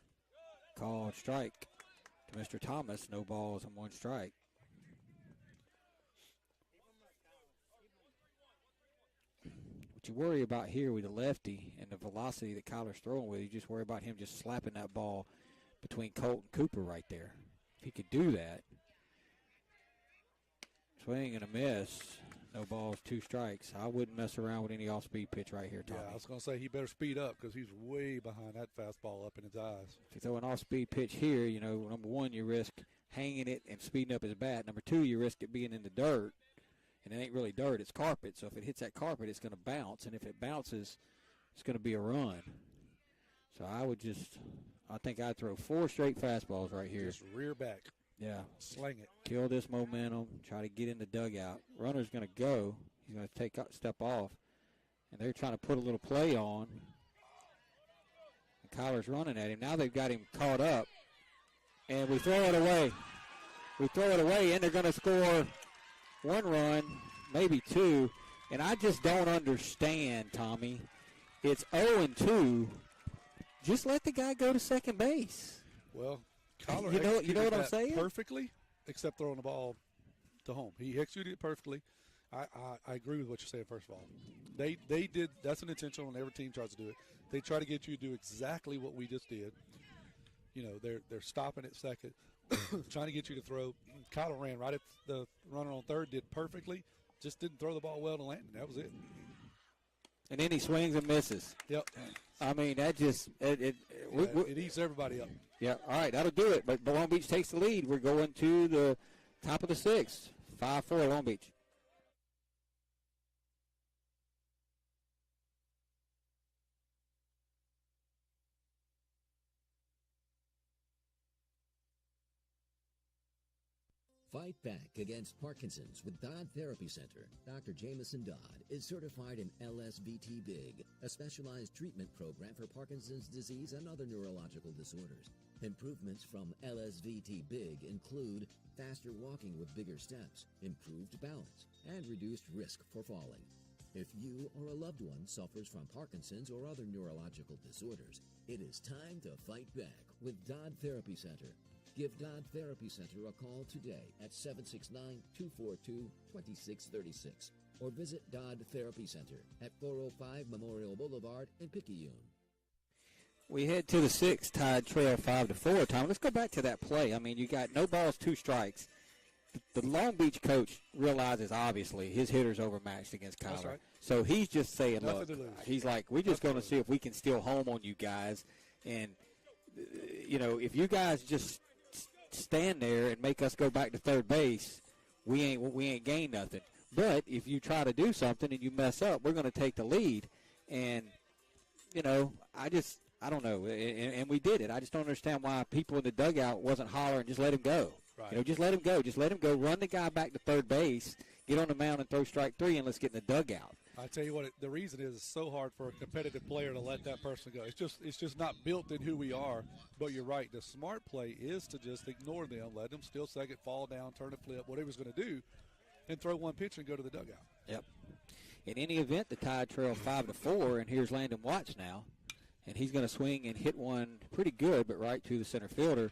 Called strike to Mr. Thomas. No balls and 1 strike. What you worry about here with the lefty and the velocity that Kyler's throwing with, you just worry about him just slapping that ball between Colt and Cooper right there. If he could do that. Swing and a miss. No balls, 2 strikes. I wouldn't mess around with any off-speed pitch right here, Tommy. Yeah, I was going to say he better speed up because he's way behind that fastball up in his eyes. If you throw an off-speed pitch here, number 1, you risk hanging it and speeding up his bat. Number 2, you risk it being in the dirt. And it ain't really dirt, it's carpet. So if it hits that carpet, it's going to bounce. And if it bounces, it's going to be a run. So I think I'd throw 4 straight fastballs right here. Just rear back. Yeah. Sling it. Kill this momentum. Try to get in the dugout. Runner's going to go. He's going to step off. And they're trying to put a little play on. And Kyler's running at him. Now they've got him caught up. And we throw it away. And they're going to score 1 run, maybe 2. And I just don't understand, Tommy. It's 0-2. Just let the guy go to second base. Well, Kyler you know what I'm saying? Perfectly, except throwing the ball to home. He executed it perfectly. I agree with what you're saying, first of all. They did. That's an intentional, and every team tries to do it. They try to get you to do exactly what we just did. They're stopping at second, trying to get you to throw. Kyler ran right at the runner on third, did perfectly, just didn't throw the ball well to Landon. That was it. And then he swings and misses. Yep. I mean, that just it eats everybody up. Yeah, all right, that'll do it. But Long Beach takes the lead. We're going to the top of the 6th. 5-4 Long Beach. Fight back against Parkinson's with Dodd Therapy Center. Dr. Jameson Dodd is certified in LSVT BIG, a specialized treatment program for Parkinson's disease and other neurological disorders. Improvements from LSVT BIG include faster walking with bigger steps, improved balance, and reduced risk for falling. If you or a loved one suffers from Parkinson's or other neurological disorders, it is time to fight back with Dodd Therapy Center. Give Dodd Therapy Center a call today at 769-242-2636 or visit Dodd Therapy Center at 405 Memorial Boulevard in Picayune. We head to the 6th, Tide trail 5-4. Tom, let's go back to that play. I mean, you got no balls, 2 strikes. The Long Beach coach realizes, obviously, his hitter's overmatched against Kyler. That's right. So he's just saying, Nothing look, to lose. he's like, we're just going to see if we can steal home on you guys. And, if you guys just stand there and make us go back to third base, we ain't gained nothing. But if you try to do something and you mess up, we're going to take the lead. And, you know, I don't know. And we did it. I just don't understand why people in the dugout wasn't hollering, just let him go. Right. You know, just let him go. Just let him go. Run the guy back to third base, get on the mound and throw strike 3, and let's get in the dugout. I tell you what, the reason is it's so hard for a competitive player to let that person go. It's just not built in who we are. But you're right. The smart play is to just ignore them, let them steal second, fall down, turn a flip, whatever he's going to do, and throw one pitch and go to the dugout. Yep. In any event, the Tide trail 5-4, and here's Landon Watts now. And he's going to swing and hit one pretty good, but right to the center fielder.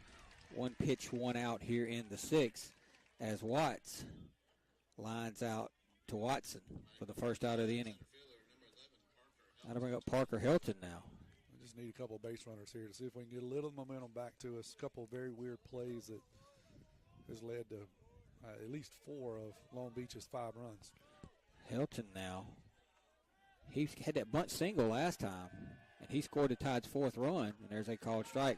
One pitch, one out here in the 6th as Watts lines out to Watson for the first out of the inning. Got to bring up Parker Helton now. We just need a couple of base runners here to see if we can get a little momentum back to us. A couple of very weird plays that has led to at least 4 of Long Beach's 5 runs. Helton now. He had that bunt single last time, and he scored the Tide's 4th run, and there's a called strike.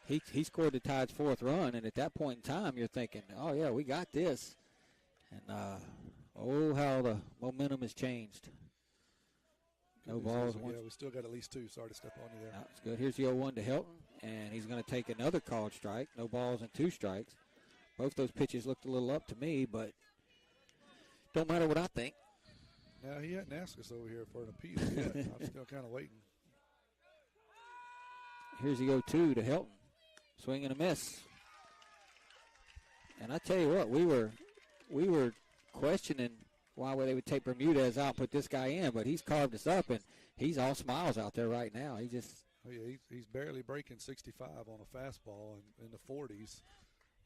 He scored the Tide's 4th run, and at that point in time, you're thinking, oh, yeah, we got this. And, how the momentum has changed. No balls. Yeah, we still got at least 2. Sorry to step on you there. That's good. Here's the 0-1 to Helton, and he's going to take another called strike. No balls and 2 strikes. Both those pitches looked a little up to me, but don't matter what I think. Now, he hadn't asked us over here for an appeal yet. I'm still kind of waiting. Here's the 0-2 to Helton. Swing and a miss. And I tell you what, we were questioning why they would take Bermudez out, put this guy in, but he's carved us up, and he's all smiles out there right now. He's barely breaking 65 on a fastball and in the 40s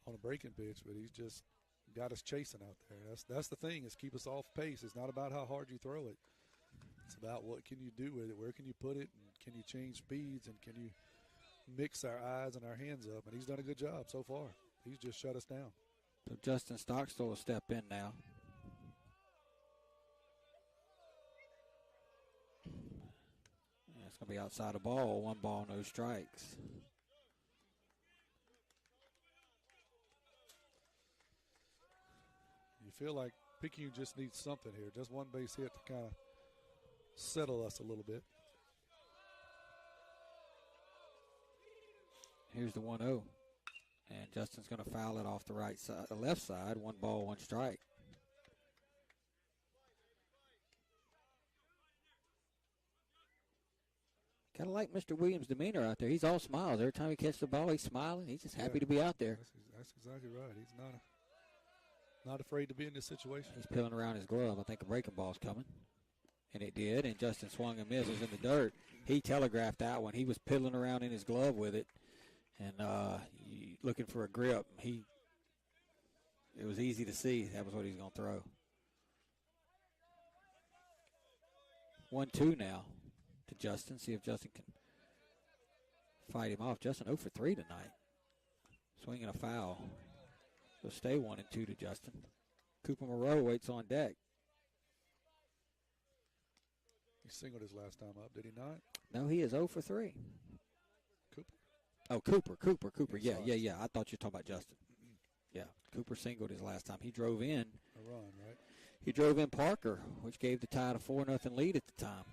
on a breaking pitch, but he's just got us chasing out there. That's the thing, is keep us off pace. It's not about how hard you throw it. It's about what can you do with it, where can you put it, and can you change speeds, and can you mix our eyes and our hands up. And he's done a good job so far. He's just shut us down. So Justin Stockstill will step in now. It's going to be outside the ball. 1 ball, no strikes. You feel like Picayune just needs something here. Just one base hit to kind of settle us a little bit. Here's the 1-0. And Justin's going to foul it off the right side, the left side. 1 ball, 1 strike. Kind of like Mr. Williams' demeanor out there. He's all smiles. Every time he catches the ball, he's smiling. He's just happy to be out there. That's exactly right. He's not afraid to be in this situation. He's peeling around his glove. I think a breaking ball's coming. And it did. And Justin swung and missed. It was in the dirt. He telegraphed that one. He was piddling around in his glove with it. And looking for a grip. It was easy to see that was what he was going to throw. 1-2 now to Justin. See if Justin can fight him off. Justin 0 for 3 tonight. Swinging a foul. So stay 1-2 to Justin. Cooper Moreau waits on deck. He singled his last time up, did he not? No, he is 0 for 3. Cooper? Oh, Cooper. Yeah. I thought you were talking about Justin. Yeah, Cooper singled his last time. He drove in. A run, right? He drove in Parker, which gave the Tide a 4-0 lead at the time.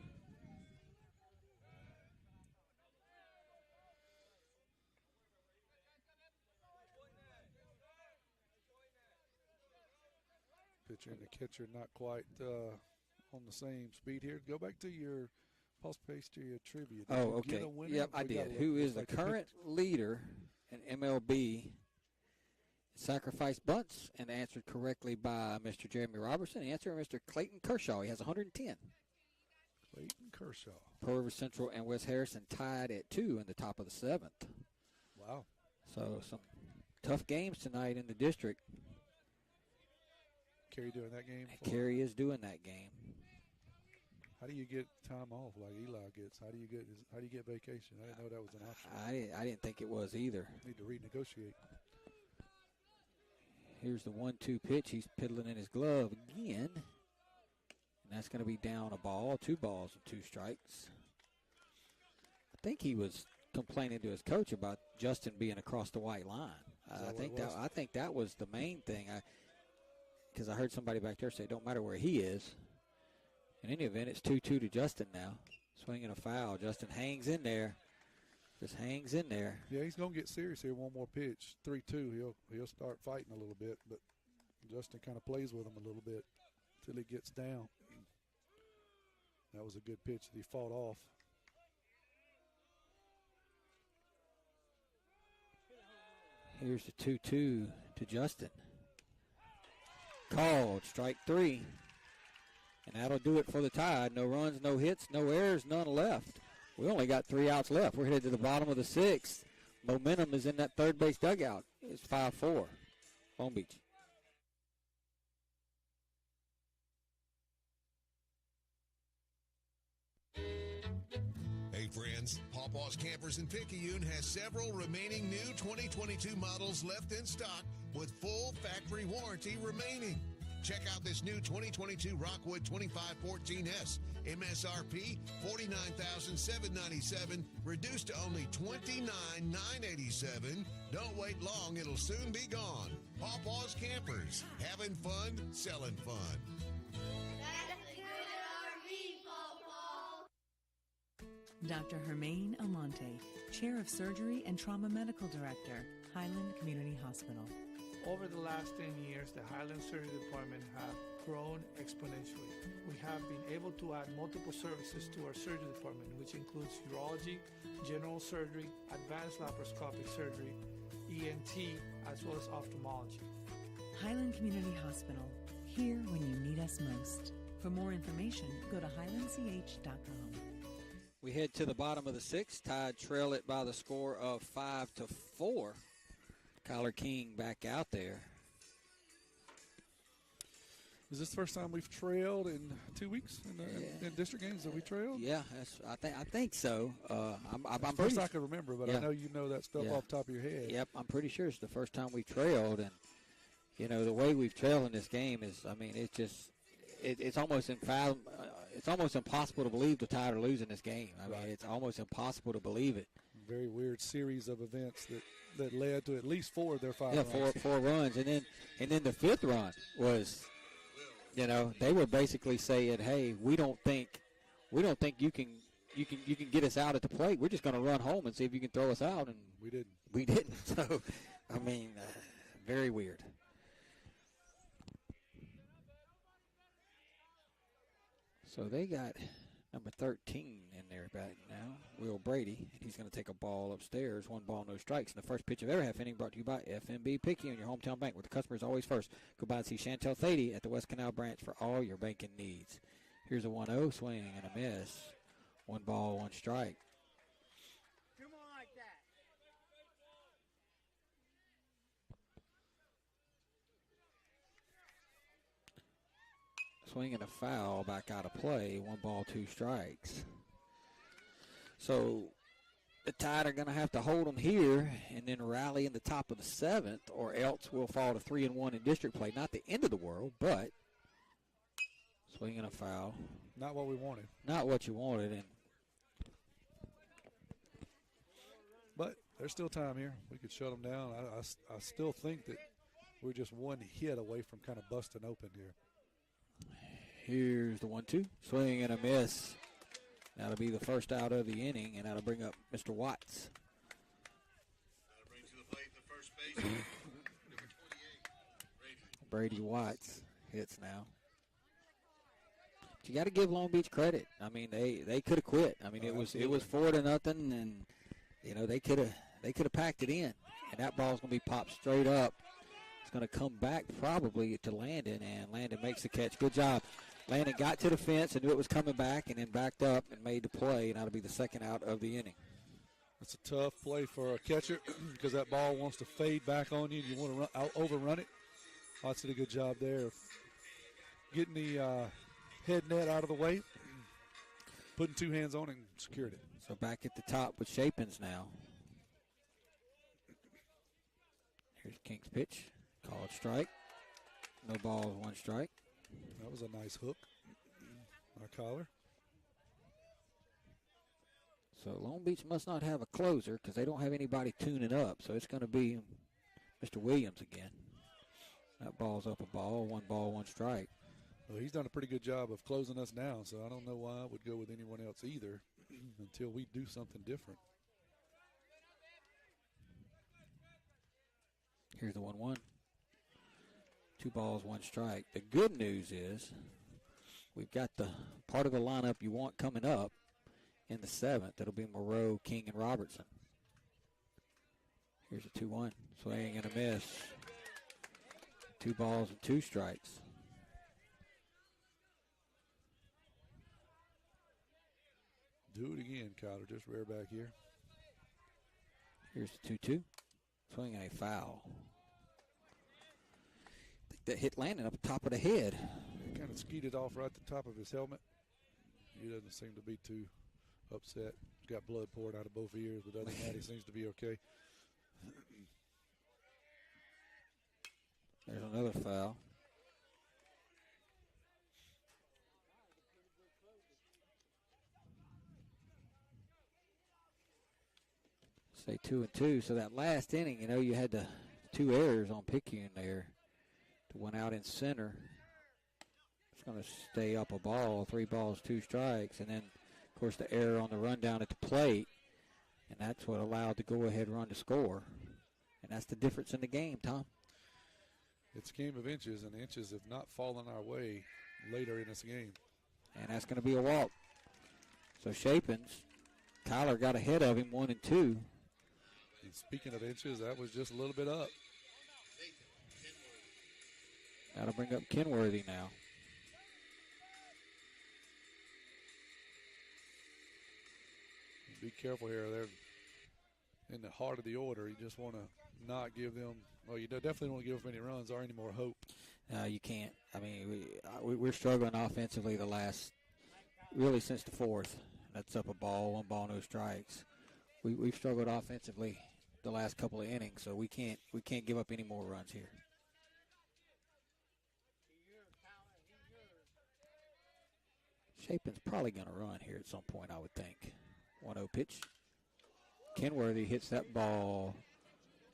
Pitcher and the catcher not quite on the same speed here. Go back to your post pastry trivia. Oh, okay. Yep, I did. Who is the current leader in MLB? Sacrifice bunts, and answered correctly by Mr. Jeremy Robertson. The answer Mr. Clayton Kershaw. He has 110. Clayton Kershaw. Pearl River Central and West Harrison tied at 2 in the top of the 7th. Wow. So some tough games tonight in the district. Kerry doing that game? Kerry is doing that game. How do you get time off like Eli gets? How do you get vacation? I didn't know that was an option. I didn't think it was either. Need to renegotiate. Here's the 1-2 pitch. He's piddling in his glove again. And that's going to be down a ball. 2 balls and 2 strikes. I think he was complaining to his coach about Justin being across the white line. I think that was the main thing. Because I heard somebody back there say it don't matter where he is. In any event, it's 2-2 to Justin now. Swinging a foul. Justin hangs in there. Just hangs in there. Yeah, he's going to get serious here. One more pitch. 3-2. He'll start fighting a little bit, but Justin kind of plays with him a little bit until he gets down. That was a good pitch that he fought off. Here's the 2-2 to Justin. Called, strike 3. And that'll do it for the Tide. No runs, no hits, no errors, none left. We only got 3 outs left. We're headed to the bottom of the 6th. Momentum is in that third base dugout. It's 5-4. Long Beach. Hey friends, Pawpaw's Campers in Picayune has several remaining new 2022 models left in stock with full factory warranty remaining. Check out this new 2022 Rockwood 2514S. MSRP $49,797, reduced to only $29,987. Don't wait long, it'll soon be gone. Pawpaw's Campers, having fun, selling fun. Dr. Hermaine Almonte, Chair of Surgery and Trauma Medical Director, Highland Community Hospital. Over the last 10 years, the Highland Surgery Department have grown exponentially. We have been able to add multiple services to our surgery department, which includes urology, general surgery, advanced laparoscopic surgery, ENT, as well as ophthalmology. Highland Community Hospital, here when you need us most. For more information, go to highlandch.com. We head to the bottom of the 6th. Tide trail it by the score of 5-4. Kyler King back out there. Is this the first time we've trailed in 2 weeks in district games that we trailed? Yeah, I think so. I'm first I can remember, but yeah. I know you know that stuff off the top of your head. Yep, I'm pretty sure it's the first time we trailed, and the way we've trailed in this game is, it's almost it's almost impossible to believe the Tide are losing this game. I mean, it's almost impossible to believe it. Very weird series of events that led to at least 4 of their 5 runs. Yeah, four runs, and then the 5th run was, they were basically saying, "Hey, we don't think you can get us out at the plate. We're just going to run home and see if you can throw us out." And we didn't. We didn't. So, very weird. So they got number 13 in there batting now, Will Brady. He's going to take a ball upstairs. 1 ball, no strikes. And the first pitch of every half inning brought to you by FNB Picayune, your hometown bank, where the customer is always first. Go by and see Chantel Thady at the West Canal branch for all your banking needs. Here's a 1-0 swing and a miss. 1 ball, 1 strike. Come on like that. Swing and a foul, back out of play. 1 ball, 2 strikes. So the Tide are going to have to hold them here and then rally in the top of the 7th, or else we'll fall to 3-1 in district play. Not the end of the world, but swing and a foul. Not what we wanted. Not what you wanted. But there's still time here. We could shut them down. I still think that we're just 1 hit away from kind of busting open here. Here's the 1-2. Swing and a miss. That'll be the first out of the inning, and that'll bring up Mr. Watts. That'll bring to the plate the first baseman, number 28, Brady Watts hits now. But you got to give Long Beach credit. I mean, they could have quit. I mean, it was 4-0, and they could have packed it in, and that ball's going to be popped straight up. It's going to come back probably to Landon, and Landon makes the catch. Good job. Landon got to the fence and knew it was coming back, and then backed up and made the play, and that'll be the second out of the inning. That's a tough play for a catcher because that ball wants to fade back on you, and you want to overrun it. Watts did a good job there of getting the head net out of the way, putting 2 hands on it, and secured it. So back at the top with Shapins now. Here's King's pitch. Called strike. No balls, 1 strike. That was a nice hook by Kyler. So Long Beach must not have a closer because they don't have anybody tuning up. So it's going to be Mr. Williams again. That ball's up a ball, 1 strike. Well, he's done a pretty good job of closing us down, so I don't know why I would go with anyone else either until we do something different. Here's the 1-1. 2 balls, 1 strike. The good news is we've got the part of the lineup you want coming up in the 7th. That'll be Moreau, King, and Robertson. Here's a 2-1. Swing and a miss. 2 balls and 2 strikes. Do it again, Kyler. Just rear back here. Here's the 2-2. Swing and a foul. I think that hit Landon up the top of the head. It kind of skeeted off right at the top of his helmet. He doesn't seem to be too upset. He's got blood pouring out of both ears, but other than that, he seems to be okay. There's another foul. Say 2-2. So that last inning, you had the 2 errors on Picayune there. The one out in center. It's going to stay up a ball, 3 balls, 2 strikes. And then, of course, the error on the run down at the plate. And that's what allowed the go-ahead run to score. And that's the difference in the game, Tom. It's a game of inches, and inches have not fallen our way later in this game. And that's going to be a walk. So Shapins, Kyler got ahead of him 1-2. And speaking of inches, that was just a little bit up. That'll bring up Kenworthy now. Be careful here. They're in the heart of the order. You just want to not give them, well, you definitely don't want to give them any runs or any more hope. You can't. I mean, we're struggling offensively really since the 4th. That's up a ball, 1 ball, no strikes. We've struggled offensively the last couple of innings, so we can't give up any more runs here. Shapin's probably going to run here at some point, I would think. 1-0 pitch. Kenworthy hits that ball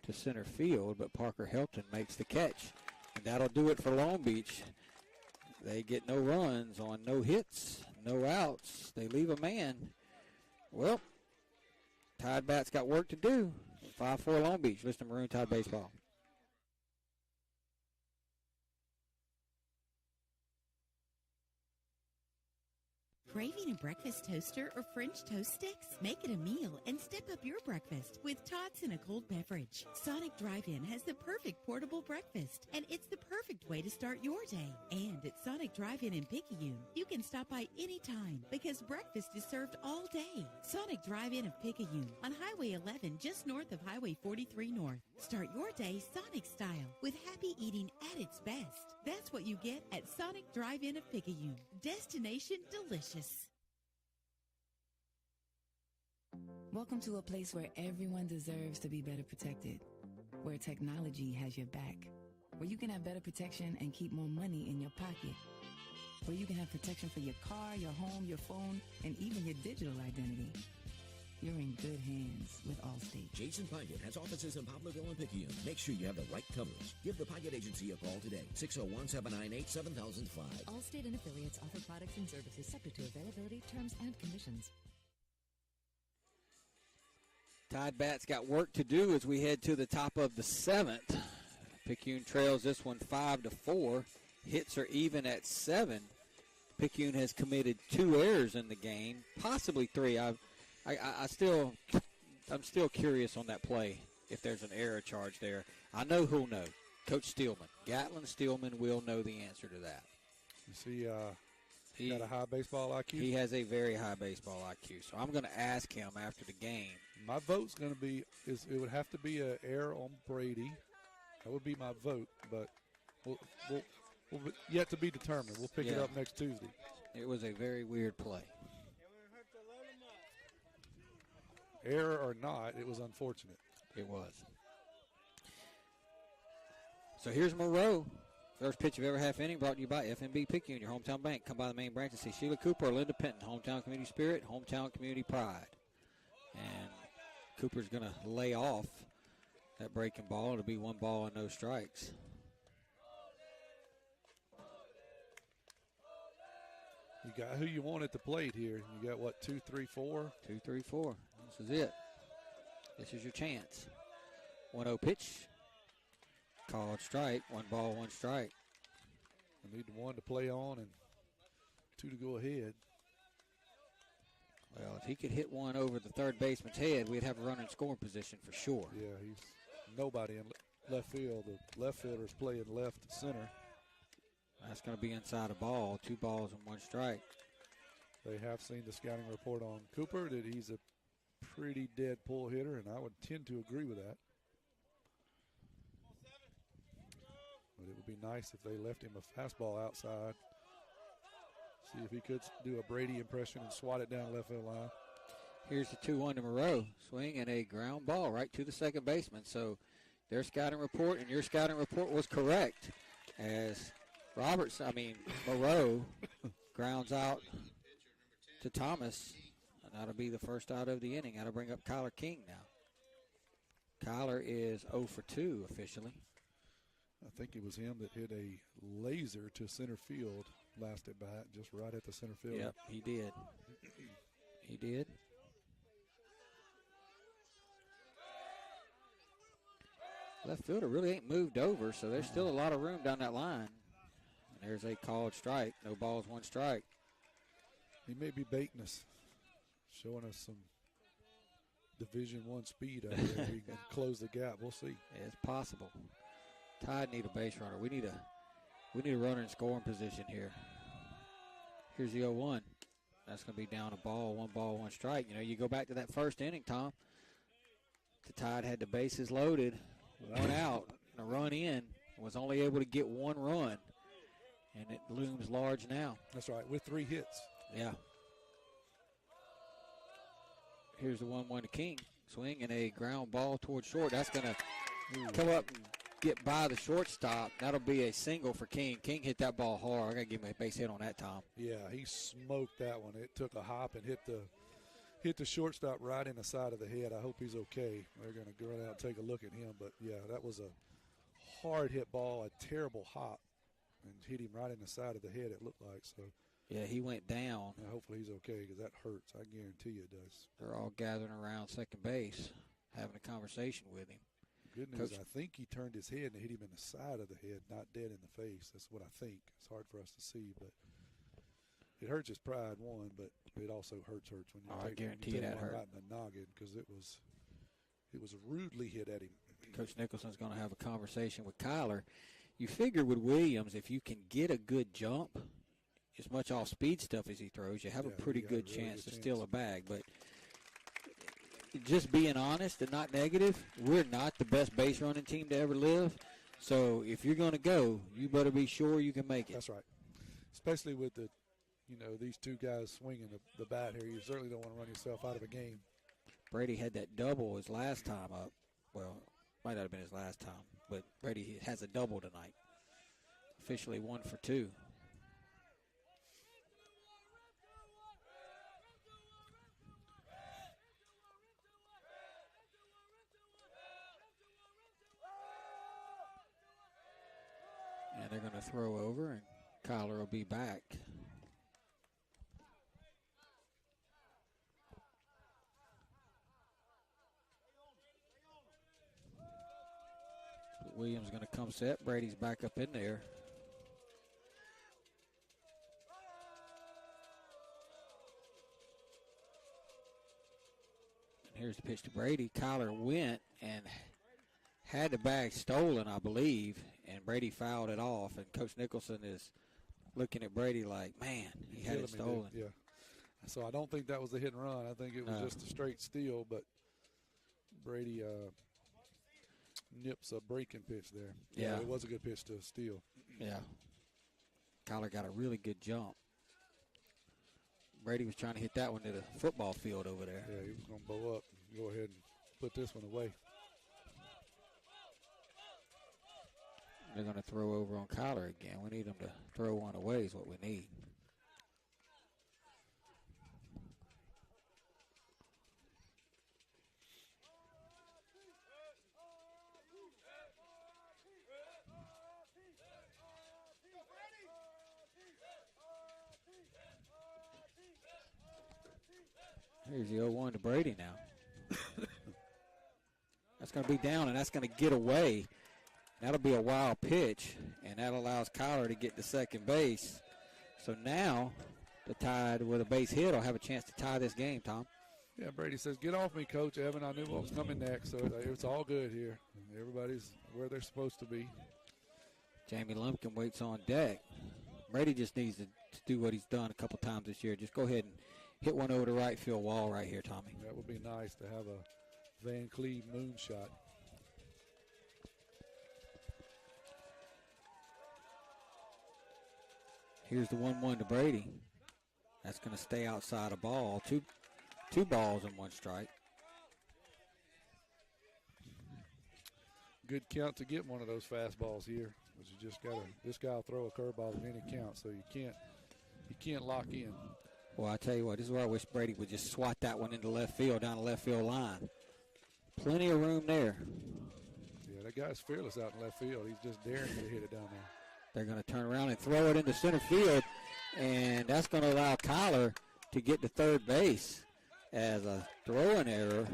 to center field, but Parker Helton makes the catch. And that'll do it for Long Beach. They get no runs on no hits, no outs. They leave a man. Well, Tide Bats got work to do. 5-4 Long Beach. Listen to Maroon Tide Baseball. Craving a breakfast toaster or French toast sticks? Make it a meal and step up your breakfast with tots and a cold beverage. Sonic Drive-In has the perfect portable breakfast, and it's the perfect way to start your day. And at Sonic Drive-In in Picayune, you can stop by anytime because breakfast is served all day. Sonic Drive-In of Picayune on Highway 11 just north of Highway 43 North. Start your day Sonic style with happy eating at its best. That's what you get at Sonic Drive-In of Picayune. Destination delicious. Welcome to a place where everyone deserves to be better protected, where technology has your back, where you can have better protection and keep more money in your pocket, where you can have protection for your car, your home, your phone, and even your digital identity. You're in good hands with Allstate. Jason Pyatt has offices in Poplarville and Picayune. Make sure you have the right coverage. Give the Pyatt Agency a call today. 601-798-7005. Allstate and affiliates offer products and services subject to availability, terms, and conditions. Tide Bats got work to do as we head to the top of the 7th. Picayune trails this one 5-4. Hits are even at 7. Picayune has committed 2 errors in the game, possibly 3. I'm still curious on that play if there's an error charge there. I know who'll know. Coach Steelman. Gatlin Steelman will know the answer to that. You see, he got a high baseball IQ? He has a very high baseball IQ. So I'm going to ask him after the game. My vote's going to be, it would have to be an error on Brady. That would be my vote, but we'll yet to be determined. We'll pick it up next Tuesday. It was a very weird play. Error or not, it was unfortunate. It was. So here's Moreau. First pitch of every half inning brought to you by FNB Picayune, your hometown bank. Come by the main branch and see Sheila Cooper or Linda Penton. Hometown community spirit, hometown community pride. And Cooper's going to lay off That breaking ball, it'll be 1 ball and no strikes. You got who you want at the plate here. You got what, 2, 3, 4? 2, 3, 4. This is it. This is your chance. 1-0 pitch. Called strike. 1 ball, 1 strike. We need 1 to play on and 2 to go ahead. Well, if he could hit one over the third baseman's head, we'd have a runner in scoring position for sure. Yeah, he's nobody in left field. The left fielder's playing left center. That's going to be inside a ball. 2 balls and 1 strike. They have seen the scouting report on Cooper that he's a pretty dead pull hitter, and I would tend to agree with that. But it would be nice if they left him a fastball outside. See if he could do a Brady impression and swat it down left field line. Here's the 2-1 to Moreau. Swing and a ground ball right to the second baseman. So their scouting report and your scouting report was correct. As Moreau grounds out to Thomas. And that'll be the first out of the inning. That'll bring up Kyler King now. Kyler is 0 for 2 officially. I think it was him that hit a laser to center field last at bat, just right at the center field. Yep, he did. He did. Left fielder really ain't moved over, so there's still a lot of room down that line. And there's a called strike. No balls, 1 strike. He may be baiting us, showing us some Division I speed out there. We can close the gap. We'll see. Yeah, it's possible. Tide need a base runner. We need a runner in scoring position here. Here's the 0-1. That's going to be down a ball, 1 ball, 1 strike. You know, you go back to that first inning, Tom. The Tide had the bases loaded, 1 out, and a run in. Was only able to get 1 run, and it looms large now. That's right, with 3 hits. Yeah. Here's the 1-1 to King. Swing and a ground ball towards short. That's going to come up and get by the shortstop. That'll be a single for King. King hit that ball hard. I got to give him a base hit on that, Tom. Yeah, he smoked that one. It took a hop and hit the shortstop right in the side of the head. I hope he's okay. They're going to go out and take a look at him. But, yeah, that was a hard hit ball, a terrible hop, and hit him right in the side of the head, it looked like. So. Yeah, he went down. Yeah, hopefully he's okay because that hurts. I guarantee you it does. They're all gathering around second base, having a conversation with him. Good news, I think he turned his head and hit him in the side of the head, not dead in the face. That's what I think. It's hard for us to see, but it hurts his pride, one, but it also hurts when you I guarantee you that hurt. Right in the noggin because it was rudely hit at him. Coach Nicholson's going to have a conversation with Kyler. You figure with Williams, if you can get a good jump, as much off-speed stuff as he throws, you have a pretty good chance to steal a bag. But just being honest and not negative, we're not the best base running team to ever live. So if you're going to go, you better be sure you can make it. That's right. Especially with these 2 guys swinging the bat here. You certainly don't want to run yourself out of a game. Brady had that double his last time up. Well, might not have been his last time, but Brady has a double tonight. Officially 1 for 2. And they're going to throw over, and Kyler will be back. Williams going to come set. Brady's back up in there. And here's the pitch to Brady. Kyler went and had the bag stolen, I believe, and Brady fouled it off. And Coach Nicholson is looking at Brady like, man, he had it stolen. Yeah. So I don't think that was a hit and run. I think it was just a straight steal, but Brady nips a breaking pitch there. Yeah. It was a good pitch to steal. Yeah. Kyler got a really good jump. Brady was trying to hit that one to the football field over there. Yeah, he was going to bow up and go ahead and put this one away. They're going to throw over on Kyler again. We need them to throw one away is what we need. Here's the 0-1 to Brady now. That's going to be down, and that's going to get away. That'll be a wild pitch, and that allows Kyler to get to second base. So now the Tide with a base hit will have a chance to tie this game, Tom. Yeah, Brady says, get off me, Coach Evan. I knew what was coming next, so it's all good here. Everybody's where they're supposed to be. Jamie Lumpkin waits on deck. Brady just needs to do what he's done a couple times this year. Just go ahead and hit one over the right field wall right here, Tommy. That would be nice to have a Van Cleve moonshot. Here's the 1-1 to Brady. That's going to stay outside a ball. Two balls and one strike. Good count to get one of those fastballs here. But you just got to, this guy will throw a curveball at any count, so you can't lock in. Well, I tell you what, this is where I wish Brady would just swat that one into left field, down the left field line. Plenty of room there. Yeah, that guy's fearless out in left field. He's just daring you to hit it down there. They're going to turn around and throw it into center field, and that's going to allow Kyler to get to third base as a throwing error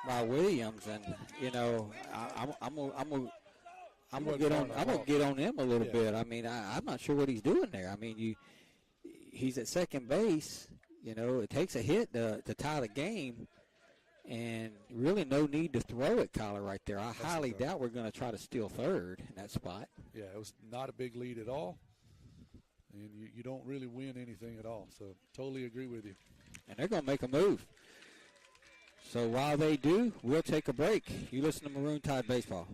by Williams. And you know, I'm gonna get on him a little bit. I mean, I'm not sure what he's doing there. I mean, he's at second base. You know, it takes a hit to tie the game. And really no need to throw at Kyler right there. I highly doubt we're going to try to steal third in that spot. Yeah, it was not a big lead at all. And you don't really win anything at all. So totally agree with you. And they're going to make a move. So while they do, we'll take a break. You listen to Maroon Tide Baseball.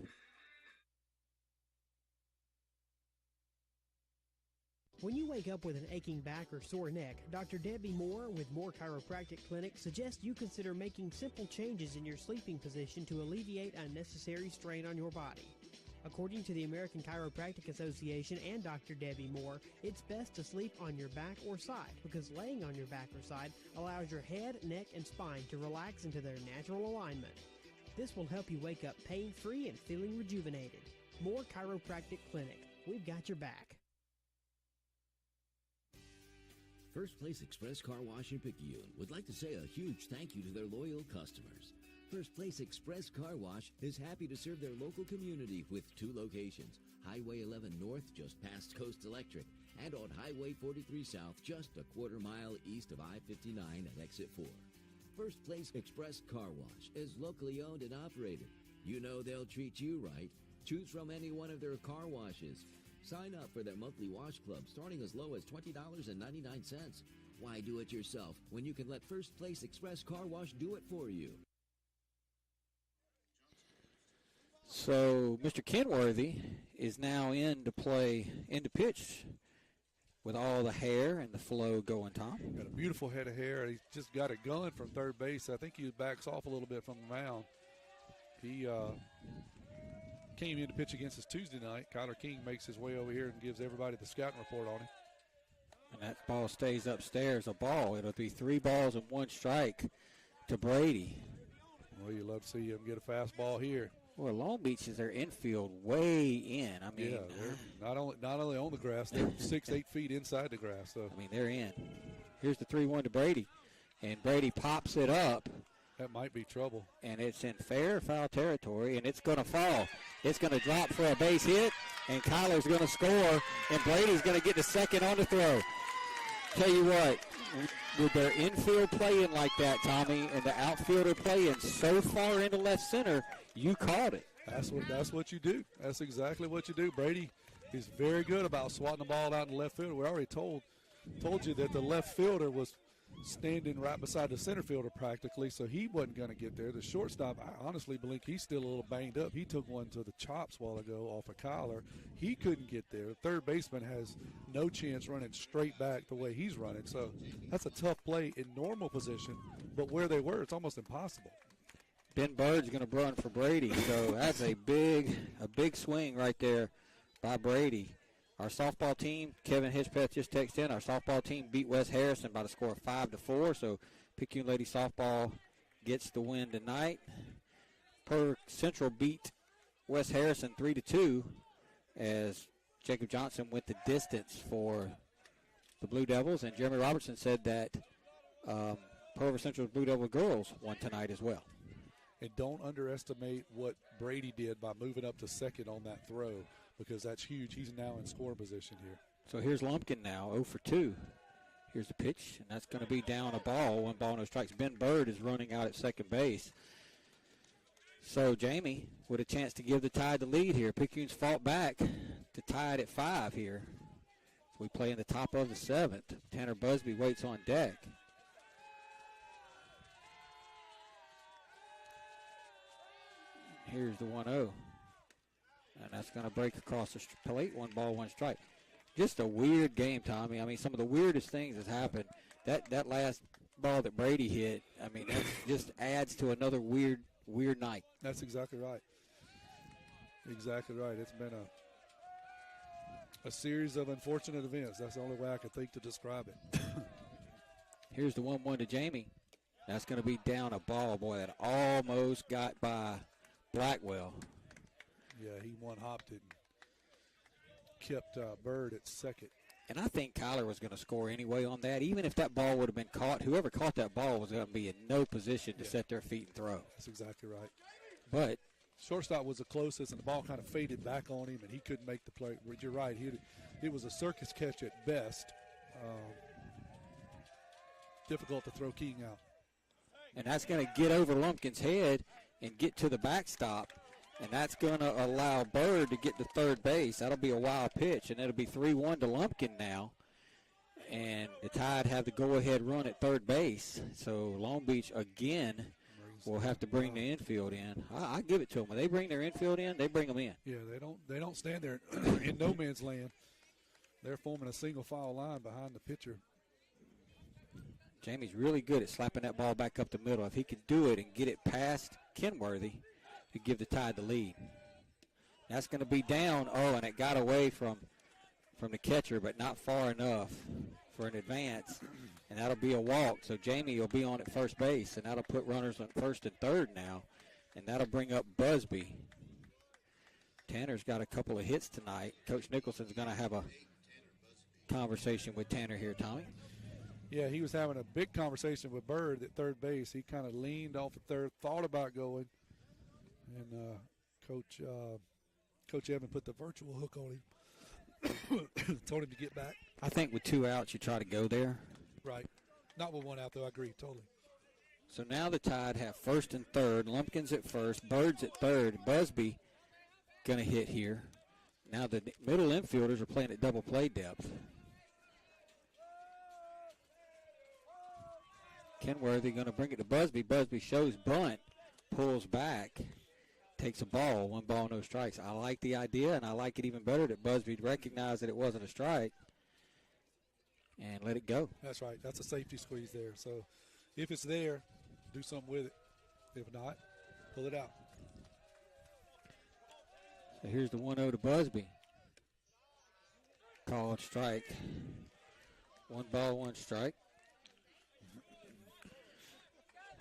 When you wake up with an aching back or sore neck, Dr. Debbie Moore with Moore Chiropractic Clinic suggests you consider making simple changes in your sleeping position to alleviate unnecessary strain on your body. According to the American Chiropractic Association and Dr. Debbie Moore, it's best to sleep on your back or side because laying on your back or side allows your head, neck, and spine to relax into their natural alignment. This will help you wake up pain-free and feeling rejuvenated. Moore Chiropractic Clinic. We've got your back. First Place Express Car Wash in Picayune would like to say a huge thank you to their loyal customers. First Place Express Car Wash is happy to serve their local community with 2 locations, Highway 11 North just past Coast Electric and on Highway 43 South just a quarter-mile east of I-59 at Exit 4. First Place Express Car Wash is locally owned and operated. You know they'll treat you right. Choose from any one of their car washes. Sign up for their monthly wash club starting as low as $20.99. Why do it yourself when you can let First Place Express Car Wash do it for you? So Mr. Kenworthy is now in to pitch with all the hair and the flow going, Tom. Got a beautiful head of hair. He's just got it going from third base. I think he backs off a little bit from the mound. He came in to pitch against us Tuesday night. Kyler King makes his way over here and gives everybody the scouting report on him. And that ball stays upstairs, a ball. It'll be 3 balls and 1 strike to Brady. Well, you love to see him get a fastball here. Well, Long Beach is their infield way in. I mean, yeah, they're not only on the grass, they're 6-8 feet inside the grass. So I mean, they're in. Here's the 3-1 to Brady, and Brady pops it up. That might be trouble. And it's in fair foul territory, and it's going to fall. It's going to drop for a base hit, and Kyler's going to score, and Brady's going to get the second on the throw. Tell you what, with their infield playing like that, Tommy, and the outfielder playing so far into left center, you caught it. That's what you do. That's exactly what you do. Brady is very good about swatting the ball out in left field. We already told you that the left fielder was standing right beside the center fielder practically, so he wasn't going to get there. The shortstop, I honestly believe he's still a little banged up. He took one to the chops a while ago off of Kyler. He couldn't get there. The third baseman has no chance running straight back the way he's running, so that's a tough play in normal position, but where they were, it's almost impossible. Ben Bird's going to run for Brady, so that's a big swing right there by Brady. Our softball team, Kevin Hitchpeth just texted in, our softball team beat West Harrison by the score of 5-4, so Picayune Lady Softball gets the win tonight. Per Central beat West Harrison 3-2 as Jacob Johnson went the distance for the Blue Devils, and Jeremy Robertson said that Pearl River Central's Blue Devil girls won tonight as well. And don't underestimate what Brady did by moving up to second on that throw, because that's huge. He's now in scoring position here. So here's Lumpkin now, 0 for 2. Here's the pitch, and that's going to be down a ball. 1 ball, no strikes. Ben Bird is running out at second base. So Jamie with a chance to give the Tide the lead here. Picayune's fought back to tie it at 5 here. We play in the top of the 7th. Tanner Busby waits on deck. Here's the 1-0. And that's going to break across the plate. 1 ball, 1 strike. Just a weird game, Tommy. I mean, some of the weirdest things has happened. That last ball that Brady hit, I mean, that just adds to another weird night. That's exactly right. Exactly right. It's been a series of unfortunate events. That's the only way I could think to describe it. Here's the 1-1 to Jamie. That's going to be down a ball, boy, that almost got by Blackwell. Yeah, he one-hopped it and kept Bird at second. And I think Kyler was going to score anyway on that. Even if that ball would have been caught, whoever caught that ball was going to be in no position to set their feet and throw. That's exactly right. But shortstop was the closest, and the ball kind of faded back on him, and he couldn't make the play. You're right. It was a circus catch at best. Difficult to throw King out. And that's going to get over Lumpkin's head and get to the backstop. And that's going to allow Bird to get to third base. That'll be a wild pitch, and it'll be 3-1 to Lumpkin now. And the Tide have the go-ahead run at third base. So Long Beach again will have to bring the infield in. I give it to them. When they bring their infield in, they bring them in. Yeah, they don't stand there in no man's land. They're forming a single file line behind the pitcher. Jamie's really good at slapping that ball back up the middle. If he can do it and get it past Kenworthy, to give the Tide the lead. That's going to be down. Oh, and it got away from the catcher, but not far enough for an advance. And that'll be a walk. So Jamie will be on at first base, and that'll put runners on first and third now. And that'll bring up Busby. Tanner's got a couple of hits tonight. Coach Nicholson's going to have a conversation with Tanner here, Tommy. Yeah, he was having a big conversation with Bird at third base. He kind of leaned off at third, thought about going. And Coach Evan put the virtual hook on him, told him to get back. I think with 2 outs, you try to go there. Right. Not with 1 out, though. I agree totally. So now the Tide have first and third. Lumpkin's at first. Bird's at third. Busby going to hit here. Now the middle infielders are playing at double play depth. Kenworthy going to bring it to Busby. Busby shows bunt, pulls back. Takes a ball, 1 ball, no strikes. I like the idea, and I like it even better that Busby recognized that it wasn't a strike and let it go. That's right. That's a safety squeeze there. So if it's there, do something with it. If not, pull it out. So here's the 1-0 to Busby. Called strike. 1 ball, 1 strike.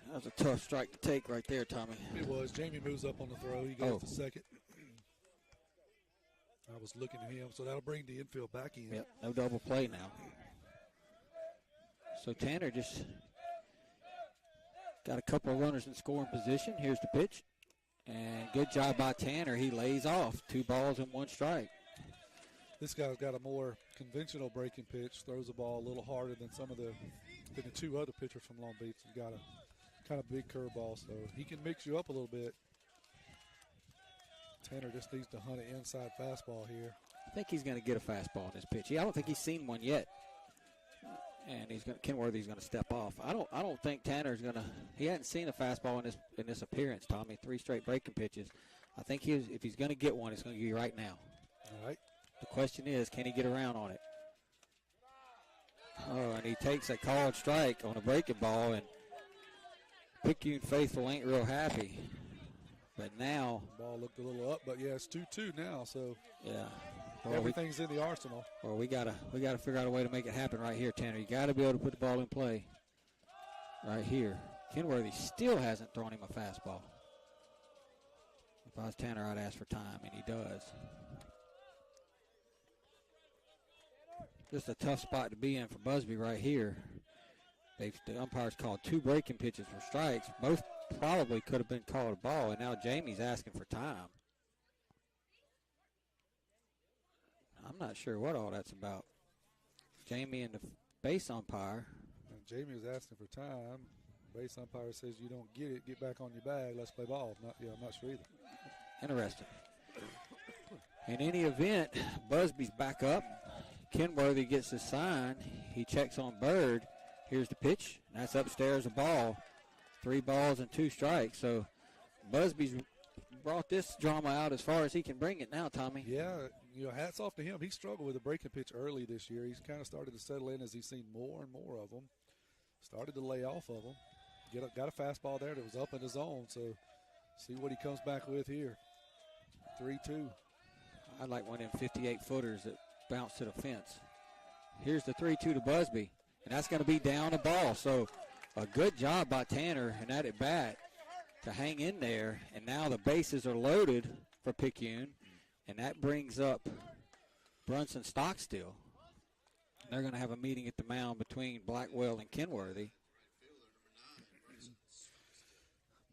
That was a tough strike to take right there, Tommy. It was. Jamie moves up on the throw. He goes to second. I was looking at him, so that'll bring the infield back in. Yep, no double play now. So Tanner just got a couple of runners in scoring position. Here's the pitch. And good job by Tanner. He lays off 2 balls and 1 strike. This guy's got a more conventional breaking pitch, throws the ball a little harder than the 2 other pitchers from Long Beach. He's got a kind of big curveball, so he can mix you up a little bit. Tanner just needs to hunt an inside fastball here. I think he's going to get a fastball in this pitch. I don't think he's seen one yet, and Kenworthy's going to step off. I don't think Tanner's going to. He hadn't seen a fastball in this appearance, Tommy. 3 straight breaking pitches. I think if he's going to get one, it's going to be right now. All right. The question is, can he get around on it? Oh, and he takes a called strike on a breaking ball, and Picayune faithful ain't real happy. But now ball looked a little up, but yeah, it's 2-2 now. So yeah, well, everything's in the arsenal. Well, we gotta figure out a way to make it happen right here, Tanner. You got to be able to put the ball in play right here. Kenworthy still hasn't thrown him a fastball. If I was Tanner, I'd ask for time, and he does. Just a tough spot to be in for Busby right here. The umpires called 2 breaking pitches for strikes. Both probably could have been called a ball, and now Jamie's asking for time. I'm not sure what all that's about. Jamie and the base umpire. And Jamie was asking for time. Base umpire says you don't get it, get back on your bag, let's play ball. I'm not sure either. Interesting. In any event, Busby's back up. Kenworthy gets his sign. He checks on Bird. Here's the pitch. That's upstairs, a ball. 3 balls and 2 strikes. So Busby's brought this drama out as far as he can bring it now, Tommy. Yeah, hats off to him. He struggled with a breaking pitch early this year. He's kind of started to settle in as he's seen more and more of them. Started to lay off of them. Got a fastball there that was up in his zone. So see what he comes back with here. 3-2. I like one of them 58-footers that bounce to the fence. Here's the 3-2 to Busby, and that's going to be down a ball. So a good job by Tanner and that at bat to hang in there. And now the bases are loaded for Picayune, and that brings up Brunson Stockstill. They're going to have a meeting at the mound between Blackwell and Kenworthy.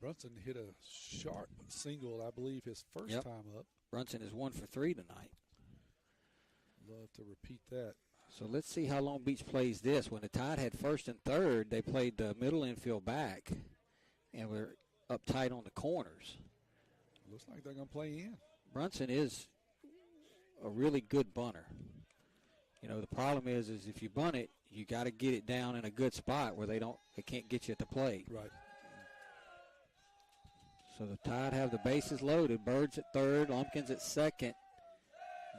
Brunson hit a sharp single, I believe, his first time up. Brunson is 1 for 3 tonight. Love to repeat that. So let's see how Long Beach plays this. When the Tide had first and third, they played the middle infield back, and we're up tight on the corners. Looks like they're going to play in. Brunson is a really good bunter. The problem is if you bunt it, you got to get it down in a good spot where they can't get you at the plate. Right. So the Tide have the bases loaded. Bird's at third, Lumpkins at second,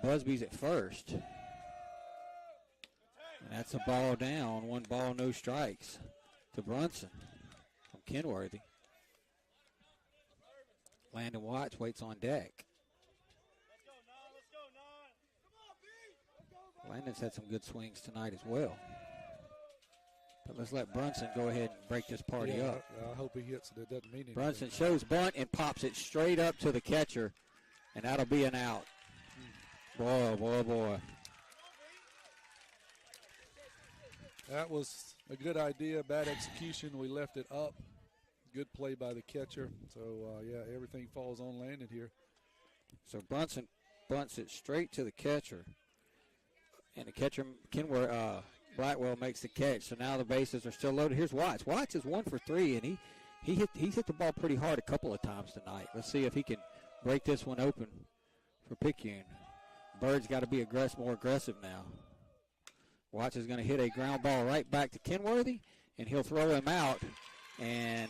Busby's at first. And that's a ball down, 1 ball, no strikes to Brunson from Kenworthy. Landon Watts waits on deck. Landon's had some good swings tonight as well. But let's let Brunson go ahead and break this party up. I hope he hits it. It doesn't mean anything. Brunson shows bunt and pops it straight up to the catcher, and that'll be an out. Boy, boy, boy. That was a good idea, bad execution. We left it up. Good play by the catcher. So, everything falls on Landon here. So Brunson bunts it straight to the catcher. And the catcher, Blackwell, makes the catch. So now the bases are still loaded. Here's Watts. Watts is 1 for 3, and he's hit the ball pretty hard a couple of times tonight. Let's see if he can break this one open for Picayune. Bird's got to be more aggressive now. Watts is going to hit a ground ball right back to Kenworthy, and he'll throw him out. And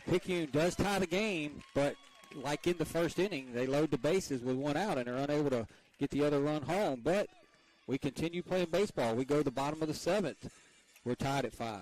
Picayune does tie the game, but like in the first inning, they load the bases with 1 out, and they're unable to get the other run home. But we continue playing baseball. We go to the bottom of the 7th. We're tied at 5.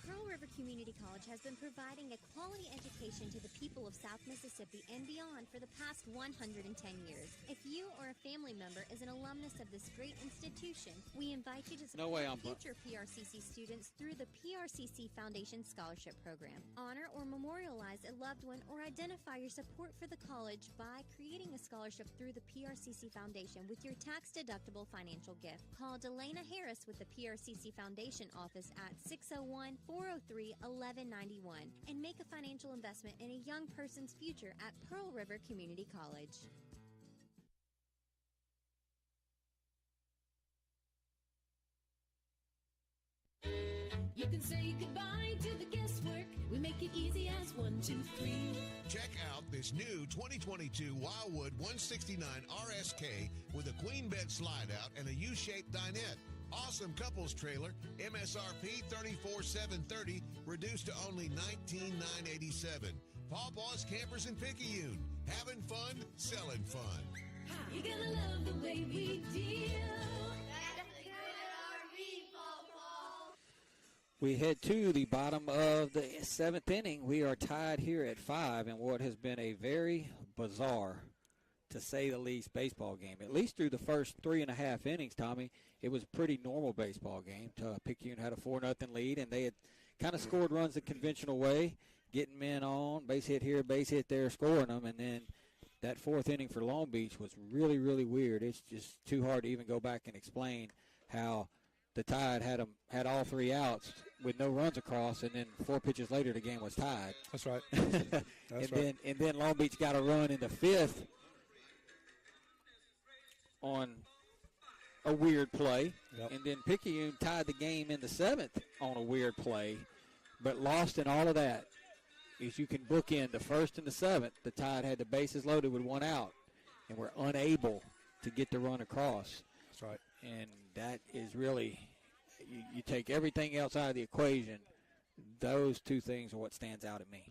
Pearl River Community College has been providing a quality education to the people of South Mississippi and beyond for the past 110 years. If you or a family member is an alumnus of this great institution, we invite you to support future PRCC students through the PRCC Foundation Scholarship Program. Honor or memorialize a loved one or identify your support for the college by creating a scholarship through the PRCC Foundation with your tax-deductible financial gift. Call Delana Harris with the PRCC Foundation office at 601-403-1191 and make a financial investment in a young person's future at Pearl River Community College. You can say goodbye to the guesswork. We make it easy as 1, 2, 3. Check out this new 2022 Wildwood 169 RSK with a queen bed slide out and a U-shaped dinette. Awesome couples trailer, MSRP $34,730, reduced to only $19,987. Pawpaw's Campers in Picayune, having fun, selling fun. You're gonna love the way we deal. We head to the bottom of the 7th inning. We are tied here at 5 in what has been a very bizarre, to say the least, baseball game. At least through the first 3.5 innings, Tommy, it was a pretty normal baseball game. Picayune had a 4-0 lead, and they had kind of scored runs the conventional way, getting men on, base hit here, base hit there, scoring them, and then that fourth inning for Long Beach was really, really weird. It's just too hard to even go back and explain how the Tide had all 3 outs with no runs across, and then 4 pitches later the game was tied. That's right. And then Long Beach got a run in the 5th on a weird play. Yep. And then Picayune tied the game in the 7th on a weird play, but lost in all of that. As you can book in the 1st and the 7th, the Tide had the bases loaded with 1 out and were unable to get the run across. That's right. And that is really, you take everything else out of the equation, those 2 things are what stands out at me.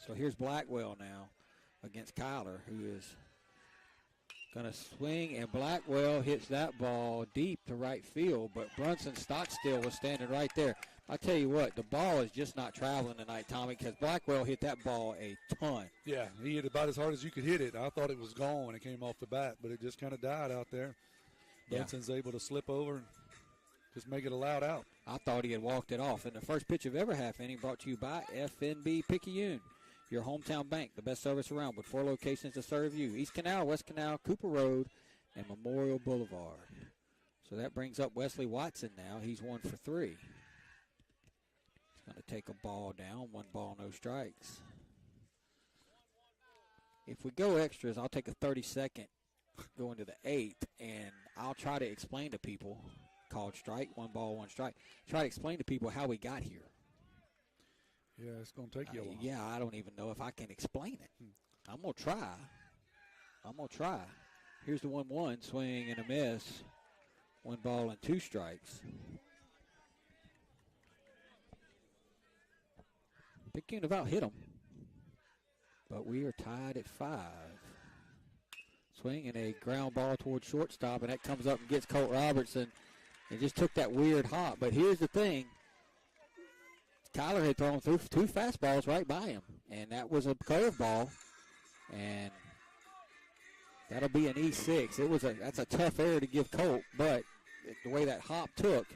So here's Blackwell now against Kyler, who is going to swing, and Blackwell hits that ball deep to right field, but Brunson Stockstill was standing right there. I tell you what, the ball is just not traveling tonight, Tommy, because Blackwell hit that ball a ton. Yeah, he hit about as hard as you could hit it. I thought it was gone when it came off the bat, but it just kind of died out there. Brunson's able to slip over and just make it a loud out. I thought he had walked it off. And the first pitch of every half inning brought to you by FNB Picayune, your hometown bank, the best service around with 4 locations to serve you: East Canal, West Canal, Cooper Road, and Memorial Boulevard. So that brings up Wesley Watson now. He's 1 for 3. He's going to take a ball down. 1 ball, no strikes. If we go extras, I'll take a 30-second going to the 8th, and I'll try to explain to people, called strike, 1 ball, 1 strike. Try to explain to people how we got here. Yeah, it's going to take you a while. Yeah, I don't even know if I can explain it. I'm going to try. Here's the 1-1, swing and a miss. 1 ball and 2 strikes. Picayune about hit them, but we are tied at 5. Swing and a ground ball towards shortstop, and that comes up and gets Colt Robertson and just took that weird hop. But here's the thing. Kyler had thrown through 2 fastballs right by him, and that was a curveball, and that'll be an E6. That's a tough error to give Colt, but the way that hop took,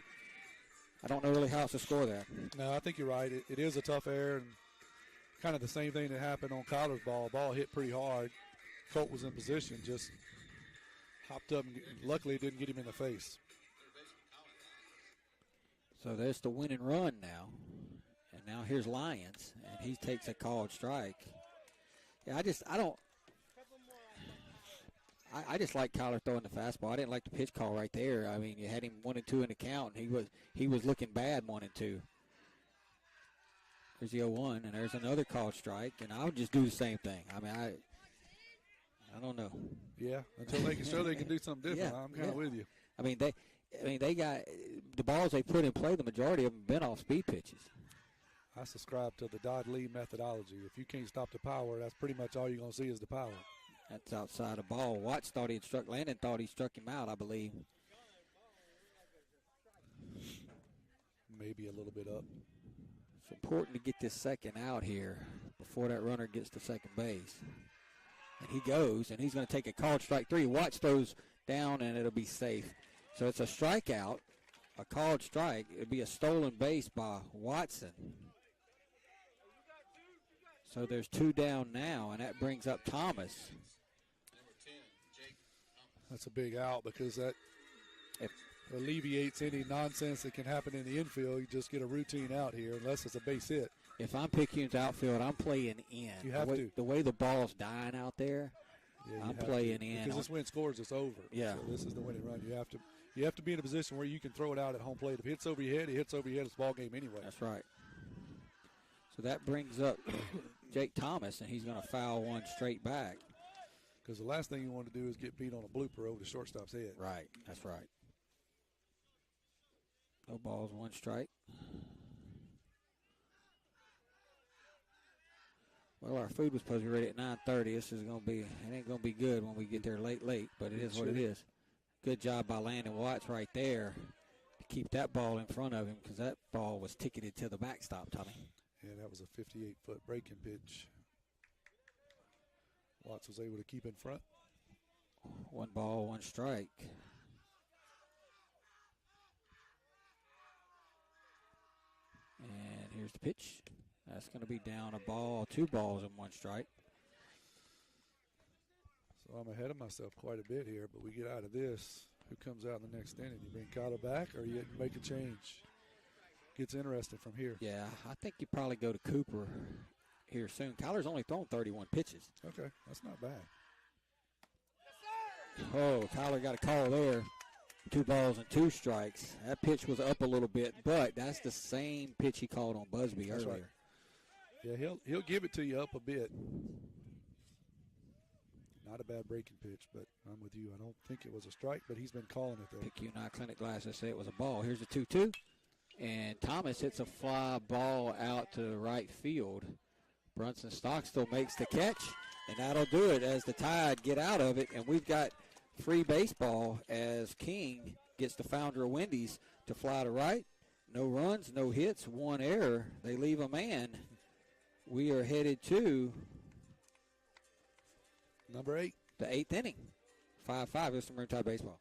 I don't know really how else to score that. No, I think you're right. It is a tough error, and kind of the same thing that happened on Kyler's ball. Ball hit pretty hard. Colt was in position, just hopped up, and luckily it didn't get him in the face. So there's the winning run now. And now here's Lyons, and he takes a called strike. Yeah, I just like Kyler throwing the fastball. I didn't like the pitch call right there. I mean, you had him 1-2 in the count, and he was looking bad 1-2. There's the 0-1, and there's another called strike, and I would just do the same thing. I mean, I don't know. Yeah, until they can show they can do something different. Yeah, I'm kind of with you. I mean, they got the balls they put in play. The majority of them been off speed pitches. I subscribe to the Dodd-Lee methodology. If you can't stop the power, that's pretty much all you're going to see is the power. That's outside the ball. Watts thought he had struck. Landon thought he struck him out, I believe. Maybe a little bit up. It's important to get this second out here before that runner gets to second base. And he goes, and he's going to take a called strike 3. Watts throws down, and it'll be safe. So it's a strikeout, a called strike. It'll be a stolen base by Watson. So there's 2 down now, and that brings up Thomas. That's a big out because that alleviates any nonsense that can happen in the infield. You just get a routine out here unless it's a base hit. If I'm Picayune's outfield, I'm playing in. You have to. The way the ball's dying out there, I'm playing in. Because this win scores, it's over. Yeah. So this is the winning run. You have to be in a position where you can throw it out at home plate. If it hits over your head, it's ball game anyway. That's right. So that brings up Jake Thomas, and he's going to foul one straight back. Because the last thing you want to do is get beat on a blooper over the shortstop's head. Right. That's right. No balls, 1 strike. Well, our food was supposed to be ready at 9:30. This is going to be, it ain't going to be good when we get there late, but it is what it is. Good job by Landon Watts right there to keep that ball in front of him because that ball was ticketed to the backstop, Tommy. Yeah, that was a 58-foot breaking pitch. Watts was able to keep in front. 1 ball, 1 strike. And here's the pitch. That's going to be down a ball, 2 balls and 1 strike. Well, I'm ahead of myself quite a bit here, but we get out of this. Who comes out in the next inning? You bring Kyler back, or you make a change? Gets interesting from here. Yeah, I think you probably go to Cooper here soon. Kyler's only thrown 31 pitches. Okay, that's not bad. Oh, Kyler got a call there. 2 balls and 2 strikes. That pitch was up a little bit, but that's the same pitch he called on Busby That's earlier. Right. Yeah, he'll give it to you up a bit. Not a bad breaking pitch, but I'm with you. I don't think it was a strike, but he's been calling it there. Picayune Eye Clinic glasses say it was a ball. Here's a 2-2. And Thomas hits a fly ball out to right field. Brunson Stockstill makes the catch, and that'll do it as the Tide get out of it. And we've got free baseball as King gets the founder of Wendy's to fly to right. No runs, no hits, 1 error. They leave a man. We are headed to number 8. The 8th inning. 5-5. Here's some Maroon Tide baseball.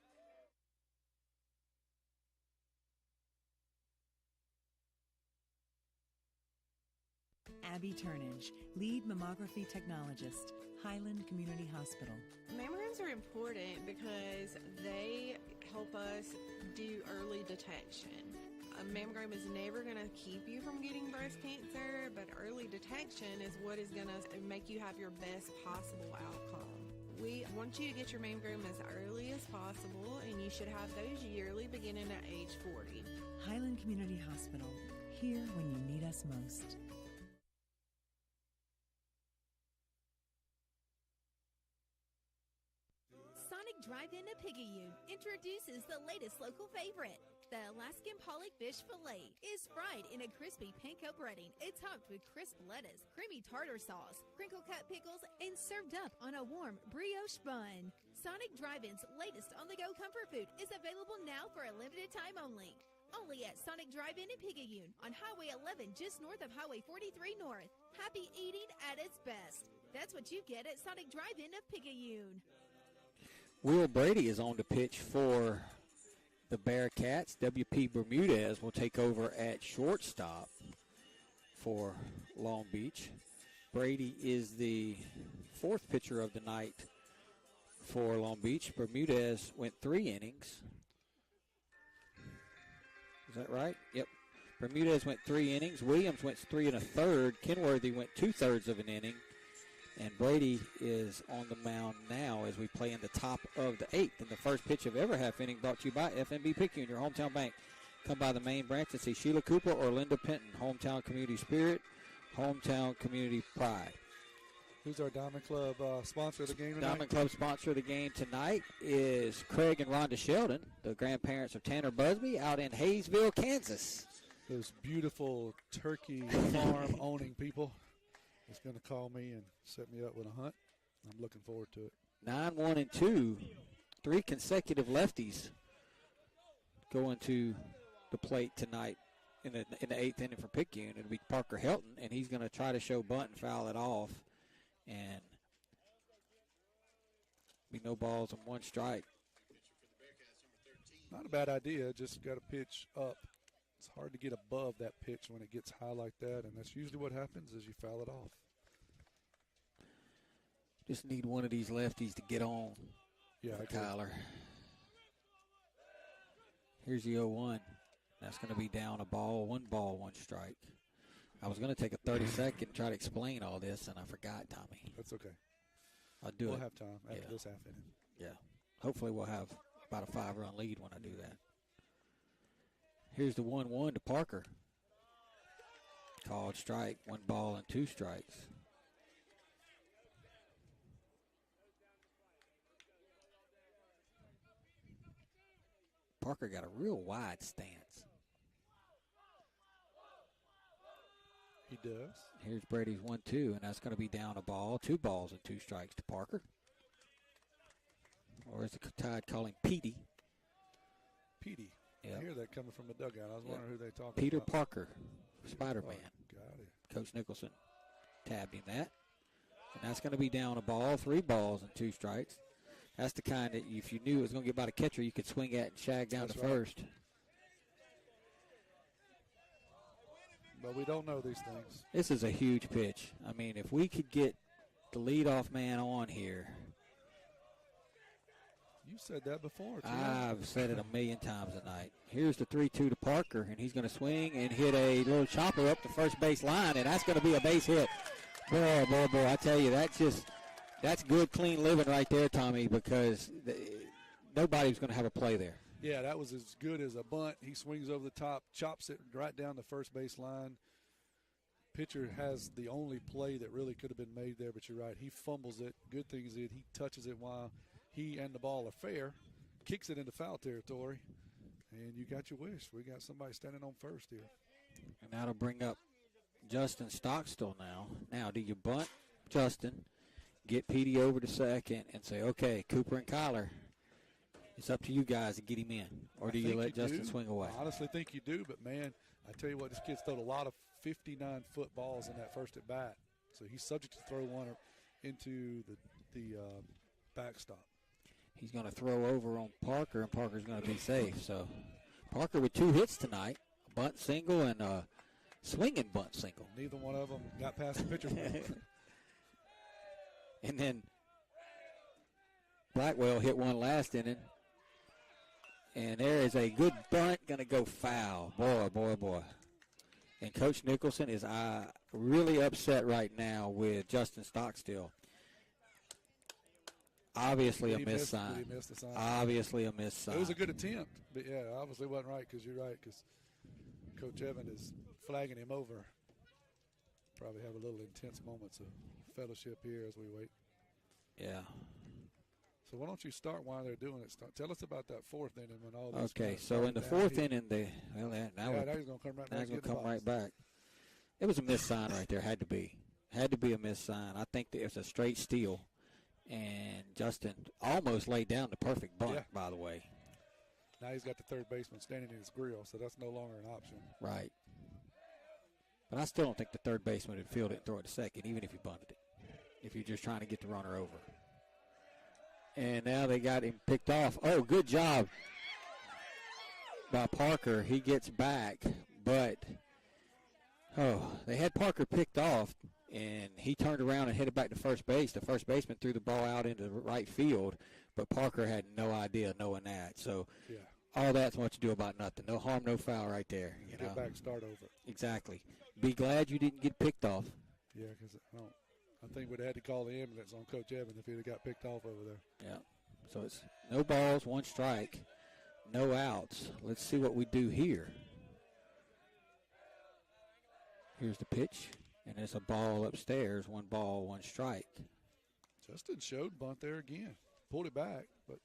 Abby Turnage, lead mammography technologist, Highland Community Hospital. Mammograms are important because they help us do early detection. A mammogram is never going to keep you from getting breast cancer, but early detection is what is going to make you have your best possible outcome. We want you to get your mammogram as early as possible, and you should have those yearly beginning at age 40. Highland Community Hospital, here when you need us most. Sonic Drive-In at Picayune introduces the latest local favorite. The Alaskan pollock fish fillet is fried in a crispy panko breading. It's topped with crisp lettuce, creamy tartar sauce, crinkle-cut pickles, and served up on a warm brioche bun. Sonic Drive-In's latest on-the-go comfort food is available now for a limited time only. Only at Sonic Drive-In in Picayune on Highway 11 just north of Highway 43 North. Happy eating at its best. That's what you get at Sonic Drive-In of Picayune. Will Brady is on the pitch for the Bearcats. W.P. Bermudez will take over at shortstop for Long Beach. Brady is the 4th pitcher of the night for Long Beach. Bermudez went 3 innings. Is that right? Yep. Bermudez went 3 innings. Williams went 3 1/3. Kenworthy went 2/3 of an inning. And Brady is on the mound now as we play in the top of the 8th. And the first pitch of every half inning brought to you by FNB Picayune, your hometown bank. Come by the main branch and see Sheila Cooper or Linda Penton. Hometown community spirit, hometown community pride. Who's our Diamond Club sponsor of the game tonight? Diamond Club sponsor of the game tonight is Craig and Rhonda Sheldon, the grandparents of Tanner Busby, out in Hayesville, Kansas. Those beautiful turkey farm owning people. He's going to call me and set me up with a hunt. I'm looking forward to it. 9-1-2. 3 consecutive lefties going to the plate tonight in the 8th inning for Picayune. It'll be Parker Helton, and he's going to try to show bunt and foul it off. And be no balls and 1 strike. Not a bad idea. Just got to pitch up. It's hard to get above that pitch when it gets high like that, and that's usually what happens is you foul it off. Just need one of these lefties to get on for Kyler. Here's the 0-1. That's going to be down a ball, 1 ball, 1 strike. I was going to take a 30-second and try to explain all this, and I forgot, Tommy. That's okay. I'll do it. We'll have time after this half inning. Yeah. Hopefully we'll have about a 5-run lead when I do that. Here's the 1-1 to Parker. Called strike, 1 ball and 2 strikes. Parker got a real wide stance. He does. Here's Brady's 1-2, and that's going to be down a ball, 2 balls and 2 strikes to Parker. Or is the Tide calling Petey? Petey. Yep. I hear that coming from the dugout. I was wondering who they talking Peter about. Parker, Spider-Man. Got it. Coach Nicholson tabbed him that. And that's going to be down a ball, 3 balls and 2 strikes. That's the kind that if you knew it was going to get by the catcher, you could swing at and shag down to first. But we don't know these things. This is a huge pitch. I mean, if we could get the leadoff man on here, You said that before, too. I've said it a million times tonight. Here's the 3-2 to Parker, and he's going to swing and hit a little chopper up the first base line, and that's going to be a base hit. Boy, boy, boy, I tell you, that's good, clean living right there, Tommy, because nobody's going to have a play there. Yeah, that was as good as a bunt. He swings over the top, chops it right down the first base line. Pitcher has the only play that really could have been made there, but you're right. He fumbles it. Good thing is he touches it while he and the ball are fair, kicks it into foul territory, and you got your wish. We got somebody standing on first here. And that'll bring up Justin Stockstill now. Now, do you bunt Justin, get Petey over to second, and say, okay, Cooper and Kyler, it's up to you guys to get him in, or do you let Justin swing away? I honestly think you do, but, man, I tell you what, this kid's thrown a lot of 59-foot balls in that first at bat. So he's subject to throw one into the backstop. He's going to throw over on Parker, and Parker's going to be safe. So Parker with 2 hits tonight, a bunt single and a swinging bunt single. Neither one of them got past the pitcher's mound. And then Blackwell hit one last inning. And there is a good bunt going to go foul. Boy, boy, boy. And Coach Nicholson is really upset right now with Justin Stockstill. Obviously a missed sign. Obviously a missed sign. It was a good attempt, but, yeah, obviously wasn't right because you're right because Coach Evan is flagging him over. Probably have a little intense moments of fellowship here as we wait. Yeah. So why don't you start while they're doing it? Tell us about that fourth inning when all this. Okay, so in the fourth inning, now he's going to come right back. It was a missed sign right there. Had to be a missed sign. I think that it was a straight steal, and Justin almost laid down the perfect bunt. By the way. Now he's got the third baseman standing in his grill, so that's no longer an option. Right. But I still don't think the third baseman would field it and throw it to second, even if he bunted it. If you're just trying to get the runner over. And now they got him picked off. Oh, good job by Parker. He gets back, but, they had Parker picked off, and he turned around and hit it back to first base. The first baseman threw the ball out into right field, but Parker had no idea knowing that. So all that's what you do about nothing. No harm, no foul right there. You know? Get back, start over. Exactly. Be glad you didn't get picked off. Yeah, because I think we'd have had to call the ambulance on Coach Evan if he'd have got picked off over there. Yeah. So it's no balls, 1 strike, no outs. Let's see what we do here. Here's the pitch, and it's a ball upstairs. 1 ball, 1 strike. Justin showed bunt there again. Pulled it back, but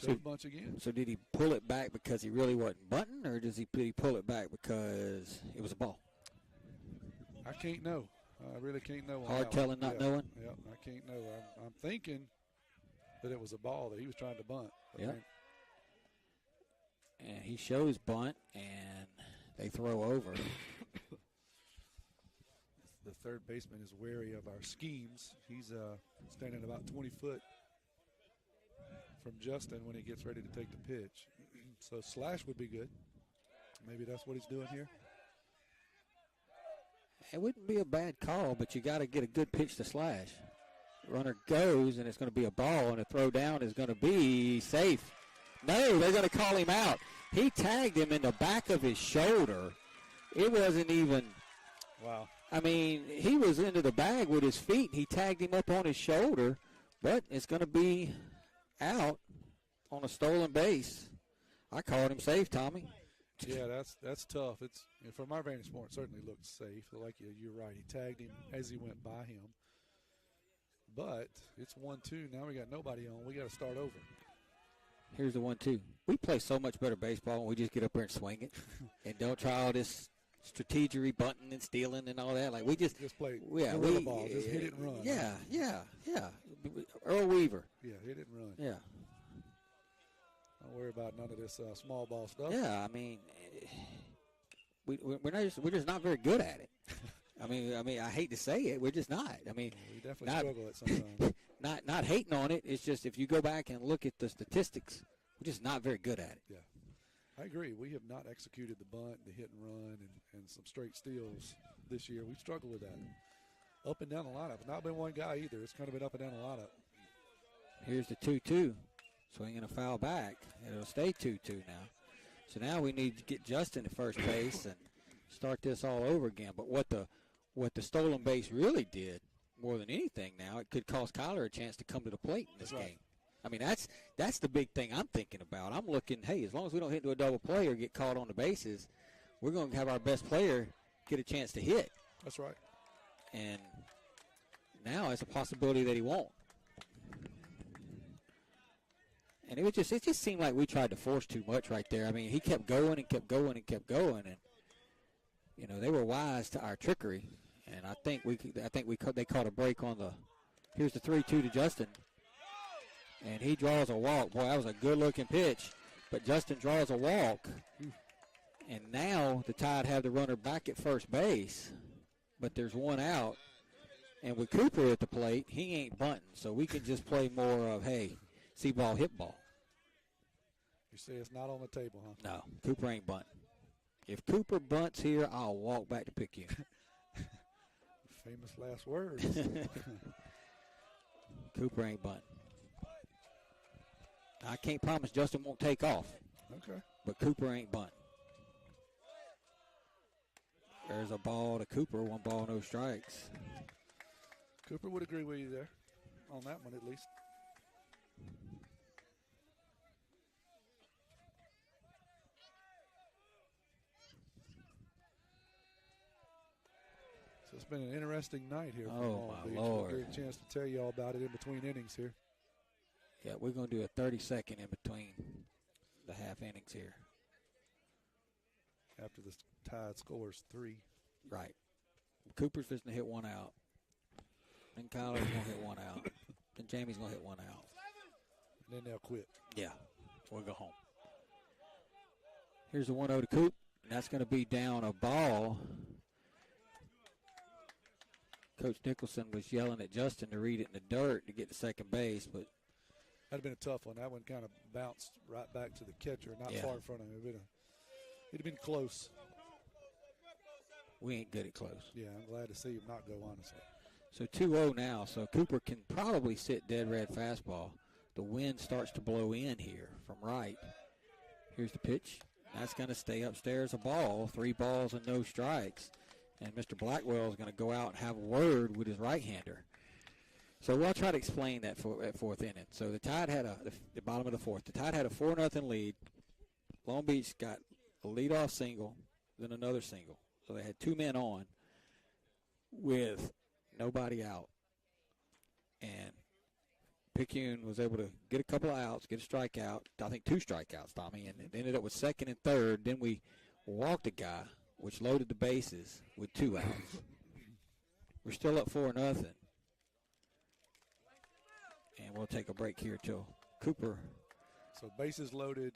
showed bunch again. So did he pull it back because he really wasn't bunting, or did he pull it back because it was a ball? I can't know. I really can't know. Hard telling, not knowing? Yeah, I can't know. I'm thinking that it was a ball that he was trying to bunt. Yeah. And he shows bunt, and they throw over. The third baseman is wary of our schemes. He's standing about 20 foot from Justin when he gets ready to take the pitch. So slash would be good. Maybe that's what he's doing here. It wouldn't be a bad call, but you got to get a good pitch to slash. Runner goes, and it's going to be a ball, and a throw down is going to be safe. No, they're going to call him out. He tagged him in the back of his shoulder. It wasn't even. Wow. I mean, he was into the bag with his feet. He tagged him up on his shoulder, but it's going to be out on a stolen base. I called him safe, Tommy. Yeah, that's tough. It's from our vantage point, it certainly looked safe. Like you're right, he tagged him as he went by him. But it's 1-2. Now we got nobody on. We got to start over. Here's the 1-2. We play so much better baseball when we just get up there and swing it, and don't try all this strategery, bunting and stealing and all that. Like we just play. Yeah, ball. Just hit it and run. Yeah. Earl Weaver. Yeah, hit it and run. Yeah. Don't worry about none of this small ball stuff. Yeah, I mean, we're just not very good at it. I mean, I hate to say it, we're just not. I mean, we definitely struggle at sometimes. Not hating on it. It's just if you go back and look at the statistics, we're just not very good at it. Yeah, I agree. We have not executed the bunt, the hit and run, and some straight steals this year. We've struggled with that. Up and down the lineup. It's not been one guy either. It's kind of been up and down the lineup. Here's the 2-2. Swinging a foul back. It'll stay 2-2 now. So now we need to get Justin at first base and start this all over again. But what the stolen base really did, more than anything now, it could cost Kyler a chance to come to the plate in this game. I mean, that's the big thing I'm thinking about. I'm looking, hey, as long as we don't hit into a double play or get caught on the bases, we're going to have our best player get a chance to hit. That's right. And now it's a possibility that he won't. And it just seemed like we tried to force too much right there. I mean, he kept going and kept going and kept going, and you know they were wise to our trickery. And I think they caught a break on the. Here's the 3-2 to Justin, and he draws a walk. Boy, that was a good-looking pitch, but Justin draws a walk, and now the Tide have the runner back at first base, but there's one out, and with Cooper at the plate, he ain't bunting, so we can just play more of see ball, hit ball. You say it's not on the table, huh? No, Cooper ain't bunting. If Cooper bunts here, I'll walk back to pick you. Famous last words. Cooper ain't bunting. I can't promise Justin won't take off. Okay. But Cooper ain't bunting. There's a ball to Cooper, 1 ball, no strikes. Cooper would agree with you there, on that one at least. So it's been an interesting night here. Oh, my Lord. We'll get a chance to tell you all about it in between innings here. Yeah, we're going to do a 30-second in between the half innings here. After the Tide scores 3. Right. Cooper's fixing to hit 1 out. Then Kyler's going to hit 1 out. Then Jamie's going to hit 1 out. And then they'll quit. Yeah, we'll go home. Here's the 1-0 to Coop. And that's going to be down a ball. Coach Nicholson was yelling at Justin to read it in the dirt to get to second base, but that'd have been a tough one. That one kind of bounced right back to the catcher, not far in front of him. It'd have been close. We ain't good at close. Yeah, I'm glad to see him not go, honestly. So 2-0 now, so Cooper can probably sit dead red fastball. The wind starts to blow in here from right. Here's the pitch. That's going to stay upstairs a ball, 3 balls and no strikes. And Mr. Blackwell is going to go out and have a word with his right-hander. So we'll try to explain that at fourth inning. So the Tide had the bottom of the fourth. The Tide had a 4-0 lead. Long Beach got a leadoff single, then another single. So they had 2 men on with nobody out. And Picayune was able to get a couple of outs, get a strikeout. I think 2 strikeouts, Tommy, and it ended up with second and third. Then we walked a guy, which loaded the bases with 2 outs. We're still up 4-0. And we'll take a break here till Cooper. So bases loaded.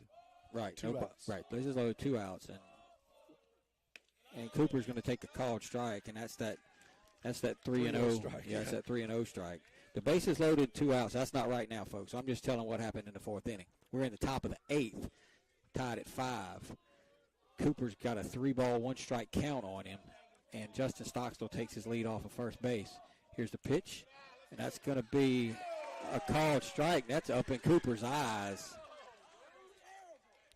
Right. 2 outs. Right. Bases loaded, 2 outs. And Cooper's going to take a called strike, and that's that 3-0 strike. Yeah, that's that 3-0 strike. The bases loaded, 2 outs. That's not right now, folks. I'm just telling what happened in the 4th inning. We're in the top of the 8th, tied at 5. Cooper's got a 3-ball, 1-strike count on him, and Justin Stockstill takes his lead off of first base. Here's the pitch, and that's going to be a called strike. That's up in Cooper's eyes.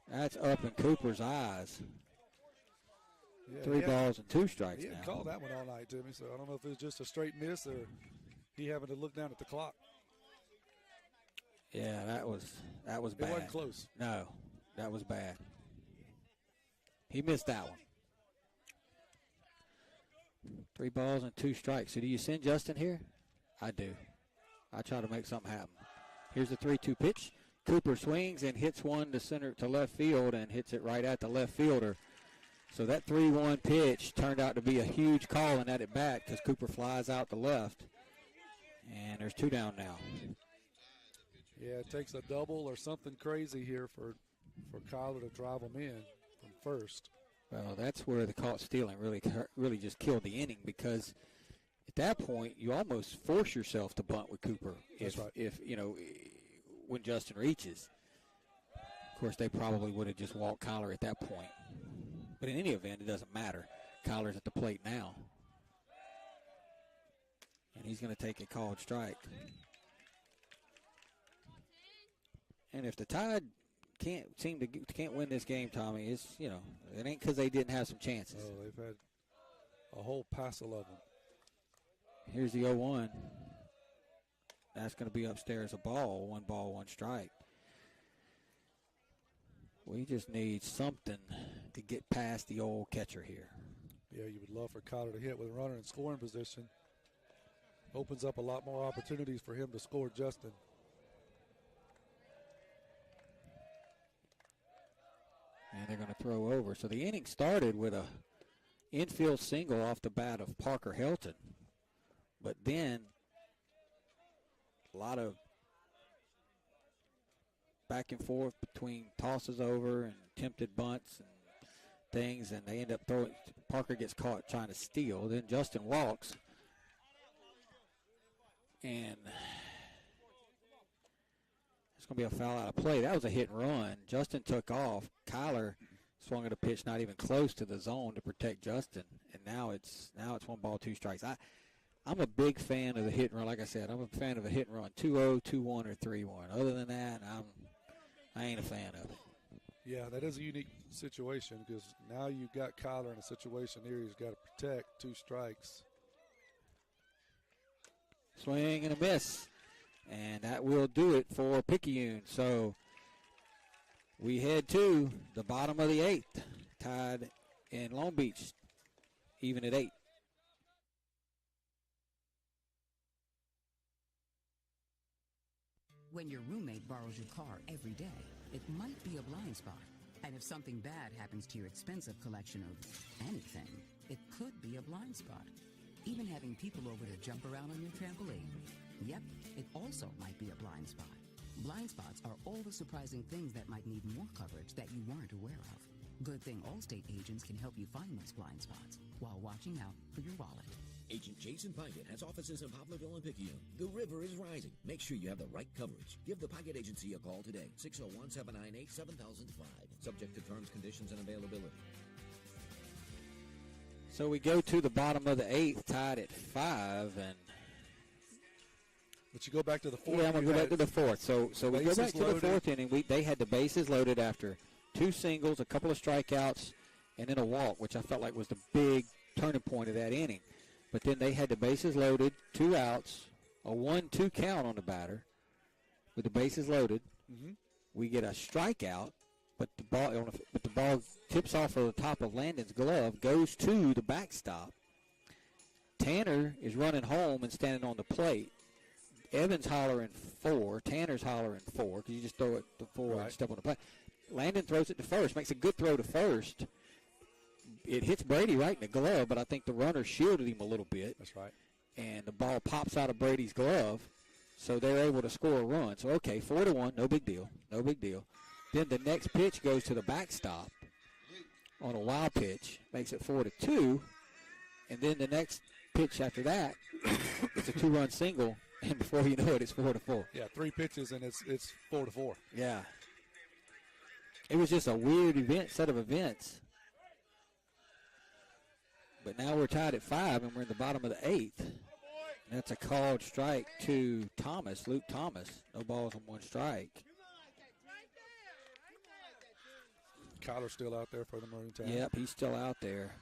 That's up in Cooper's eyes. Yeah, 3 balls and 2 strikes He now. hadn't called that one all night, Timmy, so I don't know if it was just a straight miss or he having to look down at the clock. Yeah, that was bad. It wasn't close. No, that was bad. He missed that one. 3 balls and 2 strikes. So do you send Justin here? I do. I try to make something happen. Here's the 3-2 pitch. Cooper swings and hits one to left field and hits it right at the left fielder. So that 3-1 pitch turned out to be a huge call and at it bat because Cooper flies out to left. And there's 2 down now. Yeah, it takes a double or something crazy here for Kyler to drive them in from first. Well, that's where the caught stealing really just killed the inning because at that point you almost force yourself to bunt with Cooper if when Justin reaches. Of course, they probably would have just walked Kyler at that point. But in any event, it doesn't matter. Kyler's at the plate now. And he's going to take a called strike. And if the Tide can't win this game, Tommy, it's, it ain't because they didn't have some chances. Oh, they've had a whole passel of them. Here's the 0-1. That's going to be upstairs a ball, one strike. We just need something to get past the old catcher here. Yeah, you would love for Cotter to hit with a runner in scoring position. Opens up a lot more opportunities for him to score, Justin. And they're going to throw over. So the inning started with a infield single off the bat of Parker Helton. But then a lot of back and forth between tosses over and attempted bunts and things, and they end up throwing. Parker gets caught trying to steal. Then Justin walks. And it's going to be a foul out of play. That was a hit and run. Justin took off. Kyler swung at a pitch not even close to the zone to protect Justin. And now it's 1 ball, 2 strikes. I'm a big fan of the hit and run. Like I said, I'm a fan of a hit and run, 2-0, 2-1, or 3-1. Other than that, I ain't a fan of it. Yeah, that is a unique situation because now you've got Kyler in a situation here he's got to protect 2 strikes. Swing and a miss. And that will do it for Picayune. So we head to the bottom of the 8th. Tide in Long Beach, even at 8. When your roommate borrows your car every day, it might be a blind spot. And if something bad happens to your expensive collection of anything, it could be a blind spot. Even having people over to jump around on your trampoline. Yep, it also might be a blind spot. Blind spots are all the surprising things that might need more coverage that you weren't aware of. Good thing Allstate agents can help you find those blind spots while watching out for your wallet. Agent Jason Pickett has offices in Poplarville and Picayune. The river is rising. Make sure you have the right coverage. Give the Pickett Agency a call today, 601-798-7005. Subject to terms, conditions, and availability. So we go to the bottom of the 8th, tied at 5, and but you go back to the 4th. Yeah, I'm going to go back to the 4th. So we go back to the 4th inning. They had the bases loaded after 2 singles, a couple of strikeouts, and then a walk, which I felt like was the big turning point of that inning. But then they had the bases loaded, 2 outs, a 1-2 count on the batter with the bases loaded. Mm-hmm. We get a strikeout, but the ball tips off of the top of Landon's glove, goes to the backstop. Tanner is running home and standing on the plate. Evans hollering 4. Tanner's hollering 4 because you just throw it to 4 and step on the plate. Landon throws it to first, makes a good throw to first. It hits Brady right in the glove, but I think the runner shielded him a little bit. That's right. And the ball pops out of Brady's glove, so they're able to score a run. So, okay, 4-1, no big deal, no big deal. Then the next pitch goes to the backstop on a wild pitch, makes it 4-2. And then the next pitch after that, it's a 2-run single. And before you know it, it's 4-4. Yeah, 3 pitches, and it's 4-4. Yeah. It was just a weird set of events. But now we're tied at 5, and we're in the bottom of the 8th. That's a called strike to Thomas, Luke Thomas. No balls on 1 strike. Kyler's still out there for the Maroon Tide. Yep, he's still out there.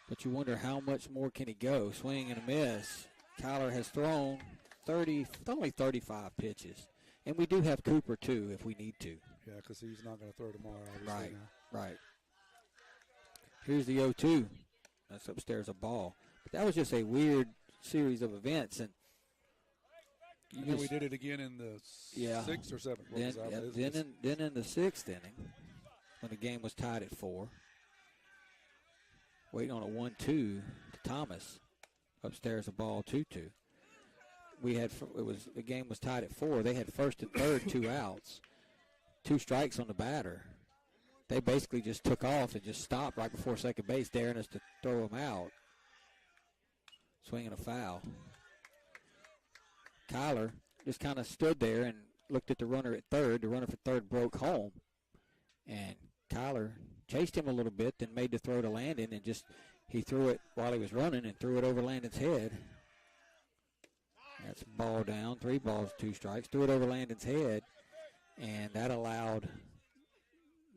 But you wonder how much more can he go. Swing and a miss. Kyler has thrown only 35 pitches. And we do have Cooper, too, if we need to. Yeah, because he's not going to throw tomorrow, obviously. Right. Here's the 0-2. That's upstairs a ball. But that was just a weird series of events. And then we did it again in the 6th or 7th. Then in the 6th inning, when the game was tied at 4, waiting on a 1-2 to Thomas. Upstairs a ball 2-2. The game was tied at 4. They had first and third, 2 outs, 2 strikes on the batter. They basically just took off and just stopped right before second base, daring us to throw them out. Swinging a foul. Kyler just kind of stood there and looked at the runner at third. The runner for third broke home. And Kyler chased him a little bit, then made the throw to Landon, and he threw it while he was running and threw it over Landon's head. That's ball down, 3 balls, 2 strikes. Threw it over Landon's head. and that allowed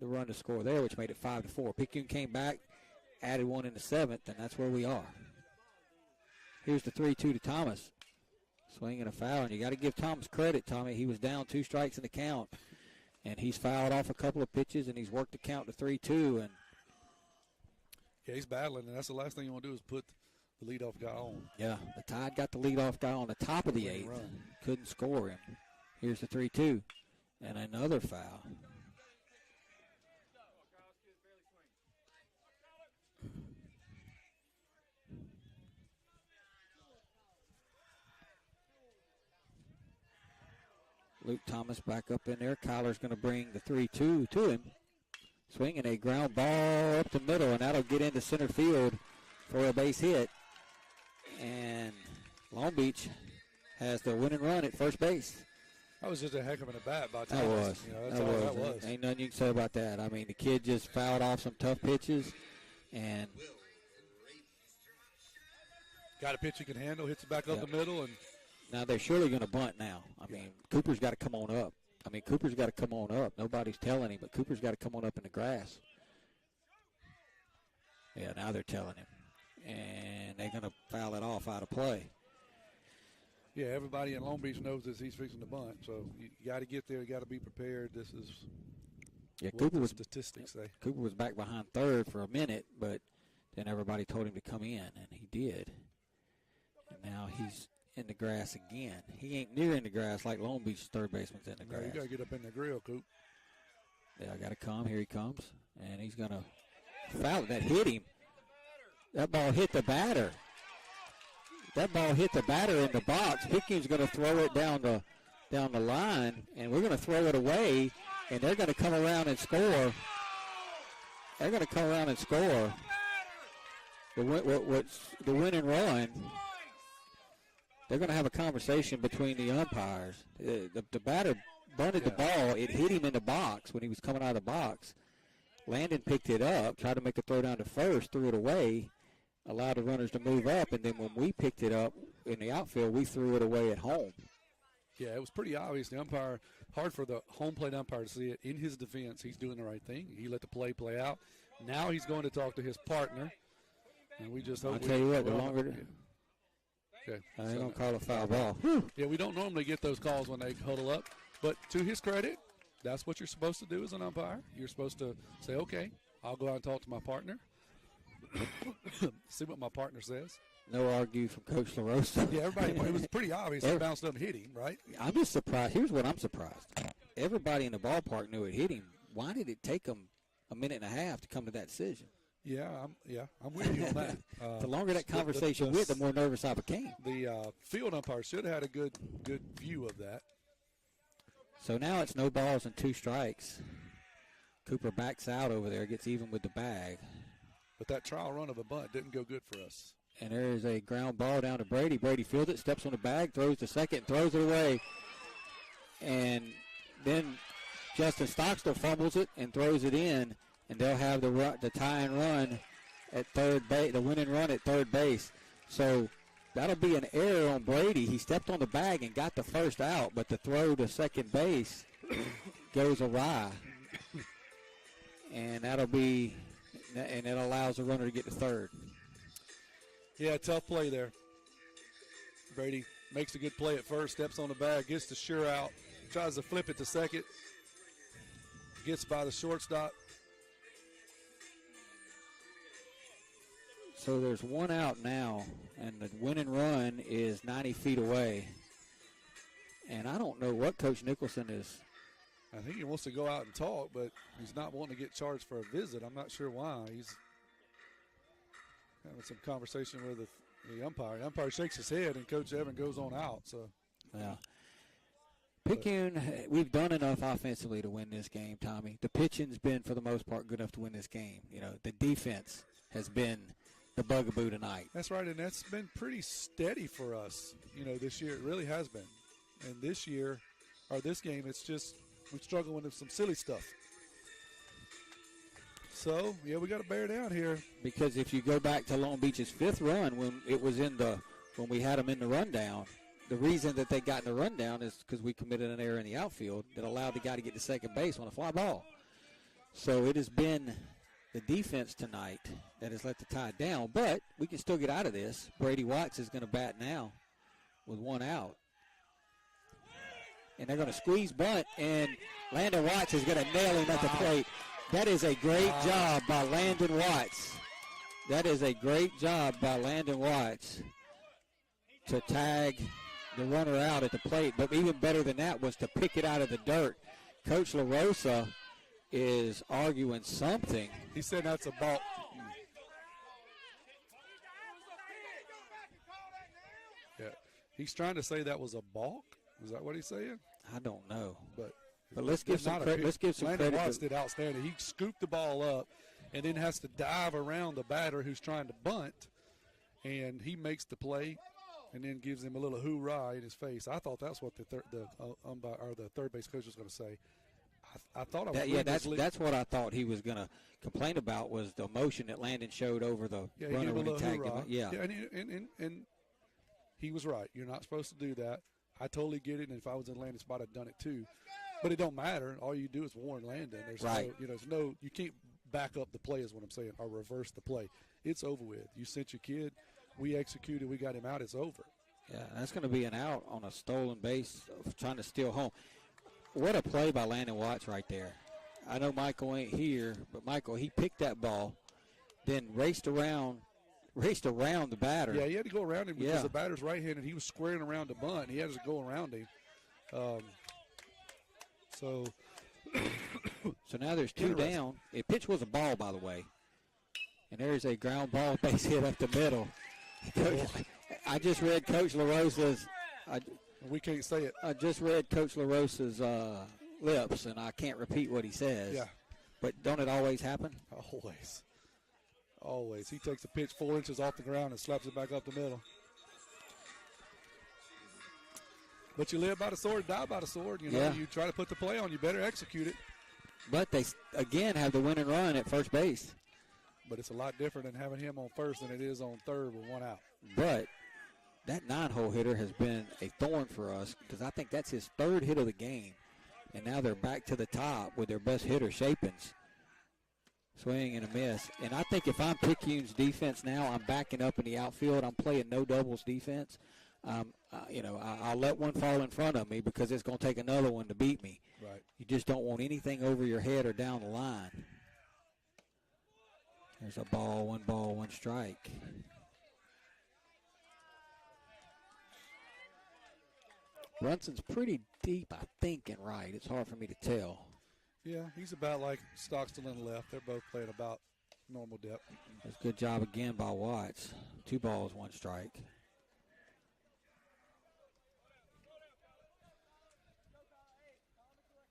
the run to score there, which made it 5-4. Picayune came back, added one in the 7th, and that's where we are. Here's the 3-2 to Thomas. Swing and a foul, and you got to give Thomas credit, Tommy. He was down 2 strikes in the count, and he's fouled off a couple of pitches, and he's worked the count to 3-2. And yeah, he's battling, and that's the last thing you want to do is put the leadoff guy on. yeah, the Tide got the leadoff guy on the top of the 8th. Couldn't score him. Here's the 3-2, and another foul. Luke Thomas back up in there. Kyler's going to bring the 3-2 to him. Swinging a ground ball up the middle, and that'll get into center field for a base hit. And Long Beach has the winning run at first base. That was just a heck of an at-bat by Thomas. That was. You know, that's all that was. Ain't nothing you can say about that. I mean, the kid just fouled off some tough pitches, and got a pitch he can handle, hits it back up the middle, and now they're surely going to bunt now. I mean, Cooper's got to come on up. Nobody's telling him, but Cooper's got to come on up in the grass. Yeah, now they're telling him. And they're going to foul it off out of play. Yeah, everybody in Long Beach knows that he's fixing to bunt, so you got to get there. You got to be prepared. This is what Cooper was statistics say. Cooper was back behind third for a minute, but then everybody told him to come in, and he did. And now he's in the grass again. He ain't near in the grass like Long Beach's third baseman's in the grass. You got to get up in the grill, Coop. Yeah, I got to come. Here he comes, and he's going to foul it. That hit him. That ball hit the batter. That ball hit the batter in the box. Picayune's going to throw it down the line, and we're going to throw it away, and they're going to come around and score. They're going to come around and score the winning run. They're going to have a conversation between the umpires. The batter bunted the ball. It hit him in the box when he was coming out of the box. Landon picked it up, tried to make a throw down to first, threw it away, allowed the runners to move up, and then when we picked it up in the outfield, we threw it away at home. Yeah, it was pretty obvious. The umpire, hard for the home plate umpire to see it. In his defense, he's doing the right thing. He let the play out. Now he's going to talk to his partner, and we just hope. I'll tell you what, the longer okay. I ain't going to call a foul ball. Yeah, we don't normally get those calls when they huddle up, but to his credit, that's what you're supposed to do as an umpire. You're supposed to say, okay, I'll go out and talk to my partner, see what my partner says. No argue from Coach LaRosa. Yeah, everybody, it was pretty obvious it bounced up and hit him, right? I'm just surprised. Here's what I'm surprised. Everybody in the ballpark knew it hit him. Why did it take them a minute and a half to come to that decision? Yeah, I'm with you on that. The longer that conversation went, the more nervous I became. The field umpire should have had a good view of that. So now it's no balls and 2 strikes. Cooper backs out over there, gets even with the bag. But that trial run of a bunt didn't go good for us. And there is a ground ball down to Brady. Brady fields it, steps on the bag, throws to second, throws it away. And then Justin Stockstill fumbles it and throws it in, and they'll have the tying run at third base, the winning run at third base. So that'll be an error on Brady. He stepped on the bag and got the first out, but the throw to second base goes awry. And and it allows the runner to get to third. Yeah, tough play there. Brady makes a good play at first, steps on the bag, gets the sure out, tries to flip it to second, gets by the shortstop. So there's one out now, and the winning run is 90 feet away. And I don't know what Coach Nicholson is. I think he wants to go out and talk, but he's not wanting to get charged for a visit. I'm not sure why. He's having some conversation with the umpire. The umpire shakes his head, and Coach Evan goes on out. So, yeah. Picayune, we've done enough offensively to win this game, Tommy. The pitching's been, for the most part, good enough to win this game. You know, the defense has been the bugaboo tonight. That's right, and that's been pretty steady for us, this year. It really has been. And this game, it's just we struggle with some silly stuff. So, yeah, we got to bear down here. Because if you go back to Long Beach's 5th run, when we had them in the rundown, the reason that they got in the rundown is because we committed an error in the outfield that allowed the guy to get to second base on a fly ball. So it has been the defense tonight that has let the Tide down, but we can still get out of this. Brady Watts is going to bat now with one out. And they're going to squeeze bunt, and Landon Watts is going to nail him at the plate. That is a great job by Landon Watts. That is a great job by Landon Watts to tag the runner out at the plate. But even better than that was to pick it out of the dirt. Coach LaRosa is arguing something. He said that's a ball. Yeah, he's trying to say that was a balk. Is that what he's saying? I don't know. But let's give some credit. Let's give some Landon credit. Watts did outstanding. He scooped the ball up and then has to dive around the batter who's trying to bunt, and he makes the play and then gives him a little hoorah in his face. I thought that's what the third base coach was going to say. I thought I was that's what I thought he was going to complain about, was the emotion that Landon showed over the runner when he tagged him. Yeah, and he was right. You're not supposed to do that. I totally get it, and if I was in Landon's spot, I'd done it too. But it don't matter. All you do is warn Landon. There's you can't back up the play is what I'm saying, or reverse the play. It's over with. You sent your kid. We executed. We got him out. It's over. Yeah, that's going to be an out on a stolen base of trying to steal home. What a play by Landon Watts right there. I know Michael ain't here, but Michael, he picked that ball, then raced around the batter. Yeah, he had to go around him because the batter's right-handed. He was squaring around the bunt. He had to go around him. So now there's two down. The pitch was a ball, by the way. And there's a ground ball base hit up the middle. I just read Coach LaRosa's. We can't say it. I just read Coach LaRosa's lips, and I can't repeat what he says. Yeah. But don't it always happen? Always. He takes a pitch 4 inches off the ground and slaps it back up the middle. But you live by the sword, die by the sword. You try to put the play on, you better execute it. But they, again, have the winning run at first base. But it's a lot different than having him on first than it is on third with one out. But that 9-hole hitter has been a thorn for us because I think that's his third hit of the game. And now they're back to the top with their best hitter, Shapins. Swing and a miss. And I think if I'm Picayune's defense now, I'm backing up in the outfield. I'm playing no doubles defense. I'll let one fall in front of me because it's going to take another one to beat me. Right. You just don't want anything over your head or down the line. There's a ball, one strike. Brunson's pretty deep, I think, and right. It's hard for me to tell. Yeah, he's about like Stockstill and left. They're both playing about normal depth. That's a good job again by Watts. 2 balls, 1 strike.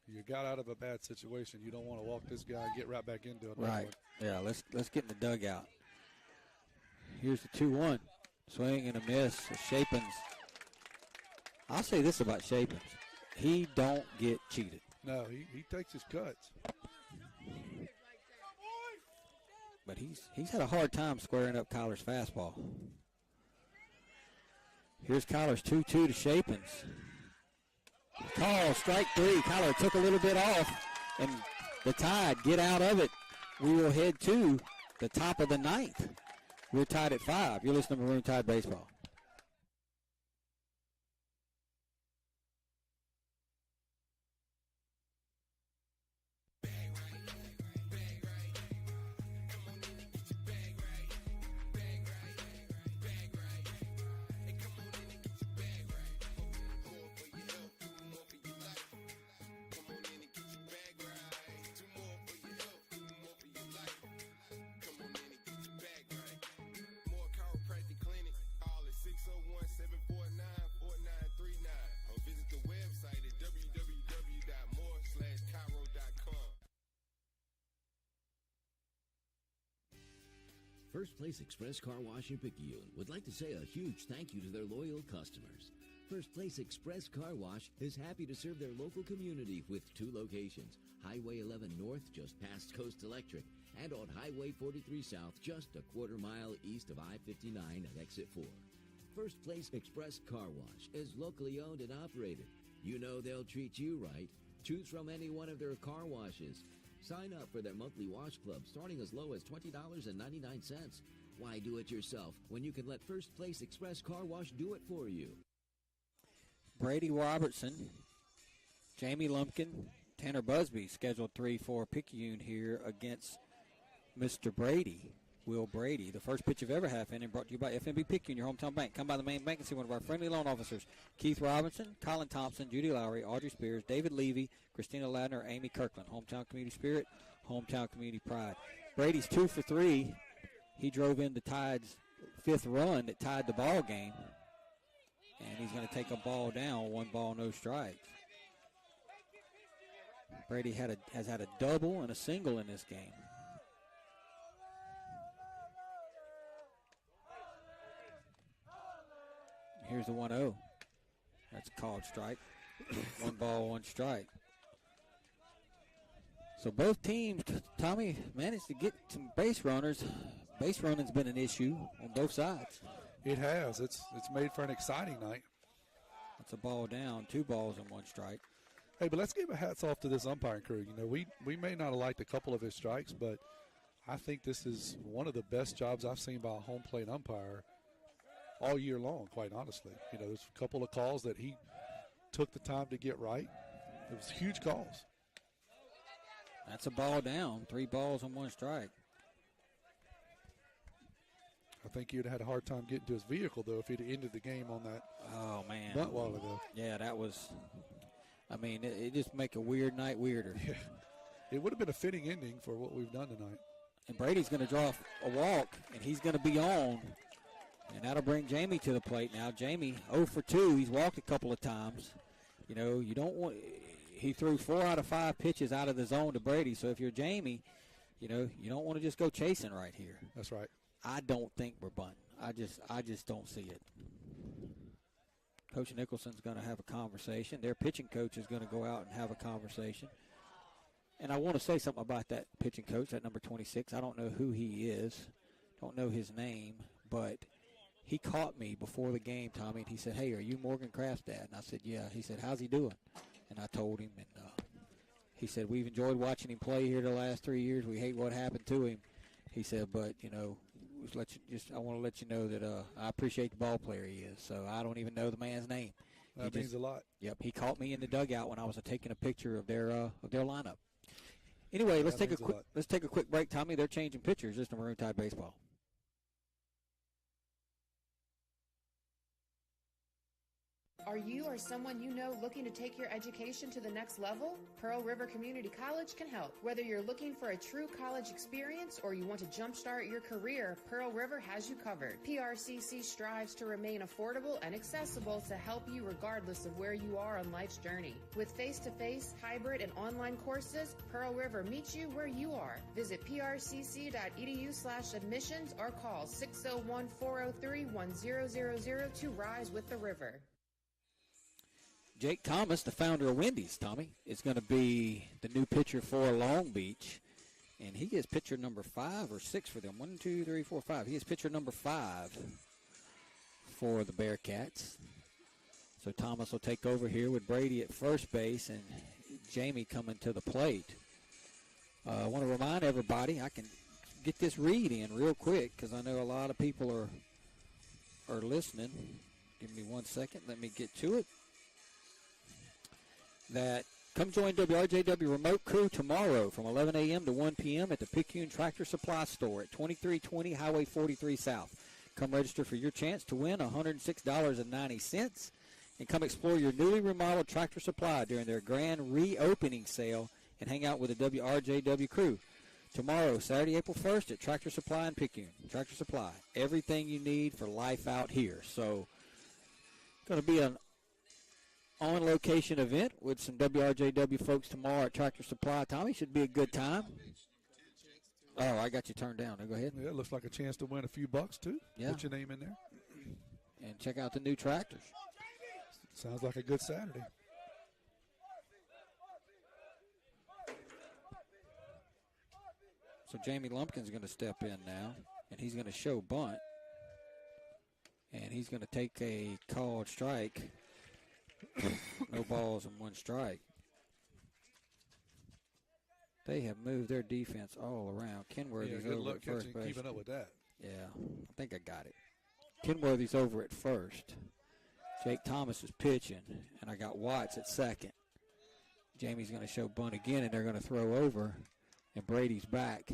You got out of a bad situation. You don't want to walk this guy and get right back into it. Right. Yeah, let's get in the dugout. Here's the 2-1. Swing and a miss. Shapins. I'll say this about Shapins. He don't get cheated. No, he takes his cuts. But he's had a hard time squaring up Kyler's fastball. Here's Kyler's 2-2 to Shapins. Call, strike 3. Kyler took a little bit off, and the Tide get out of it. We will head to the top of the 9th. We're tied at 5. You're listening to Maroon Tide Baseball. First Place Express Car Wash in Picayune would like to say a huge thank you to their loyal customers. First Place Express Car Wash is happy to serve their local community with 2 locations, Highway 11 North just past Coast Electric, and on Highway 43 South just a quarter mile east of I-59 at Exit 4. First Place Express Car Wash is locally owned and operated. You know they'll treat you right. Choose from any one of their car washes. Sign up for their monthly wash club starting as low as $20.99. Why do it yourself when you can let First Place Express Car Wash do it for you? Brady Robertson, Jamie Lumpkin, Tanner Busby scheduled 3-4 Picayune here against Mr. Brady, Will Brady. The first pitch of every half inning brought to you by FNB Picayune, your hometown bank. Come by the main bank and see one of our friendly loan officers, Keith Robinson, Colin Thompson, Judy Lowry, Audrey Spears, David Levy, Christina Ladner, Amy Kirkland. Hometown community spirit, hometown community pride. Brady's 2 for 3. He drove in the Tide's 5th run that tied the ball game. And he's going to take a ball down, 1 ball, no strikes. Brady has had a double and a single in this game. Here's the 1-0. That's a called strike. 1 ball, 1 strike. So both teams, Tommy, managed to get some base runners. Base running's been an issue on both sides. It has. It's made for an exciting night. That's a ball down, 2 balls and 1 strike. Hey, but let's give a hats off to this umpiring crew. You know, we may not have liked a couple of his strikes, but I think this is one of the best jobs I've seen by a home plate umpire all year long, quite honestly. You know, there's a couple of calls that he took the time to get right. It was huge calls. That's a ball down, 3 balls and 1 strike. I think he'd have had a hard time getting to his vehicle, though, if he'd ended the game on that bunt while ago. Yeah, that was, I mean, it just make a weird night weirder. Yeah. It would have been a fitting ending for what we've done tonight. And Brady's going to draw a walk, and he's going to be on. And that'll bring Jamie to the plate now. Jamie, 0 for 2. He's walked a couple of times. You know, you don't want – he threw 4 out of 5 pitches out of the zone to Brady. So if you're Jamie, you know, you don't want to just go chasing right here. That's right. I don't think we're bunting. I just don't see it. Coach Nicholson's going to have a conversation. Their pitching coach is going to go out and have a conversation. And I want to say something about that pitching coach, that number 26. I don't know who he is. Don't know his name, but he caught me before the game, Tommy, and he said, "Hey, are you Morgan Kraft's dad?" And I said, "Yeah." He said, "How's he doing?" And I told him, and he said, "We've enjoyed watching him play here the last 3 years. We hate what happened to him." He said, "But, you know, I want to let you know that I appreciate the ball player he is." So I don't even know the man's name. That means a lot. Yep, he caught me in the dugout when I was taking a picture of their lineup. Anyway, let's take a quick break, Tommy. They're changing pitchers. This is Maroon Tide baseball. Are you or someone you know looking to take your education to the next level? Pearl River Community College can help. Whether you're looking for a true college experience or you want to jumpstart your career, Pearl River has you covered. PRCC strives to remain affordable and accessible to help you regardless of where you are on life's journey. With face-to-face, hybrid, and online courses, Pearl River meets you where you are. Visit prcc.edu/admissions or call 601-403-1000 to rise with the river. Jake Thomas, the founder of Wendy's, Tommy, is going to be the new pitcher for Long Beach. And he is pitcher number 5 or 6 for them. 1, 2, 3, 4, 5. He is pitcher number 5 for the Bearcats. So Thomas will take over here with Brady at first base and Jamie coming to the plate. I want to remind everybody, I can get this read in real quick because I know a lot of people are listening. Give me 1 second. Let me get to it. That come join WRJW remote crew tomorrow from 11 a.m. to 1 p.m. at the Picayune Tractor Supply Store at 2320 Highway 43 South. Come register for your chance to win $106.90 and come explore your newly remodeled Tractor Supply during their grand reopening sale and hang out with the WRJW crew. Tomorrow, Saturday, April 1st at Tractor Supply in Picayune. Tractor Supply, everything you need for life out here. So, going to be an on-location event with some WRJW folks tomorrow at Tractor Supply. Tommy, should be a good time. Oh, I got you turned down. Go ahead. Yeah, it looks like a chance to win a few bucks, too. Yeah. Put your name in there. And check out the new tractors. Sounds like a good Saturday. So Jamie Lumpkin's going to step in now, and he's going to show bunt. And And he's going to take a called strike. No balls and 1 strike. They have moved their defense all around. Kenworthy's good over luck at first catching, base. keeping up with that. Yeah, I think I got it. Kenworthy's over at first. Jake Thomas is pitching, and I got Watts at second. Jamie's going to show bunt again, and they're going to throw over, and Brady's back.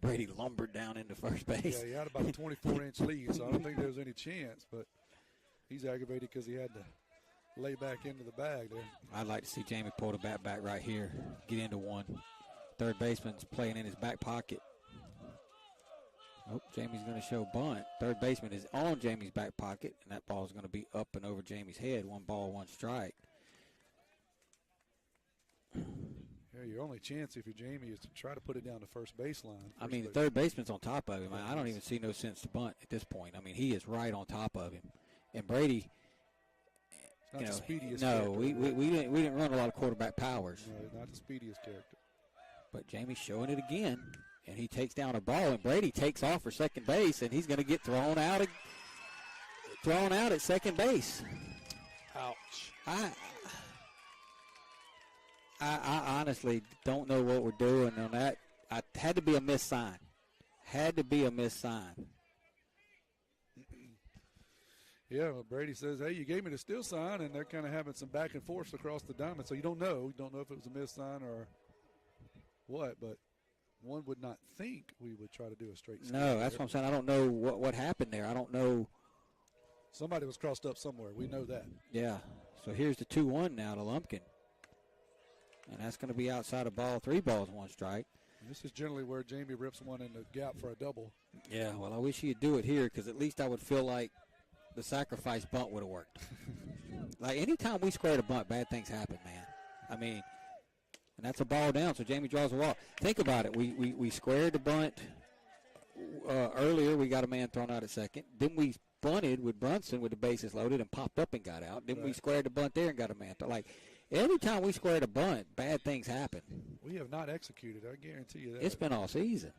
Brady lumbered down into first base. Yeah, he had about a 24-inch lead, so I don't think there was any chance, but he's aggravated because he had to lay back into the bag there. I'd like to see Jamie pull the bat back right here, get into one. Third baseman's playing in his back pocket. Oh, Jamie's going to show bunt. Third baseman is on Jamie's back pocket, and that ball is going to be up and over Jamie's head. 1 ball, 1 strike. Yeah, your only chance if you're Jamie is to try to put it down the first baseline. I mean, the third baseman's on top of him. I don't even see no sense to bunt at this point. I mean, he is right on top of him. And Brady, not the speediest no, character. we didn't run a lot of quarterback powers. No, not the speediest character. But Jamie's showing it again, and he takes down a ball, and Brady takes off for second base, and he's going to get thrown out at second base. Ouch. I honestly don't know what we're doing on that. It had to be a missed sign. Yeah, well, Brady says, hey, you gave me the steal sign, and they're kind of having some back and forth across the diamond, so you don't know. You don't know if it was a missed sign or what, but one would not think we would try to do a straight steal. No, that's what I'm saying. I don't know what happened there. I don't know. Somebody was crossed up somewhere. We know that. Yeah. So here's the 2-1 now to Lumpkin. And that's going to be outside of ball. 3 balls, 1 strike. And this is generally where Jamie rips one in the gap for a double. Yeah, well, I wish he'd do it here because at least I would feel like the sacrifice bunt would have worked. Like, anytime we square the bunt, bad things happen, man. I mean, and that's a ball down, so Jamie draws a walk. Think about it. We squared the bunt earlier. We got a man thrown out at second. Then we bunted with Brunson with the bases loaded and popped up and got out. Then we squared the bunt there and got a man thrown. Like, every time we square the bunt, bad things happen. We have not executed, I guarantee you that. It's been all season.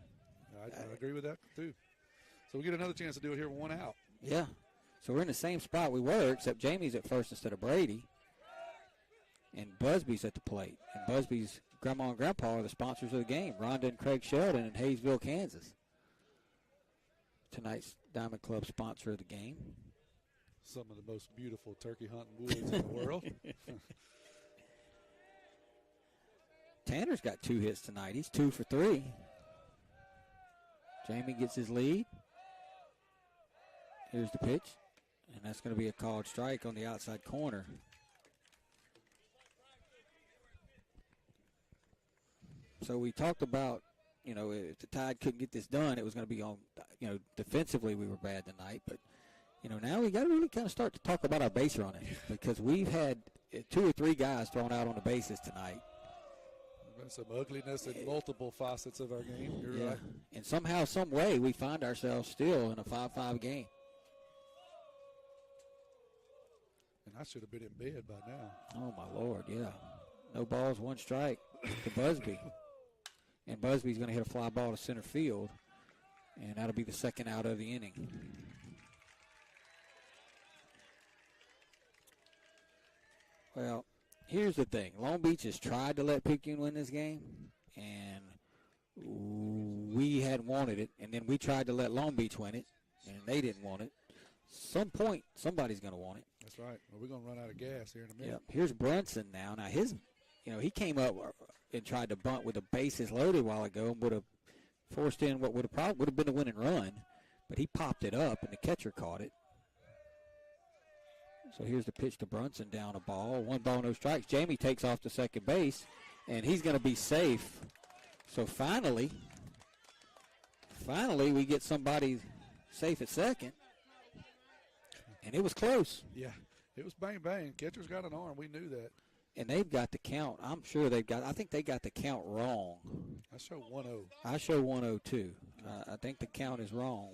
I agree with that, too. So we get another chance to do it here with 1 out. Yeah. So we're in the same spot we were, except Jamie's at first instead of Brady. And Busby's at the plate. And Busby's grandma and grandpa are the sponsors of the game, Rhonda and Craig Sheldon in Hayesville, Kansas. Tonight's Diamond Club sponsor of the game. Some of the most beautiful turkey hunting woods in the world. Tanner's got 2 hits tonight. He's 2 for 3. Jamie gets his lead. Here's the pitch. And that's going to be a called strike on the outside corner. So we talked about, if the Tide couldn't get this done, it was going to be on, defensively we were bad tonight. But, now we got to really kind of start to talk about our base running because we've had 2 or 3 guys thrown out on the bases tonight. There's been some ugliness in multiple facets of our game. You're right. And somehow, some way, we find ourselves still in a 5-5 game. And I should have been in bed by now. Oh, my Lord, yeah. No balls, 1 strike to Busby. And Busby's going to hit a fly ball to center field, and that'll be the second out of the inning. Well, here's the thing. Long Beach has tried to let Picayune win this game, and we hadn't wanted it. And then we tried to let Long Beach win it, and they didn't want it. Some point, somebody's going to want it. That's right. Well, we're going to run out of gas here in a minute. Yep. Here's Brunson now. Now, he came up and tried to bunt with the bases loaded a while ago and would have forced in what would have been a winning run, but he popped it up, and the catcher caught it. So here's the pitch to Brunson, down a ball. 1 ball, no strikes. Jamie takes off to second base, and he's going to be safe. So finally, we get somebody safe at second, and it was close. Yeah, it was bang, bang. Catcher's got an arm. We knew that. And they've got the count. I think they got the count wrong. I show 1-0. I show 1-0 too. I think the count is wrong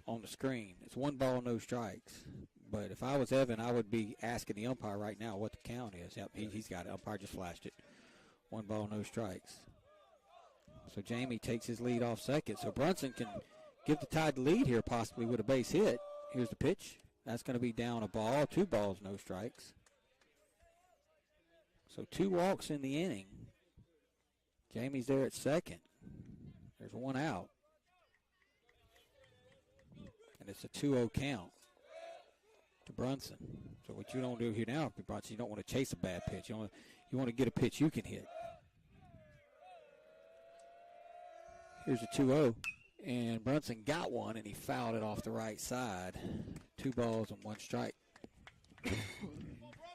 on the screen. It's 1 ball, no strikes. But if I was Evan, I would be asking the umpire right now what the count is. Yep, he's got it. Umpire just flashed it. 1 ball, no strikes. So Jamie takes his lead off second. So Brunson give the Tide the lead here possibly with a base hit. Here's the pitch. That's going to be down a ball. 2 balls, no strikes. So 2 walks in the inning. Jamie's there at second. There's 1 out. And it's a 2-0 count to Brunson. So what you don't do here now, Brunson, you don't want to chase a bad pitch. You want to get a pitch you can hit. Here's a 2-0. And Brunson got one, and he fouled it off the right side. 2 balls and 1 strike.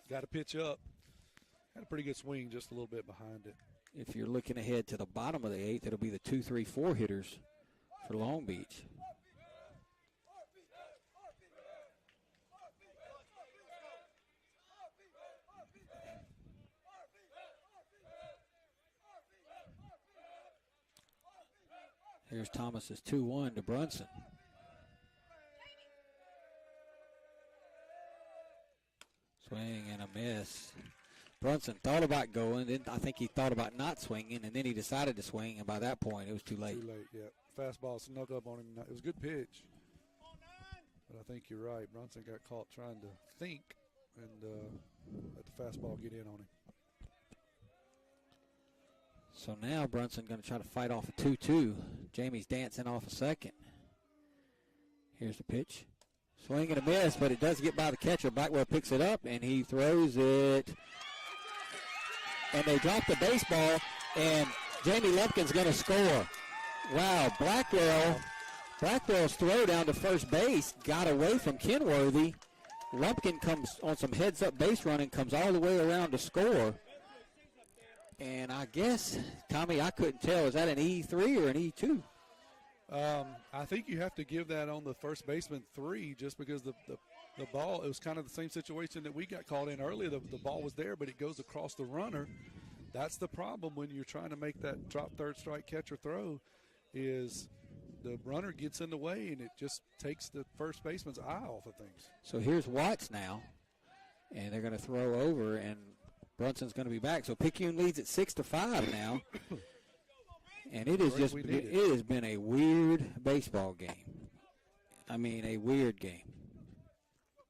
Got to pitch up. Had a pretty good swing, just a little bit behind it. If you're looking ahead to the bottom of the 8th, it'll be the 2, 3, 4 hitters for Long Beach. Here's Thomas's 2-1 to Brunson. Swing and a miss. Brunson thought about going, then I think he thought about not swinging, and then he decided to swing, and by that point, it was too late. Too late, yeah. Fastball snuck up on him. It was a good pitch. But I think you're right. Brunson got caught trying to think and let the fastball get in on him. So now Brunson going to try to fight off a 2-2. Jamie's dancing off a second. Here's the pitch. Swing and a miss, but it does get by the catcher. Blackwell picks it up, and he throws it. And they drop the baseball, and Jamie Lumpkin's going to score. Wow, Blackwell's throw down to first base got away from Kenworthy. Lumpkin comes on some heads-up base running, comes all the way around to score. And I guess, Tommy, I couldn't tell. Is that an E3 or an E2? I think you have to give that on the first baseman 3 just because the ball, it was kind of the same situation that we got called in earlier. The ball was there, but it goes across the runner. That's the problem when you're trying to make that drop third strike catcher throw is the runner gets in the way, and it just takes the first baseman's eye off of things. So here's Watts now, and they're going to throw over, and Brunson's going to be back. So Picayune leads at 6-5 now. And it has been a weird baseball game. I mean, a weird game.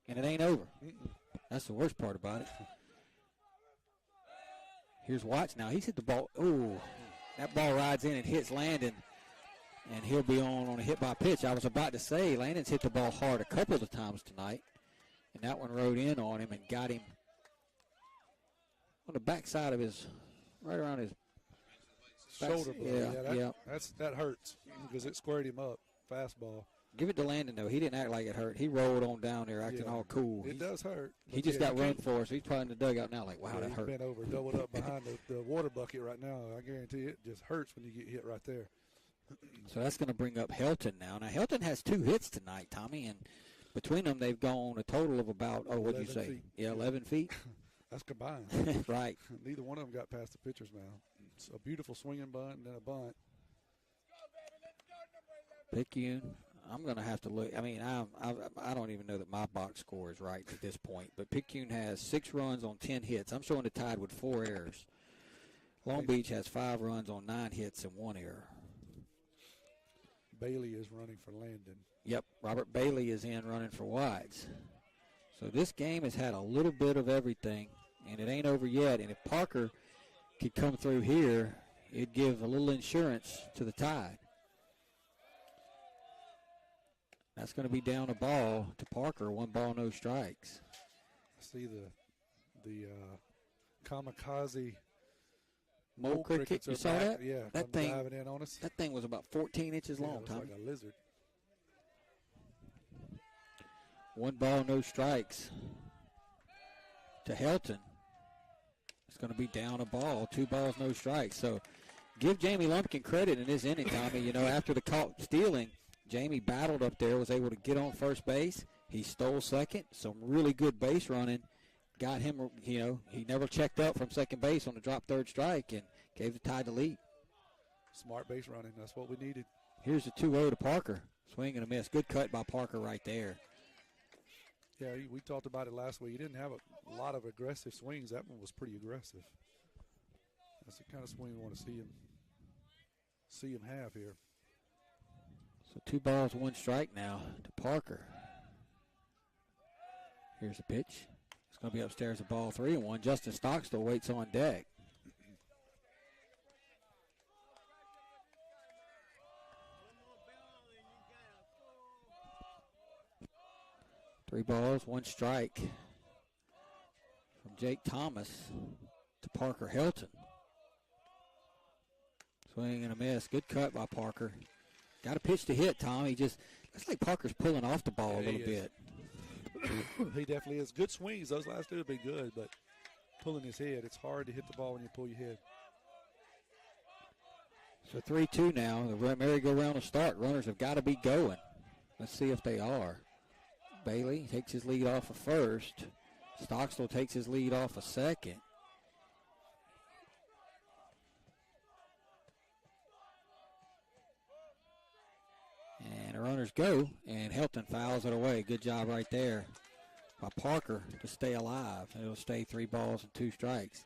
And it ain't over. That's the worst part about it. Here's Watts now. He's hit the ball. Ooh, that ball rides in and hits Landon, and he'll be on a hit by pitch. I was about to say Landon's hit the ball hard a couple of times tonight, and that one rode in on him and got him on the backside of his, right around his shoulder blade. Yeah, that hurts because it squared him up. Fastball. Give it to Landon, though. He didn't act like it hurt. He rolled on down there acting all cool. It does hurt. He just got run for us. He's probably in the dugout now like, wow, that hurt. He's bent over, doubled up behind the water bucket right now. I guarantee it just hurts when you get hit right there. So that's going to bring up Helton now. Now, Helton has 2 hits tonight, Tommy, and between them they've gone a total of about, what did you say? Feet. Yeah, 11 feet. That's combined. Right. Neither one of them got past the pitcher's mound. It's a beautiful swinging bunt and then a bunt. Picayune, I'm going to have to look. I mean, I don't even know that my box score is right at this point, but Picayune has 6 runs on 10 hits. I'm showing the Tide with 4 errors. Long Beach has 5 runs on 9 hits and 1 error. Bailey is running for Landon. Yep, Robert Bailey is in running for Whites. So this game has had a little bit of everything, and it ain't over yet. And if Parker could come through here, it'd give a little insurance to the Tide. That's going to be down a ball to Parker. 1 ball, no strikes. I see the kamikaze mole cricket. You saw that? Yeah, that thing diving in on us. That thing was about 14 inches long, it was Tommy. like a lizard. 1 ball, no strikes to Helton. It's going to be down a ball. 2 balls, no strikes. So give Jamie Lumpkin credit in this inning, Tommy. You know, after the caught stealing, Jamie battled up there, was able to get on first base. He stole second. Some really good base running. Got him, you know, he never checked up from second base on the drop third strike and gave the Tide the lead. Smart base running. That's what we needed. Here's the 2-0 to Parker. Swing and a miss. Good cut by Parker right there. Yeah, we talked about it last week. He didn't have a lot of aggressive swings. That one was pretty aggressive. That's the kind of swing we want to see him have here. So 2 balls, 1 strike now to Parker. Here's the pitch. It's going to be upstairs at ball 3-1. Justin Stockstill waits on deck. 3 balls, 1 strike from Jake Thomas to Parker Helton. Swing and a miss. Good cut by Parker. Got a pitch to hit, Tom. He just looks like Parker's pulling off the ball a little bit. He definitely is. Good swings. Those last 2 have been good, but pulling his head, it's hard to hit the ball when you pull your head. So 3-2 now. The merry-go-round will start. Runners have got to be going. Let's see if they are. Bailey takes his lead off of first. Stockstill takes his lead off of second. And the runners go, and Helton fouls it away. Good job right there by Parker to stay alive. It'll stay 3 balls and 2 strikes.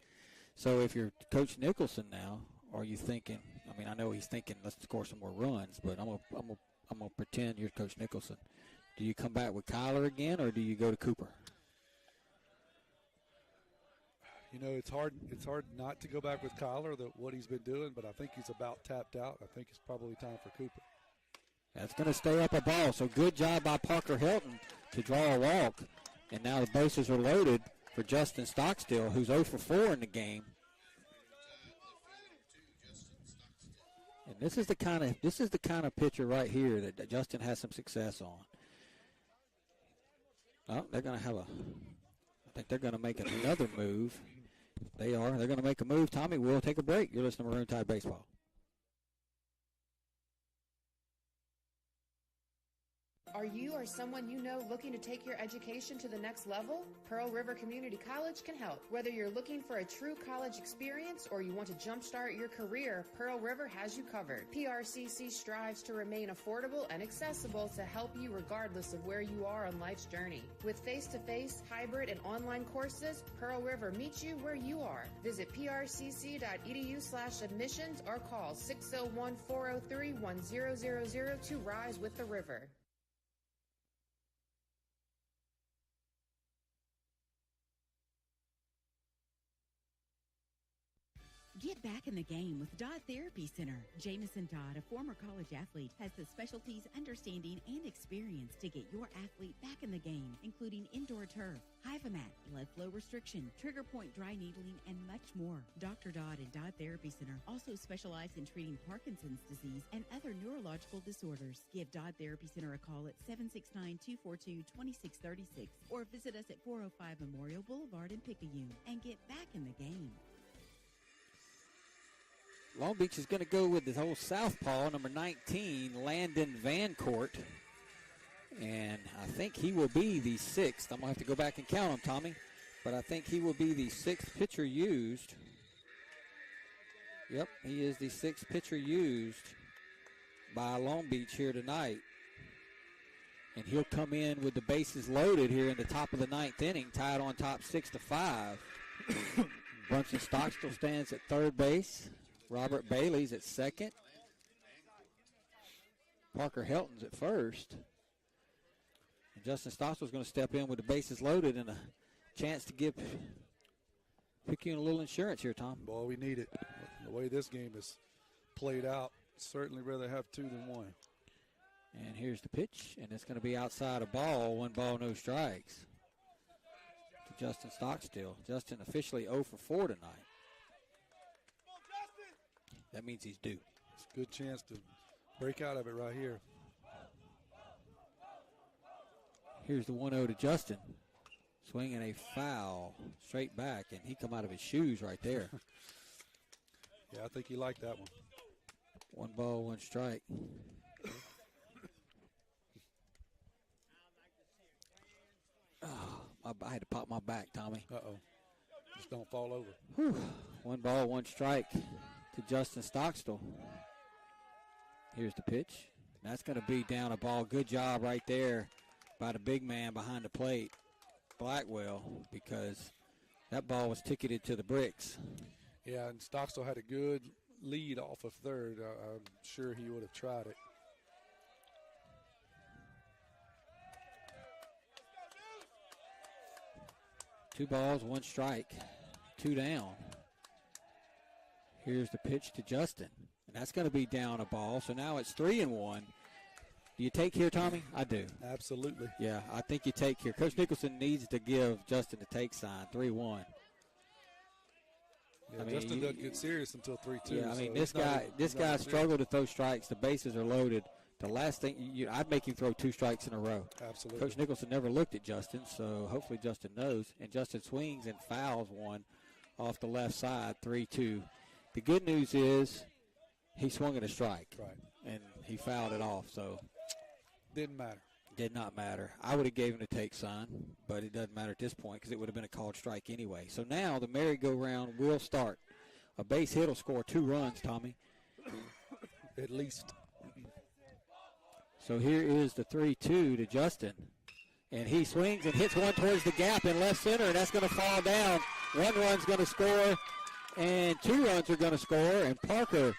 So if you're Coach Nicholson now, are you thinking, I mean, I know he's thinking let's score some more runs, but I'm gonna pretend you're Coach Nicholson. Do you come back with Kyler again, or do you go to Cooper? You know, it's hard not to go back with Kyler, what he's been doing, but I think he's about tapped out. I think it's probably time for Cooper. That's going to stay up a ball. So good job by Parker Helton to draw a walk. And now the bases are loaded for Justin Stockstill, who's 0 for 4 in the game. And this is the kind of pitcher right here that Justin has some success on. Oh, they're going to have I think they're going to make another move. They are. They're going to make a move. Tommy, we'll take a break. You're listening to Maroon Tide Baseball. Are you or someone you know looking to take your education to the next level? Pearl River Community College can help. Whether you're looking for a true college experience or you want to jumpstart your career, Pearl River has you covered. PRCC strives to remain affordable and accessible to help you regardless of where you are on life's journey. With face-to-face, hybrid, and online courses, Pearl River meets you where you are. Visit prcc.edu/admissions or call 601-403-1000 to rise with the river. Get back in the game with Dodd Therapy Center. Jamison Dodd, a former college athlete, has the specialties, understanding, and experience to get your athlete back in the game, including indoor turf, Hyvamat, blood flow restriction, trigger point dry needling, and much more. Dr. Dodd and Dodd Therapy Center also specialize in treating Parkinson's disease and other neurological disorders. Give Dodd Therapy Center a call at 769-242-2636 or visit us at 405 Memorial Boulevard in Picayune and get back in the game. Long Beach is going to go with the whole southpaw, number 19, Landon Vancourt. And I think he will be the 6th. I'm going to have to go back and count him, Tommy. But I think he will be the 6th pitcher used. Yep, he is the 6th pitcher used by Long Beach here tonight. And he'll come in with the bases loaded here in the top of the 9th inning, tied on top 6-5. Brunson Stockstill stands at third base. Robert Bailey's at second. Parker Helton's at first. And Justin Stockstill's going to step in with the bases loaded and a chance to give Picayune a little insurance here, Tom. Boy, we need it. The way this game is played out, certainly rather have 2 than 1. And here's the pitch, and it's going to be outside a ball. 1 ball, no strikes to Justin Stockstill. Justin officially 0 for 4 tonight. That means he's due. It's a good chance to break out of it right here. Here's the 1-0 to Justin. Swinging a foul straight back, and he come out of his shoes right there. Yeah, I think he liked that one. 1 ball, 1 strike. I had to pop my back, Tommy. Uh-oh. Just don't fall over. Whew. 1 ball, 1 strike to Justin Stockstill. Here's the pitch. That's going to be down a ball. Good job right there by the big man behind the plate, Blackwell, because that ball was ticketed to the bricks. Yeah, and Stockstill had a good lead off of third. I'm sure he would have tried it. 2 balls, 1 strike, 2 down. Here's the pitch to Justin. And that's going to be down a ball. So now it's 3-1. Do you take here, Tommy? I do. Absolutely. Yeah, I think you take here. Coach Nicholson needs to give Justin the take sign, 3-1. Yeah, Justin doesn't get serious until 3-2. Yeah, I mean, so this guy struggled to throw strikes. The bases are loaded. The last thing, I'd make him throw 2 strikes in a row. Absolutely. Coach Nicholson never looked at Justin, so hopefully Justin knows. And Justin swings and fouls one off the left side, 3-2. The good news is he swung at a strike. Right. And he fouled it off, so. Didn't matter. Did not matter. I would have gave him the take sign, but it doesn't matter at this point because it would have been a called strike anyway. So now the merry-go-round will start. A base hit will score 2 runs, Tommy. At least. So here is the 3-2 to Justin. And he swings and hits one towards the gap in left center, and that's going to fall down. 1 run's going to score, and 2 runs are going to score. And Parker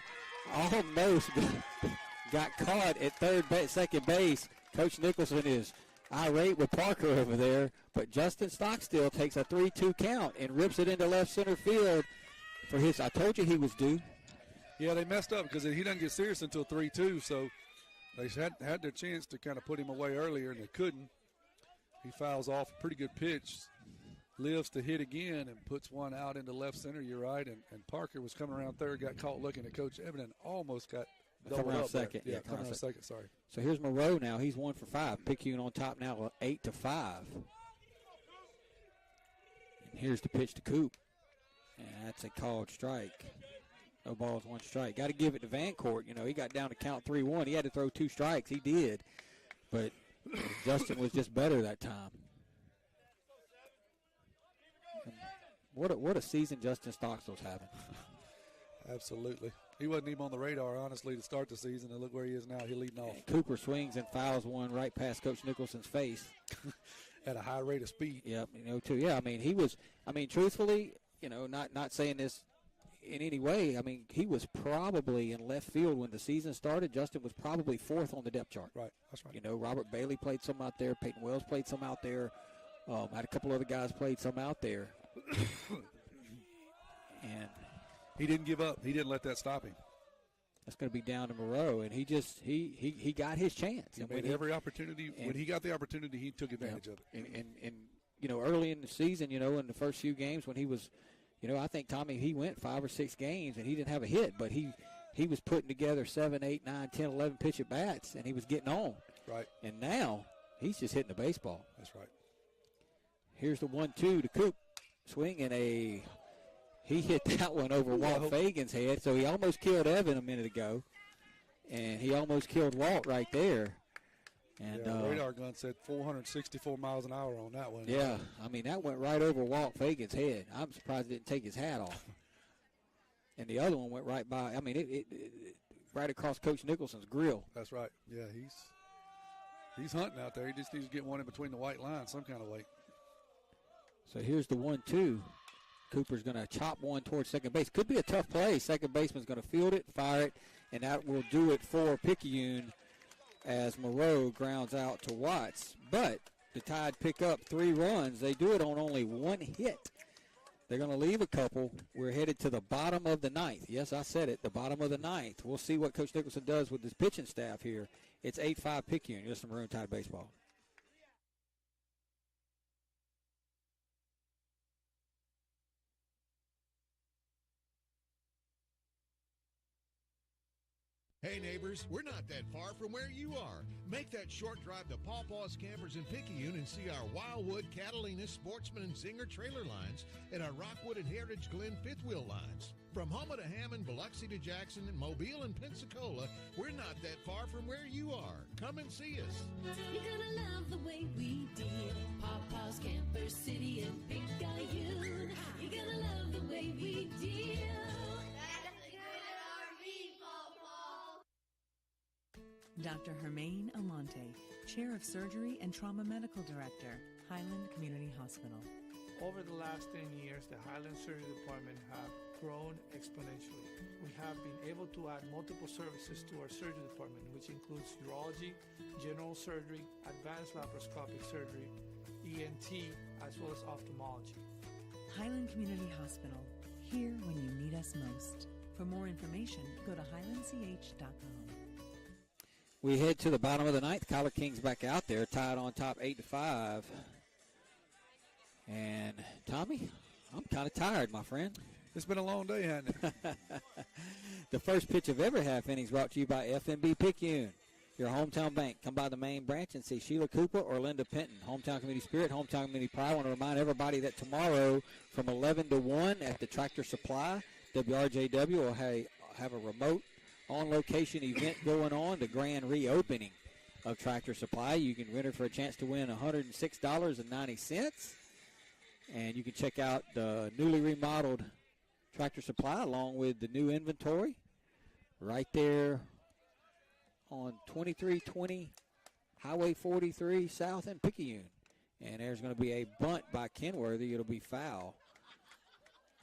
almost got caught at second base. Coach Nicholson is irate with Parker over there, but Justin Stockstill takes a 3-2 count and rips it into left center field for his. I told you he was due. Yeah, they messed up because he doesn't get serious until 3-2, so they had their chance to kind of put him away earlier, and they couldn't. He fouls off a pretty good pitch, lives to hit again, and puts one out into left center. You're right, and Parker was coming around third, got caught looking at Coach Evan, and almost got doubled up second. there. Yeah, coming around second, sorry. So here's Moreau now. He's 1 for 5. Picayune on top now, 8-5. And here's the pitch to Coop. And that's a called strike. No balls, 1 strike. Got to give it to Vancourt. You know, he got down to count 3-1. He had to throw 2 strikes. He did. But Justin was just better that time. And what a season Justin Stockstill's having. Absolutely. He wasn't even on the radar, honestly, to start the season, and look where he is now. He's leading off. And Cooper swings and fouls one right past Coach Nicholson's face. At a high rate of speed. Yep, too. Yeah, truthfully, not saying this in any way. I mean, he was probably in left field when the season started. Justin was probably 4th on the depth chart. Right, that's right. Robert Bailey played some out there. Peyton Wells played some out there. Had a couple other guys played some out there. And he didn't give up. He didn't let that stop him. That's going to be down to Moreau, and he got his chance. He made every opportunity. When he got the opportunity, he took advantage of it. And early in the season, in the first few games when he was, I think, Tommy, he went 5 or 6 games, and he didn't have a hit, but he was putting together 7, 8, 9, 10, 11 pitch at bats, and he was getting on. Right. And now he's just hitting the baseball. That's right. Here's the 1-2 to Coop. Swing and he hit that one over Walt Fagan's head, so he almost killed Evan a minute ago, and he almost killed Walt right there. And the radar gun said 464 miles an hour on that one. Yeah, that went right over Walt Fagan's head. I'm surprised it didn't take his hat off. And the other one went right by. It right across Coach Nicholson's grill. That's right. Yeah, he's hunting out there. He just needs to get one in between the white lines some kind of way. So here's the 1-2. Cooper's going to chop one towards second base. Could be a tough play. Second baseman's going to field it, fire it, and that will do it for Picayune as Moreau grounds out to Watts. But the Tide pick up 3 runs. They do it on only 1 hit. They're going to leave a couple. We're headed to the bottom of the 9th. Yes, I said it, the bottom of the 9th. We'll see what Coach Nicholson does with his pitching staff here. It's 8-5 Picayune. Just some Maroon Tide baseball. Hey neighbors, we're not that far from where you are. Make that short drive to Pawpaw's Campers in Picayune and see our Wildwood, Catalina, Sportsman, and Zinger trailer lines and our Rockwood and Heritage Glen fifth wheel lines. From Houma to Hammond, Biloxi to Jackson, and Mobile and Pensacola, we're not that far from where you are. Come and see us. You're gonna love the way we deal. Pawpaw's Camper City in Picayune. You're gonna love the way we deal. Dr. Hermaine Amante, Chair of Surgery and Trauma Medical Director, Highland Community Hospital. Over the last 10 years, the Highland Surgery Department have grown exponentially. We have been able to add multiple services to our surgery department, which includes urology, general surgery, advanced laparoscopic surgery, ENT, as well as ophthalmology. Highland Community Hospital, here when you need us most. For more information, go to highlandch.com. We head to the bottom of the ninth. Collard Kings back out there, tied on top 8-5. And, Tommy, I'm kind of tired, my friend. It's been a long day, hasn't it? The first pitch of every half inning is brought to you by FNB Picayune, your hometown bank. Come by the main branch and see Sheila Cooper or Linda Penton. Hometown Community Spirit, hometown community pride. I want to remind everybody that tomorrow from 11 to 1 at the Tractor Supply, WRJW will have a remote on-location event going on, the grand reopening of Tractor Supply. You can enter for a chance to win $106.90. And you can check out the newly remodeled Tractor Supply along with the new inventory right there on 2320 Highway 43 South in Picayune. And there's going to be a bunt by Kenworthy. It'll be foul.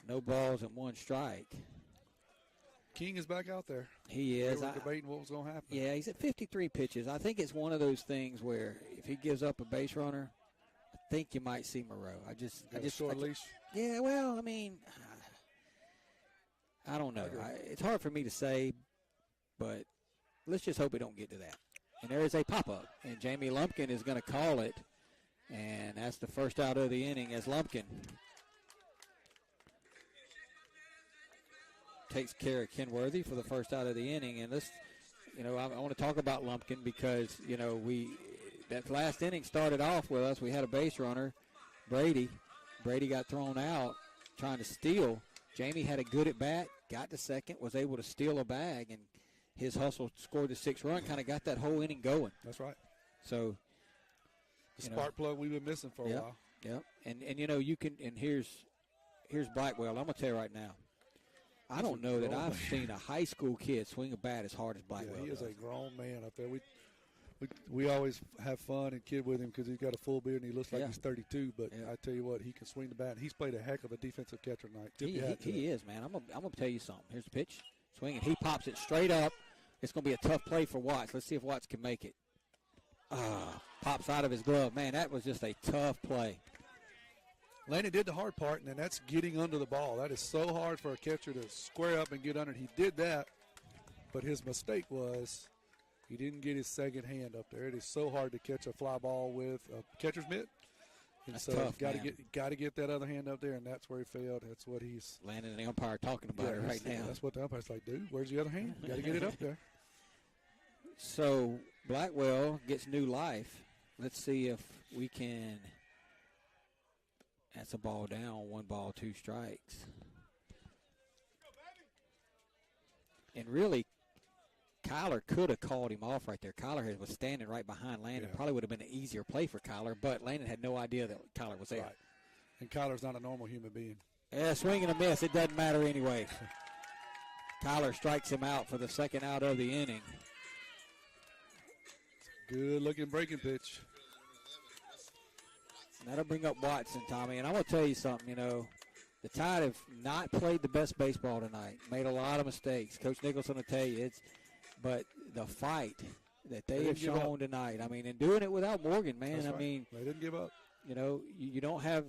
No balls and one strike. King is back out there. He is. They were debating what was going to happen. Yeah, he's at 53 pitches. I think it's one of those things where if he gives up a base runner, I think you might see Moreau. I just short leash. Yeah, well, I mean, I don't know. It's hard for me to say, but let's just hope we don't get to that. And there is a pop-up, and Jamie Lumpkin is going to call it, and that's the first out of the inning as Lumpkin takes care of Kenworthy for the first out of the inning. And let's, I want to talk about Lumpkin because, that last inning started off with us. We had a base runner, Brady. Brady got thrown out trying to steal. Jamie had a good at bat, got to second, was able to steal a bag, and his hustle scored the 6th run, kind of got that whole inning going. That's right. So the spark plug we've been missing for a while. Yep. And you can, and here's Blackwell. I'm going to tell you right now. I don't know that I've seen a high school kid swing a bat as hard as Blackwell Yeah, he is does. a grown man up there. We always have fun and kid with him because he's got a full beard and he looks like he's 32. But I tell you what, he can swing the bat. He's played a heck of a defensive catcher tonight. He is, man. I'm gonna tell you something. Here's the pitch, swinging. He pops it straight up. It's gonna be a tough play for Watts. Let's see if Watts can make it. Pops out of his glove. Man, that was just a tough play. Landon did the hard part, and then that's getting under the ball. That is so hard for a catcher to square up and get under it. He did that, but his mistake was he didn't get his second hand up there. It is so hard to catch a fly ball with a catcher's mitt. And That's so tough, got to get that other hand up there, and that's where he failed. That's what he's Landon and the umpire talking about it right now. That's what the umpire's like, dude. Where's the other hand? Got to get it up there. So Blackwell gets new life. Let's see if we can. That's a ball down, 1 ball, 2 strikes. And really, Kyler could have called him off right there. Kyler was standing right behind Landon. Probably would have been an easier play for Kyler, but Landon had no idea that Kyler was there. Right. And Kyler's not a normal human being. Yeah, swing and a miss. It doesn't matter anyway. Kyler strikes him out for the second out of the inning. Good-looking breaking pitch. That'll bring up Watson, Tommy. And I'm going to tell you something, the Tide have not played the best baseball tonight. Made a lot of mistakes. Coach Nicholson will tell you but the fight that they have shown tonight, and doing it without Morgan, man. That's right. They didn't give up. You don't have,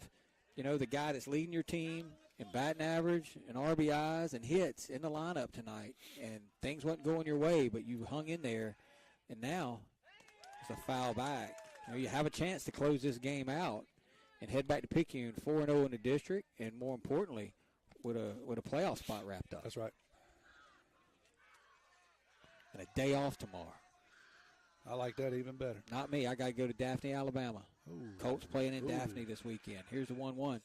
the guy that's leading your team in batting average and RBIs and hits in the lineup tonight. And things wasn't going your way, but you hung in there. And now it's a foul back. You have a chance to close this game out and head back to Picayune 4-0 in the district, and more importantly, with a playoff spot wrapped up. That's right. And a day off tomorrow. I like that even better. Not me. I got to go to Daphne, Alabama. Ooh. Colts playing in Daphne this weekend. Here's the 1-1.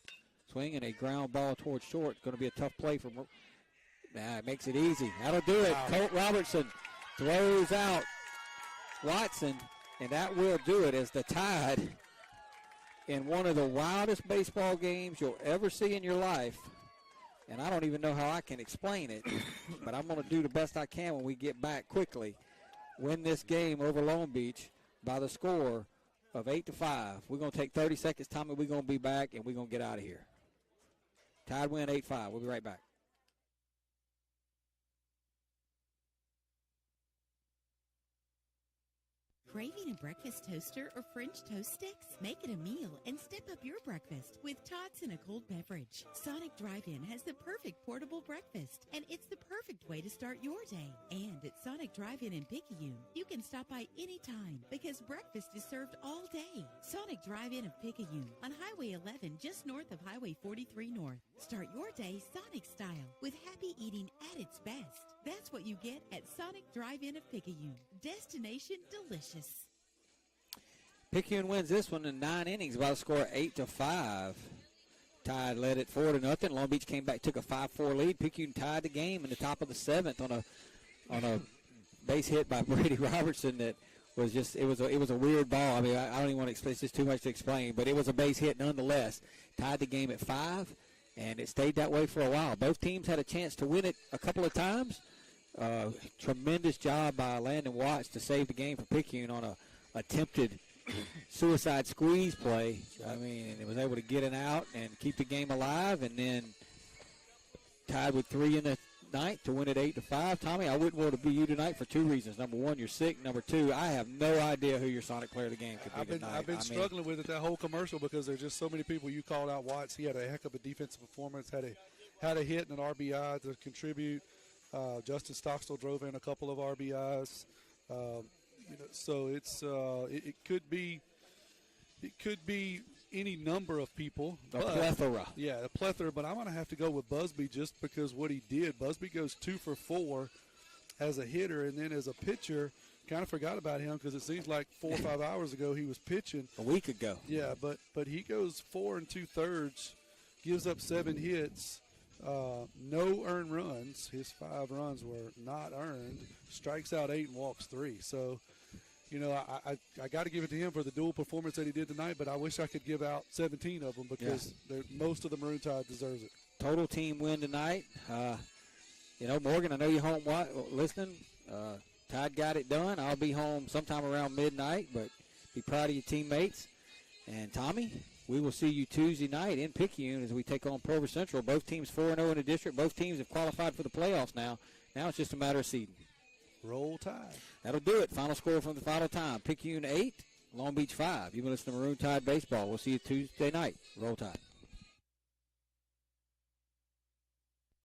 Swing and a ground ball towards short. It's going to be a tough play for. It makes it easy. That'll do it. Wow. Colt Robertson throws out Watson, and that will do it as the Tide, in one of the wildest baseball games you'll ever see in your life, and I don't even know how I can explain it, but I'm going to do the best I can when we get back quickly, win this game over Long Beach by the score of 8-5. We're going to take 30 seconds, Tommy. We're going to be back, and we're going to get out of here. Tide win 8-5. We'll be right back. Craving a breakfast toaster or French toast sticks? Make it a meal and step up your breakfast with tots and a cold beverage. Sonic Drive-In has the perfect portable breakfast, and it's the perfect way to start your day. And at Sonic Drive-In in Picayune, you can stop by anytime because breakfast is served all day. Sonic Drive-In of Picayune on Highway 11 just north of Highway 43 North. Start your day Sonic style with happy eating at its best. That's what you get at Sonic Drive-In of Picayune. Destination delicious. Picayune wins this one in 9 innings by a score of 8-5. Tide led it 4-0. Long Beach came back, took a 5-4 lead. Picayune tied the game in the top of the 7th on a base hit by Brady Robertson that was just it was a weird ball. I mean, I don't even want to explain. It's just too much to explain. But it was a base hit nonetheless. Tied the game at 5, and it stayed that way for a while. Both teams had a chance to win it a couple of times. Tremendous job by Landon Watts to save the game for Picayune on a attempted suicide squeeze play. I mean, and it was able to get it out and keep the game alive, and then tied with 3 in the 9th to win it 8-5. Tommy, I wouldn't want to be you tonight for 2 reasons. Number 1, you're sick. Number 2, I have no idea who your Sonic player of the game could be tonight. I've been struggling with it that whole commercial because there's just so many people. You called out Watts. He had a heck of a defensive performance. Had a hit and an RBI to contribute. Justin Stockstill drove in a couple of RBIs. So it could be any number of people. A plethora. Yeah, a plethora. But I'm going to have to go with Busby just because what he did. Busby goes 2 for 4 as a hitter, and then as a pitcher, kind of forgot about him because it seems like 4 or 5 hours ago he was pitching. A week ago. Yeah, but he goes 4 2/3, gives up 7 hits. No earned runs. His 5 runs were not earned. Strikes out 8 and walks 3. So, I got to give it to him for the dual performance that he did tonight, but I wish I could give out 17 of them because most of the Maroon Tide deserves it. Total team win tonight. Morgan, I know you're home listening. Tide got it done. I'll be home sometime around midnight, but be proud of your teammates. And Tommy, we will see you Tuesday night in Picayune as we take on Plover Central. Both teams 4-0 in the district. Both teams have qualified for the playoffs now. Now it's just a matter of seeding. Roll Tide. That'll do it. Final score from the final time. Picayune 8, Long Beach 5. You've been listening to Maroon Tide Baseball. We'll see you Tuesday night. Roll Tide.